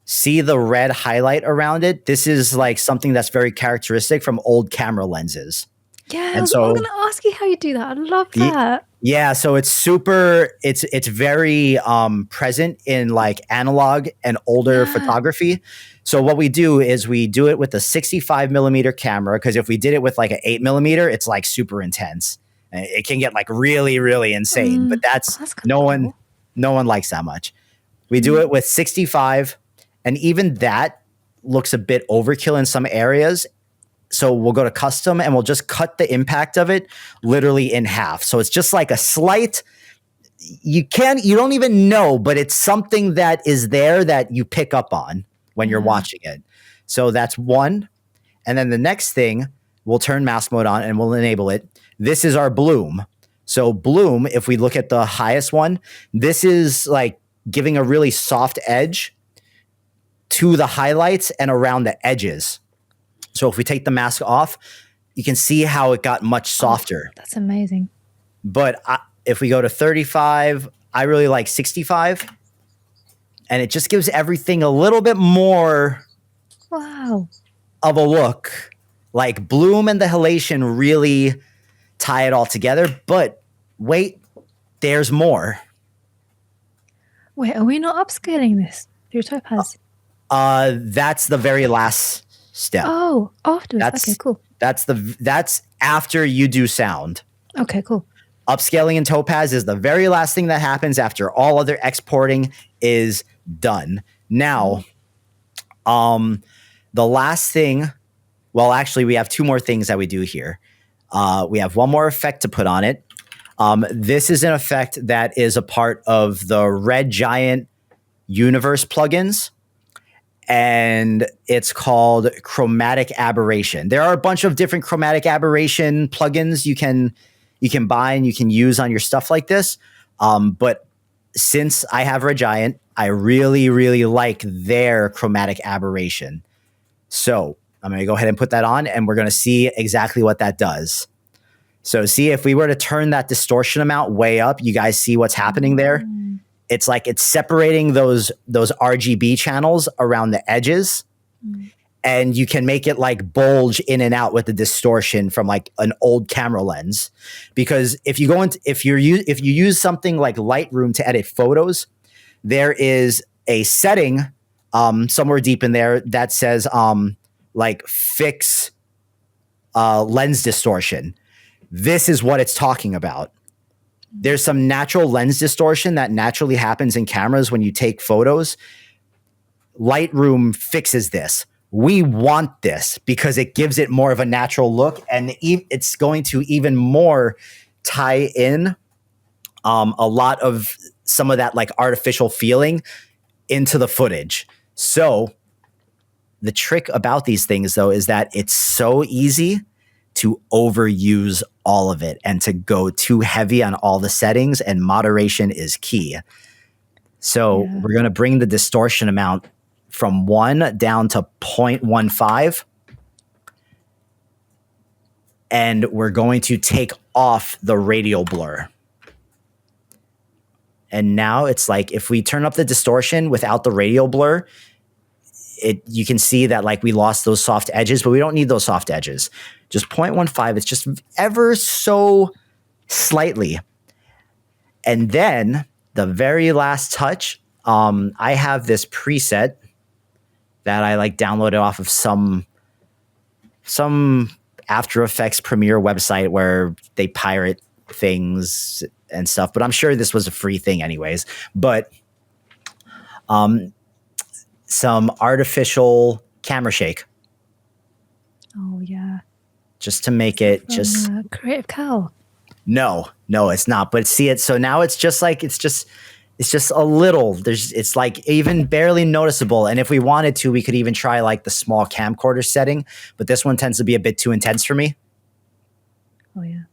see the red highlight around it? This is like something that's very characteristic from old camera lenses. Yeah, And I was so- going to ask you how you do that. I love that. Yeah, so it's very present in like analog and older Yeah. photography. So what we do is we do it with a 65 millimeter camera, because if we did it with like an 8 millimeter, it's like super intense. And it can get like really, really insane. But that's that's kinda no one cool. no one likes that much. We do it with 65, and even that looks a bit overkill in some areas. So we'll go to custom and we'll just cut the impact of it literally in half. So it's just like a slight, you don't even know, but it's something that is there that you pick up on when you're watching it. So that's one. And then the next thing, we'll turn mask mode on and we'll enable it. This is our bloom. So bloom, if we look at the highest one, this is like giving a really soft edge to the highlights and around the edges. So if we take the mask off, you can see how it got much softer. That's amazing. But if we go to 35, I really like 65. And it just gives everything a little bit more Wow. of a look. Like bloom and the halation really tie it all together. But wait, there's more. Wait, are we not upscaling this through Topaz? That's the very last step. Oh, afterwards. Okay, cool. That's after you do sound. Okay, cool. Upscaling in Topaz is the very last thing that happens after all other exporting is done. Now, the last thing, well, actually, we have two more things that we do here. We have one more effect to put on it. This is an effect that is a part of the Red Giant Universe plugins, and it's called Chromatic Aberration. There are a bunch of different chromatic aberration plugins you can buy and you can use on your stuff like this. But since I have Red Giant, I really, really like their chromatic aberration. So I'm going to go ahead and put that on, and we're going to see exactly what that does. So see, if we were to turn that distortion amount way up, you guys see what's happening there? It's like it's separating those RGB channels around the edges, and you can make it like bulge in and out with the distortion from like an old camera lens. Because if you use something like Lightroom to edit photos, there is a setting somewhere deep in there that says like fix lens distortion. This is what it's talking about. There's some natural lens distortion that naturally happens in cameras when you take photos. Lightroom fixes this. We want this because it gives it more of a natural look, and it's going to even more tie in a lot of some of that like artificial feeling into the footage. So the trick about these things, though, is that it's so easy to overuse all of it and to go too heavy on all the settings, and moderation is key. So we're going to bring the distortion amount from 1 down to 0.15. And we're going to take off the radial blur. And now it's like if we turn up the distortion without the radial blur, you can see that like we lost those soft edges, but we don't need those soft edges. Just 0.15. It's just ever so slightly. And then the very last touch, I have this preset that I like downloaded off of some After Effects Premiere website where they pirate things and stuff, but I'm sure this was a free thing anyways. But some artificial camera shake. Oh yeah. Just to make it just Creative Cow. No, it's not. But see it. So now it's just a little. It's like even barely noticeable. And if we wanted to, we could even try like the small camcorder setting. But this one tends to be a bit too intense for me. Oh yeah.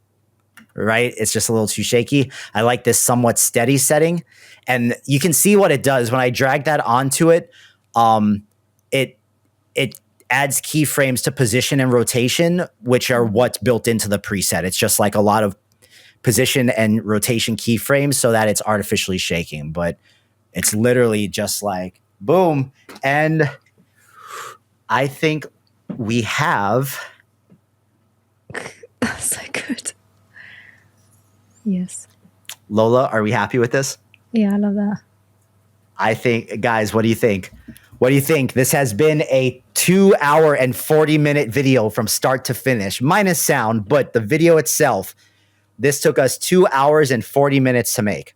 Right? It's just a little too shaky. I like this somewhat steady setting. And you can see what it does when I drag that onto it. It adds keyframes to position and rotation, which are what's built into the preset. It's just like a lot of position and rotation keyframes so that it's artificially shaking, but it's literally just like boom. And I think we have. That's so good. Yes. Lola, are we happy with this? Yeah, I love that. I think, guys, what do you think? What do you think? This has been a 2 hour and 40-minute video from start to finish, minus sound, but the video itself, this took us 2 hours and 40 minutes to make.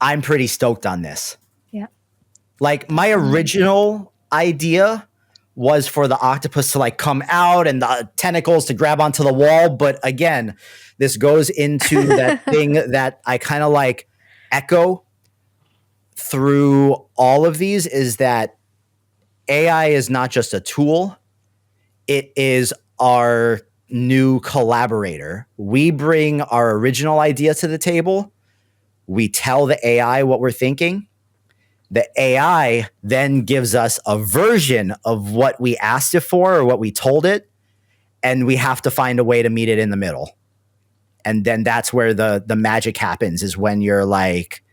I'm pretty stoked on this. Yeah. Like my original idea was for the octopus to like come out and the tentacles to grab onto the wall. But again, this goes into that thing that I kind of like echo through all of these, is that AI is not just a tool. It is our new collaborator. We bring our original idea to the table. We tell the AI what we're thinking. The AI then gives us a version of what we asked it for or what we told it, and we have to find a way to meet it in the middle. And then that's where the magic happens, is when you're like,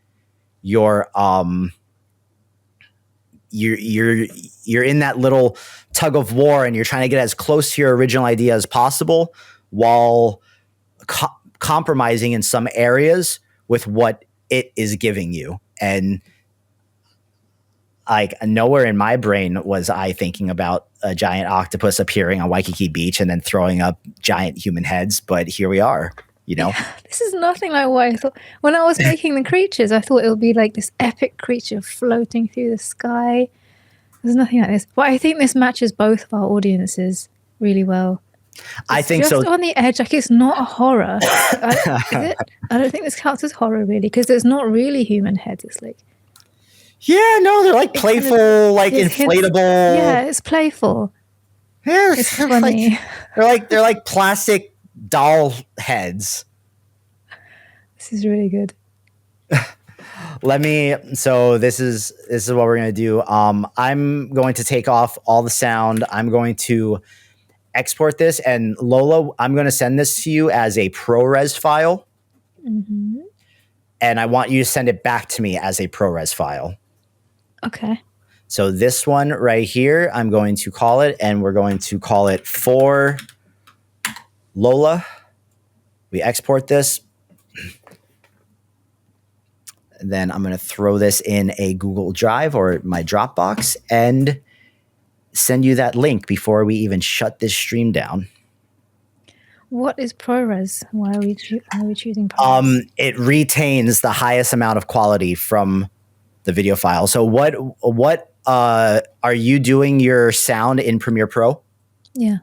you're in that little tug of war and you're trying to get as close to your original idea as possible while compromising in some areas with what it is giving you. And like nowhere in my brain was I thinking about a giant octopus appearing on Waikiki Beach and then throwing up giant human heads. But here we are, you know. Yeah, this is nothing like what I thought. When I was making the creatures, I thought it would be like this epic creature floating through the sky. There's nothing like this. But I think this matches both of our audiences. really well. I It's think just so. on the edge, like it's not a horror. Is it? I don't think this counts as horror really, because it's not really human heads. It's like Yeah, no, they're like playful, like inflatable. Yeah, it's playful. Yeah, It's funny. They're like plastic doll heads. This is really good. So this is what we're gonna do. I'm going to take off all the sound. I'm going to export this, and Lola, I'm going to send this to you as a ProRes file, and I want you to send it back to me as a ProRes file. Okay. So this one right here, I'm going to call it, and we're going to call it for Lola. We export this. Then I'm going to throw this in a Google Drive or my Dropbox and send you that link before we even shut this stream down. What is ProRes? Why are we choosing ProRes? It retains the highest amount of quality from the video file. So what are you doing your sound in Premiere Pro? Yeah.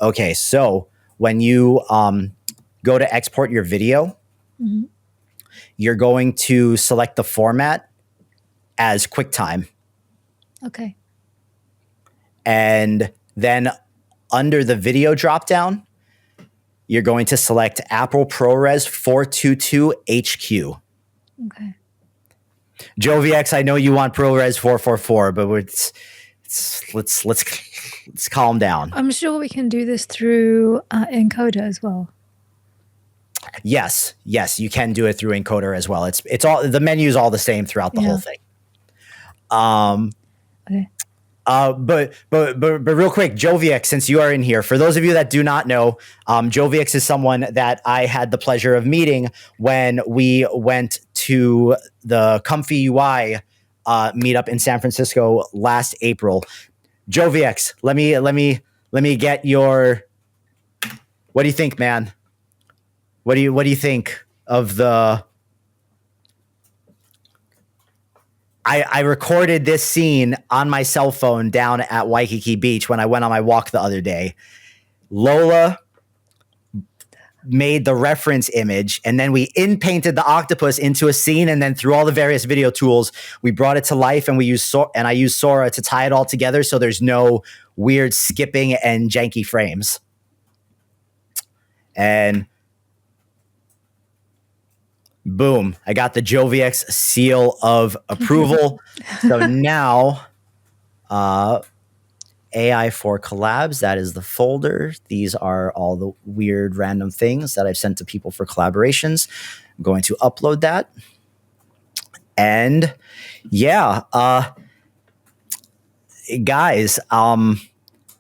Okay, so when you go to export your video, you're going to select the format as QuickTime. Okay. And then under the video dropdown, you're going to select Apple ProRes 422 HQ. Okay. JoviX, I know you want ProRes 444, but let's calm down. I'm sure we can do this through Encoder as well. Yes, you can do it through Encoder as well. It's all, the menu is all the same throughout the whole thing. Okay. But real quick, JoviX, since you are in here, for those of you that do not know, JoviX is someone that I had the pleasure of meeting when we went to the Comfy UI meetup in San Francisco last April. JoviX, let me get your. What do you think, man? What do you think of the? I recorded this scene on my cell phone down at Waikiki Beach when I went on my walk the other day. Lola made the reference image, and then we in-painted the octopus into a scene, and then through all the various video tools, we brought it to life, and I used Sora to tie it all together so there's no weird skipping and janky frames. And boom, I got the JoviX seal of approval. So now, AI for collabs, that is the folder. These are all the weird random things that I've sent to people for collaborations. I'm going to upload that. And yeah, guys,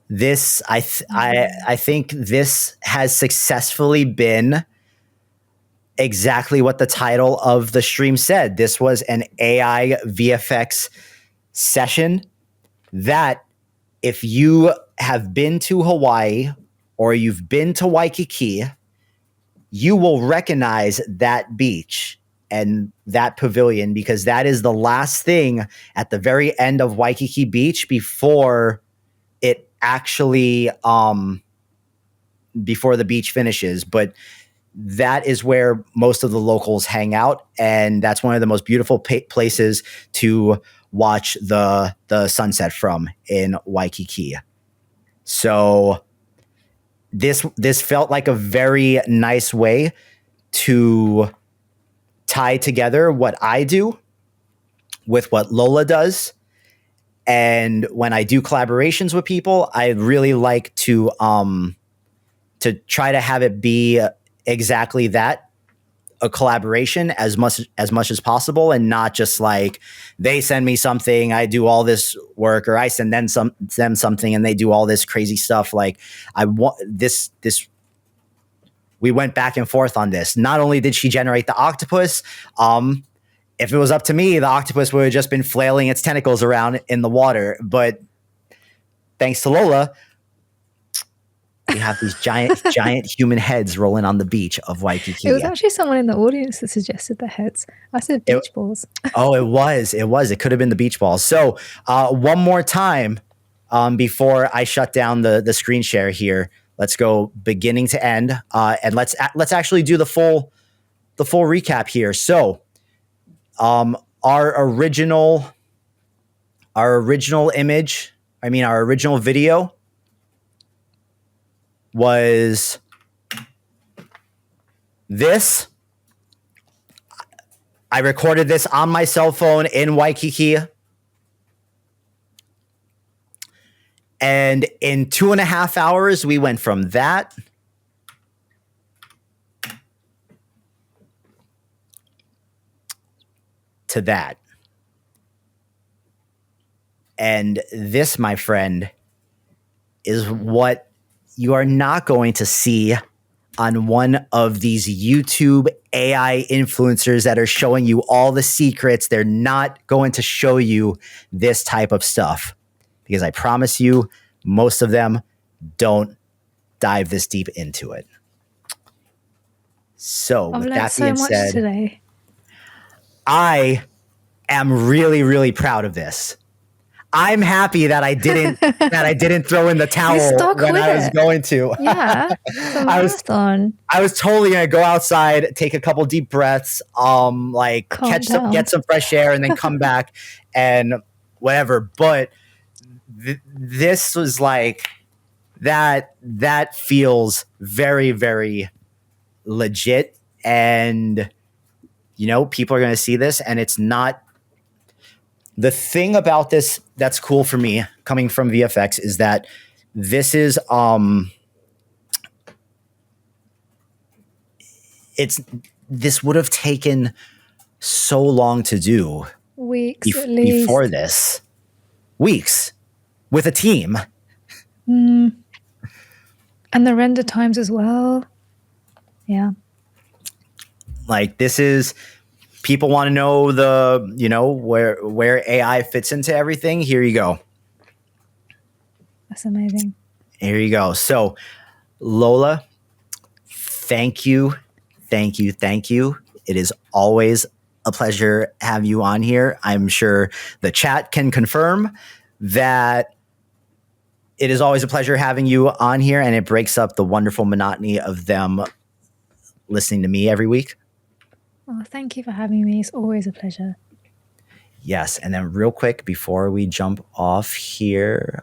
this, I think this has successfully been exactly what the title of the stream said. This was an AI VFX session that, if you have been to Hawaii or you've been to Waikiki, you will recognize that beach and that pavilion, because that is the last thing at the very end of Waikiki Beach before it actually before the beach finishes. But that is where most of the locals hang out, and that's one of the most beautiful places to watch the sunset from in Waikiki. So this felt like a very nice way to tie together what I do with what Lola does. And when I do collaborations with people, I really like to try to have it be exactly that, a collaboration as much as possible, and not just like they send me something, I do all this work, or I send them something and they do all this crazy stuff. Like, I want this. We went back and forth on this. Not only did she generate the octopus, if it was up to me, the octopus would have just been flailing its tentacles around in the water. But thanks to Lola, we have these giant human heads rolling on the beach of Waikiki. It was actually someone in the audience that suggested the heads. I said beach balls. Oh, it was. It could have been the beach balls. So one more time, before I shut down the screen share here. Let's go beginning to end, and let's actually do the full recap here. So, our original image, our original video was this. I recorded this on my cell phone in Waikiki. And in 2.5 hours, we went from that to that. And this, my friend, is what you are not going to see on one of these YouTube AI influencers that are showing you all the secrets. They're not going to show you this type of stuff because I promise you, most of them don't dive this deep into it. So I've with learned that so being much said, today. I am really, really proud of this. I'm happy that I didn't throw in the towel when I was going to. Yeah, it's a marathon. I was totally gonna go outside, take a couple deep breaths, get some fresh air, and then come back and whatever. But this was like that feels very, very legit, and people are gonna see this, and it's not. The thing about this that's cool for me coming from VFX is that this is this would have taken so long to do. Weeks at least. Before this. Weeks with a team. And the render times as well. Yeah. Like this is people want to know where AI fits into everything. Here you go. That's amazing. Here you go. So, Lola, thank you. It is always a pleasure having you on here. I'm sure the chat can confirm that it is always a pleasure having you on here, and it breaks up the wonderful monotony of them listening to me every week. Oh, thank you for having me. It's always a pleasure. Yes. And then real quick, before we jump off here,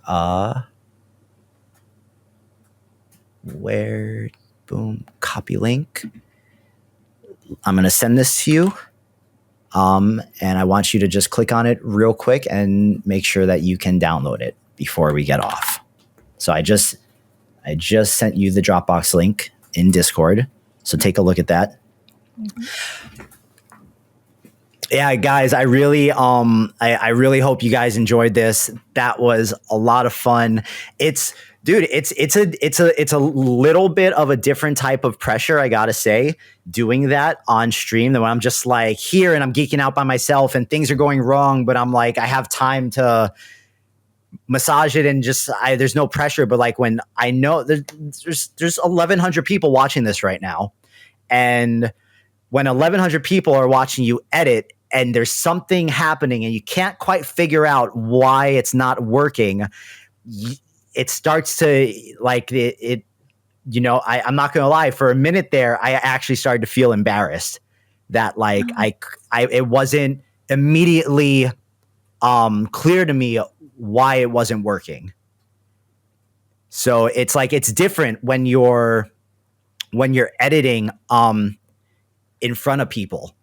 copy link. I'm going to send this to you. And I want you to just click on it real quick and make sure that you can download it before we get off. So I just sent you the Dropbox link in Discord. So take a look at that. Mm-hmm. Yeah, guys, I really hope you guys enjoyed this. That was a lot of fun. It's a little bit of a different type of pressure, I gotta say, doing that on stream than when I'm just like here and I'm geeking out by myself and things are going wrong, but I'm like, I have time to massage it and there's no pressure. But like when I know there's 1,100 people watching this right now, and when 1,100 people are watching you edit and there's something happening and you can't quite figure out why it's not working, it starts to like it. I'm not gonna lie. For a minute there, I actually started to feel embarrassed that like it wasn't immediately clear to me why it wasn't working. So it's like it's different when you're editing in front of people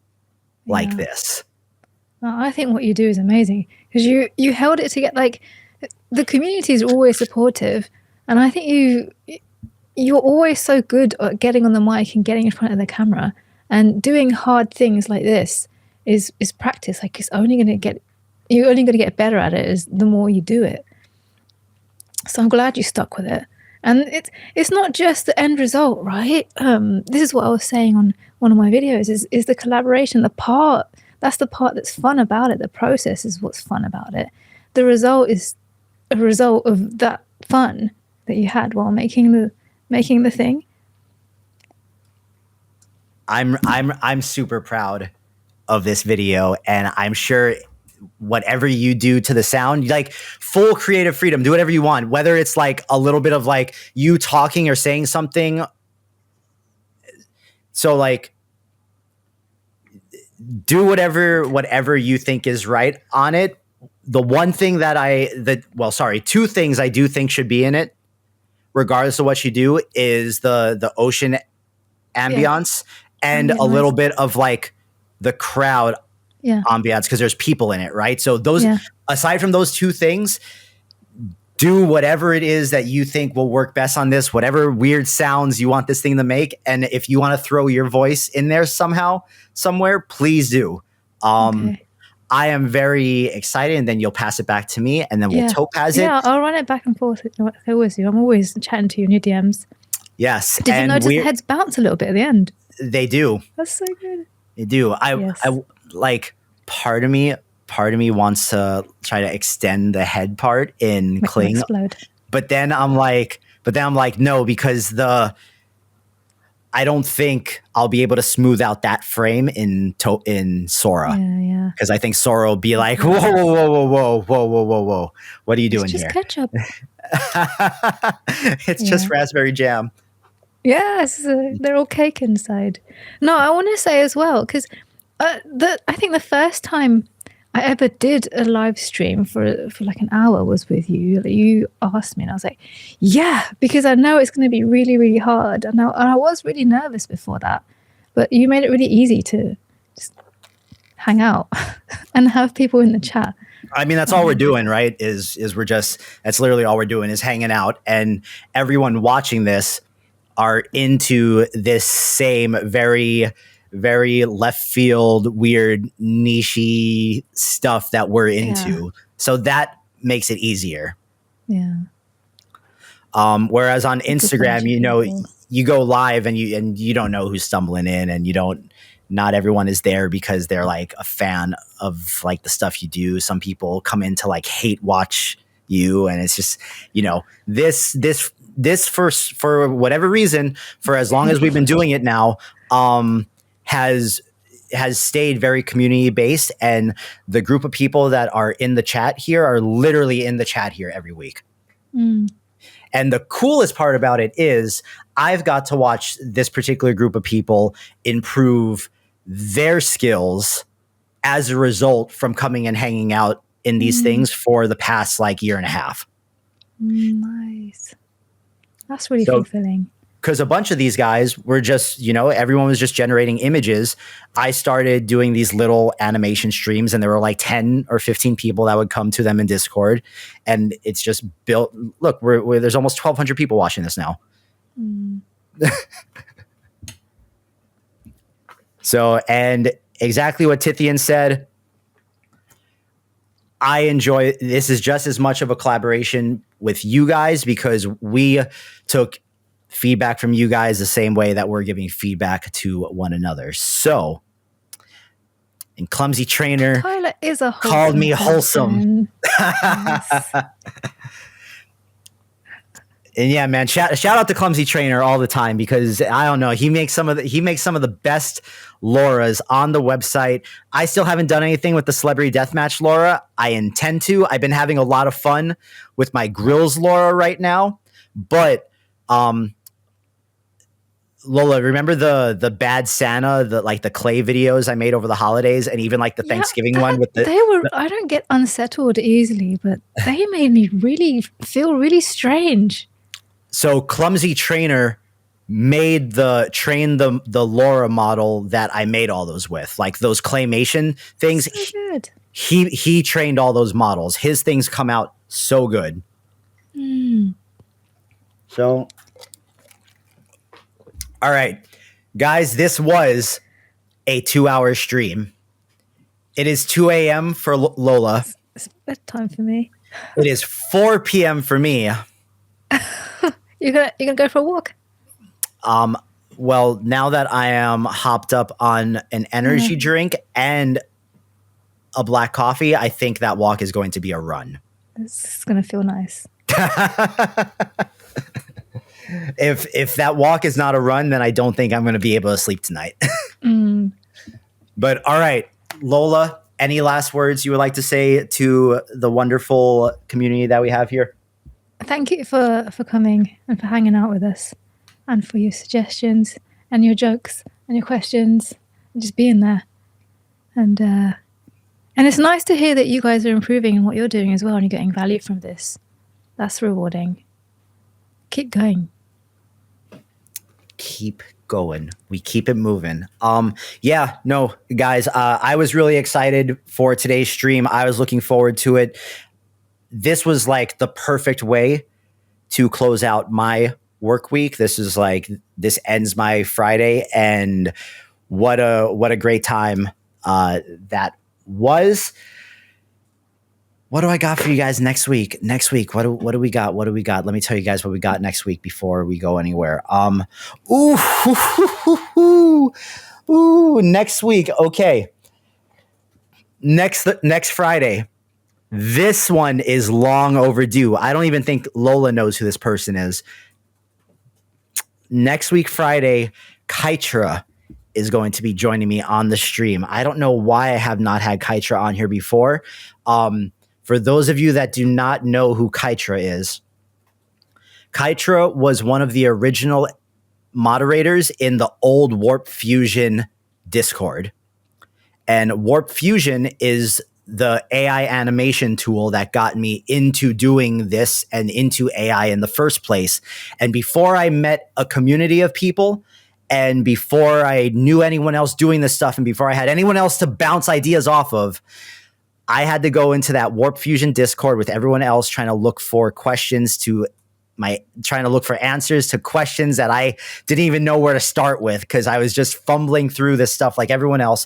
like this. I think what you do is amazing because you held it together. Like the community is always supportive, and I think you're always so good at getting on the mic and getting in front of the camera, and doing hard things like this is practice. Like you're only going to get better at it the more you do it. So I'm glad you stuck with it. And it's not just the end result, right? This is what I was saying on one of my videos is the collaboration, that's the part that's fun about it. The process is what's fun about it. The result is a result of that fun that you had while making the thing. I'm super proud of this video, and I'm sure whatever you do to the sound, like full creative freedom, do whatever you want, whether it's like a little bit of like you talking or saying something. So like do whatever you think is right on it. The one thing two things I do think should be in it, regardless of what you do, is the ocean ambiance and a little bit of like the crowd ambiance, because there's people in it, right? So those, aside from those two things, do whatever it is that you think will work best on this, whatever weird sounds you want this thing to make. And if you want to throw your voice in there somehow, somewhere, please do. I am very excited, and then you'll pass it back to me, and then we'll topaz it. Yeah, I'll run it back and forth. I always do. I'm always chatting to you in your DMs. Yes. Did you notice the heads bounce a little bit at the end? They do. That's so good. They do. I like, part of me wants to try to extend the head part in Kling. But then I'm like, no, because I don't think I'll be able to smooth out that frame in Sora. Yeah. Because I think Sora will be like, whoa. What are you doing here? It's just ketchup. It's just raspberry jam. Yes, they're all cake inside. No, I want to say as well, because I think the first time I ever did a live stream for like an hour was with you. You asked me, and I was like, yeah, because I know it's going to be really, really hard. And I was really nervous before that, but you made it really easy to just hang out and have people in the chat. I mean, that's all we're doing, right? That's literally all we're doing is hanging out, and everyone watching this are into this same very, very left field, weird, niche-y stuff that we're into. So that makes it easier. Yeah. Whereas on Instagram, you go live and you don't know who's stumbling in, and not everyone is there because they're like a fan of like the stuff you do. Some people come in to like hate watch you, and it's just, this for whatever reason, for as long as we've been doing it now, has stayed very community based, and the group of people that are in the chat here are literally in the chat here every week. And the coolest part about it is I've got to watch this particular group of people improve their skills as a result from coming and hanging out in these things for the past like year and a half. Nice. That's really fulfilling. Because a bunch of these guys were just, everyone was just generating images. I started doing these little animation streams, and there were like 10 or 15 people that would come to them in Discord. And it's just built. Look, there's almost 1,200 people watching this now. So, and exactly what Tithian said, I enjoy this is just as much of a collaboration with you guys, because we took feedback from you guys the same way that we're giving feedback to one another. So, and Clumsy Trainer Tyler is called me wholesome. Yes. And yeah, man, shout out to Clumsy Trainer all the time, because I don't know, he makes some of the best Loras on the website. I still haven't done anything with the Celebrity Deathmatch Laura. I intend to. I've been having a lot of fun with my Grills Laura right now. But Lola, remember the Bad Santa, the clay videos I made over the holidays, and even like the Thanksgiving one with I don't get unsettled easily, but they made me really feel really strange. So Clumsy Trainer made the Laura model that I made all those with, like those claymation things. So good. He trained all those models. His things come out so good. So, all right, guys, this was a 2-hour stream. It is 2 a.m. for Lola. It's bedtime for me. It is 4 p.m. for me. You're gonna go for a walk? Well, now that I am hopped up on an energy drink and a black coffee, I think that walk is going to be a run. This is gonna feel nice. If that walk is not a run, then I don't think I'm going to be able to sleep tonight. But all right, Lola, any last words you would like to say to the wonderful community that we have here? Thank you for coming and for hanging out with us, and for your suggestions and your jokes and your questions, and just being there. And it's nice to hear that you guys are improving in what you're doing as well, and you're getting value from this. That's rewarding. Keep going. Keep going. We keep it moving. Yeah, no, guys, I was really excited for today's stream. I was looking forward to it. This was like the perfect way to close out my work week. This ends my Friday, and what a great time that was. What do I got for you guys next week? What do we got? What do we got? Let me tell you guys what we got next week before we go anywhere. Next week. Okay. Next Friday. This one is long overdue. I don't even think Lola knows who this person is. Next week, Friday, Kytra is going to be joining me on the stream. I don't know why I have not had Kytra on here before. For those of you that do not know who Kytra is, Kytra was one of the original moderators in the old Warp Fusion Discord. And Warp Fusion is the AI animation tool that got me into doing this and into AI in the first place. And before I met a community of people, and before I knew anyone else doing this stuff, and before I had anyone else to bounce ideas off of, I had to go into that Warp Fusion Discord with everyone else trying to look for answers to questions that I didn't even know where to start with, because I was just fumbling through this stuff like everyone else.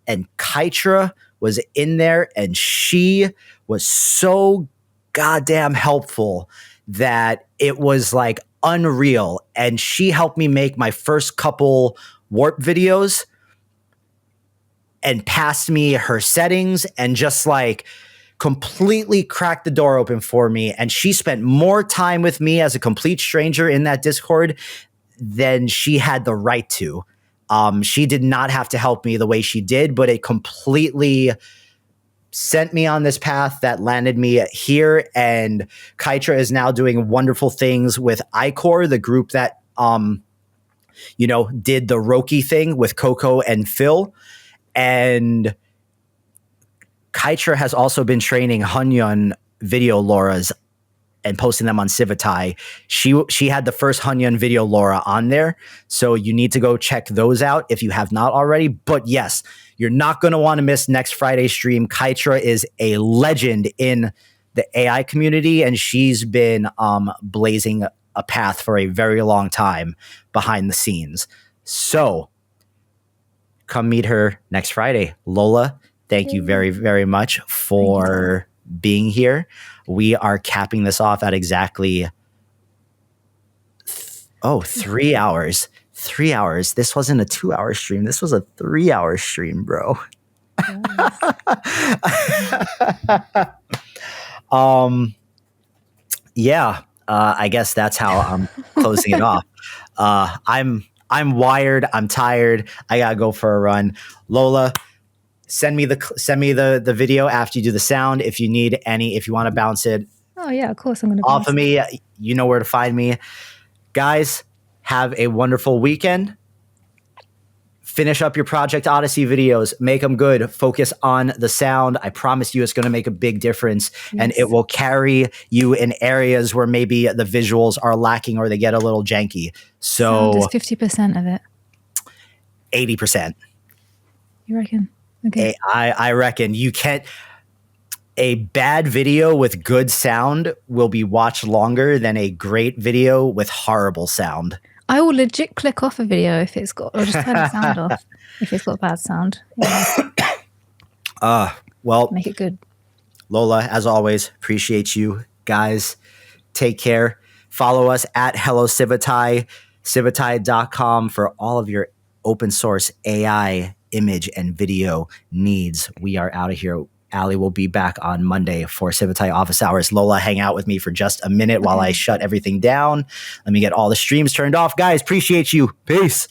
And Kytra was in there, and she was so goddamn helpful that it was like unreal. And she helped me make my first couple Warp videos and passed me her settings and just like completely cracked the door open for me. And she spent more time with me as a complete stranger in that Discord than she had the right to. She did not have to help me the way she did, but it completely sent me on this path that landed me here. And Kytra is now doing wonderful things with iCore, the group that, did the Roki thing with Coco and Phil. And Kytra has also been training Hunyun video Lauras and posting them on Civitai. She had the first Hunyun video Laura on there, so you need to go check those out if you have not already. But yes, you're not going to want to miss next Friday's stream. Kytra is a legend in the AI community, and she's been blazing a path for a very long time behind the scenes. So come meet her next Friday. Lola, thank you very, very much for being here. We are capping this off at exactly 3 hours. 3 hours. This wasn't a 2-hour stream. This was a 3-hour stream, bro. I guess that's how I'm closing it off. I'm wired. I'm tired. I gotta go for a run. Lola, send me the video after you do the sound. If you want to bounce it. Oh yeah, of course I'm going to off of me. You know where to find me. Guys, have a wonderful weekend. Finish up your Project Odyssey videos. Make them good. Focus on the sound. I promise you it's going to make a big difference. Yes. And it will carry you in areas where maybe the visuals are lacking or they get a little janky. So just 50% of it. 80%. You reckon? Okay. I reckon you can't. A bad video with good sound will be watched longer than a great video with horrible sound. I will legit click off a video if it's got, or just turn the sound off if it's got bad sound. Yeah. Well, make it good. Lola, as always, appreciate you guys. Take care. Follow us at Hello Civitai, civitai.com for all of your open source AI image and video needs. We are out of here. Ali will be back on Monday for Civitai office hours. Lola, hang out with me for just a minute while I shut everything down. Let me get all the streams turned off. Guys, appreciate you. Peace.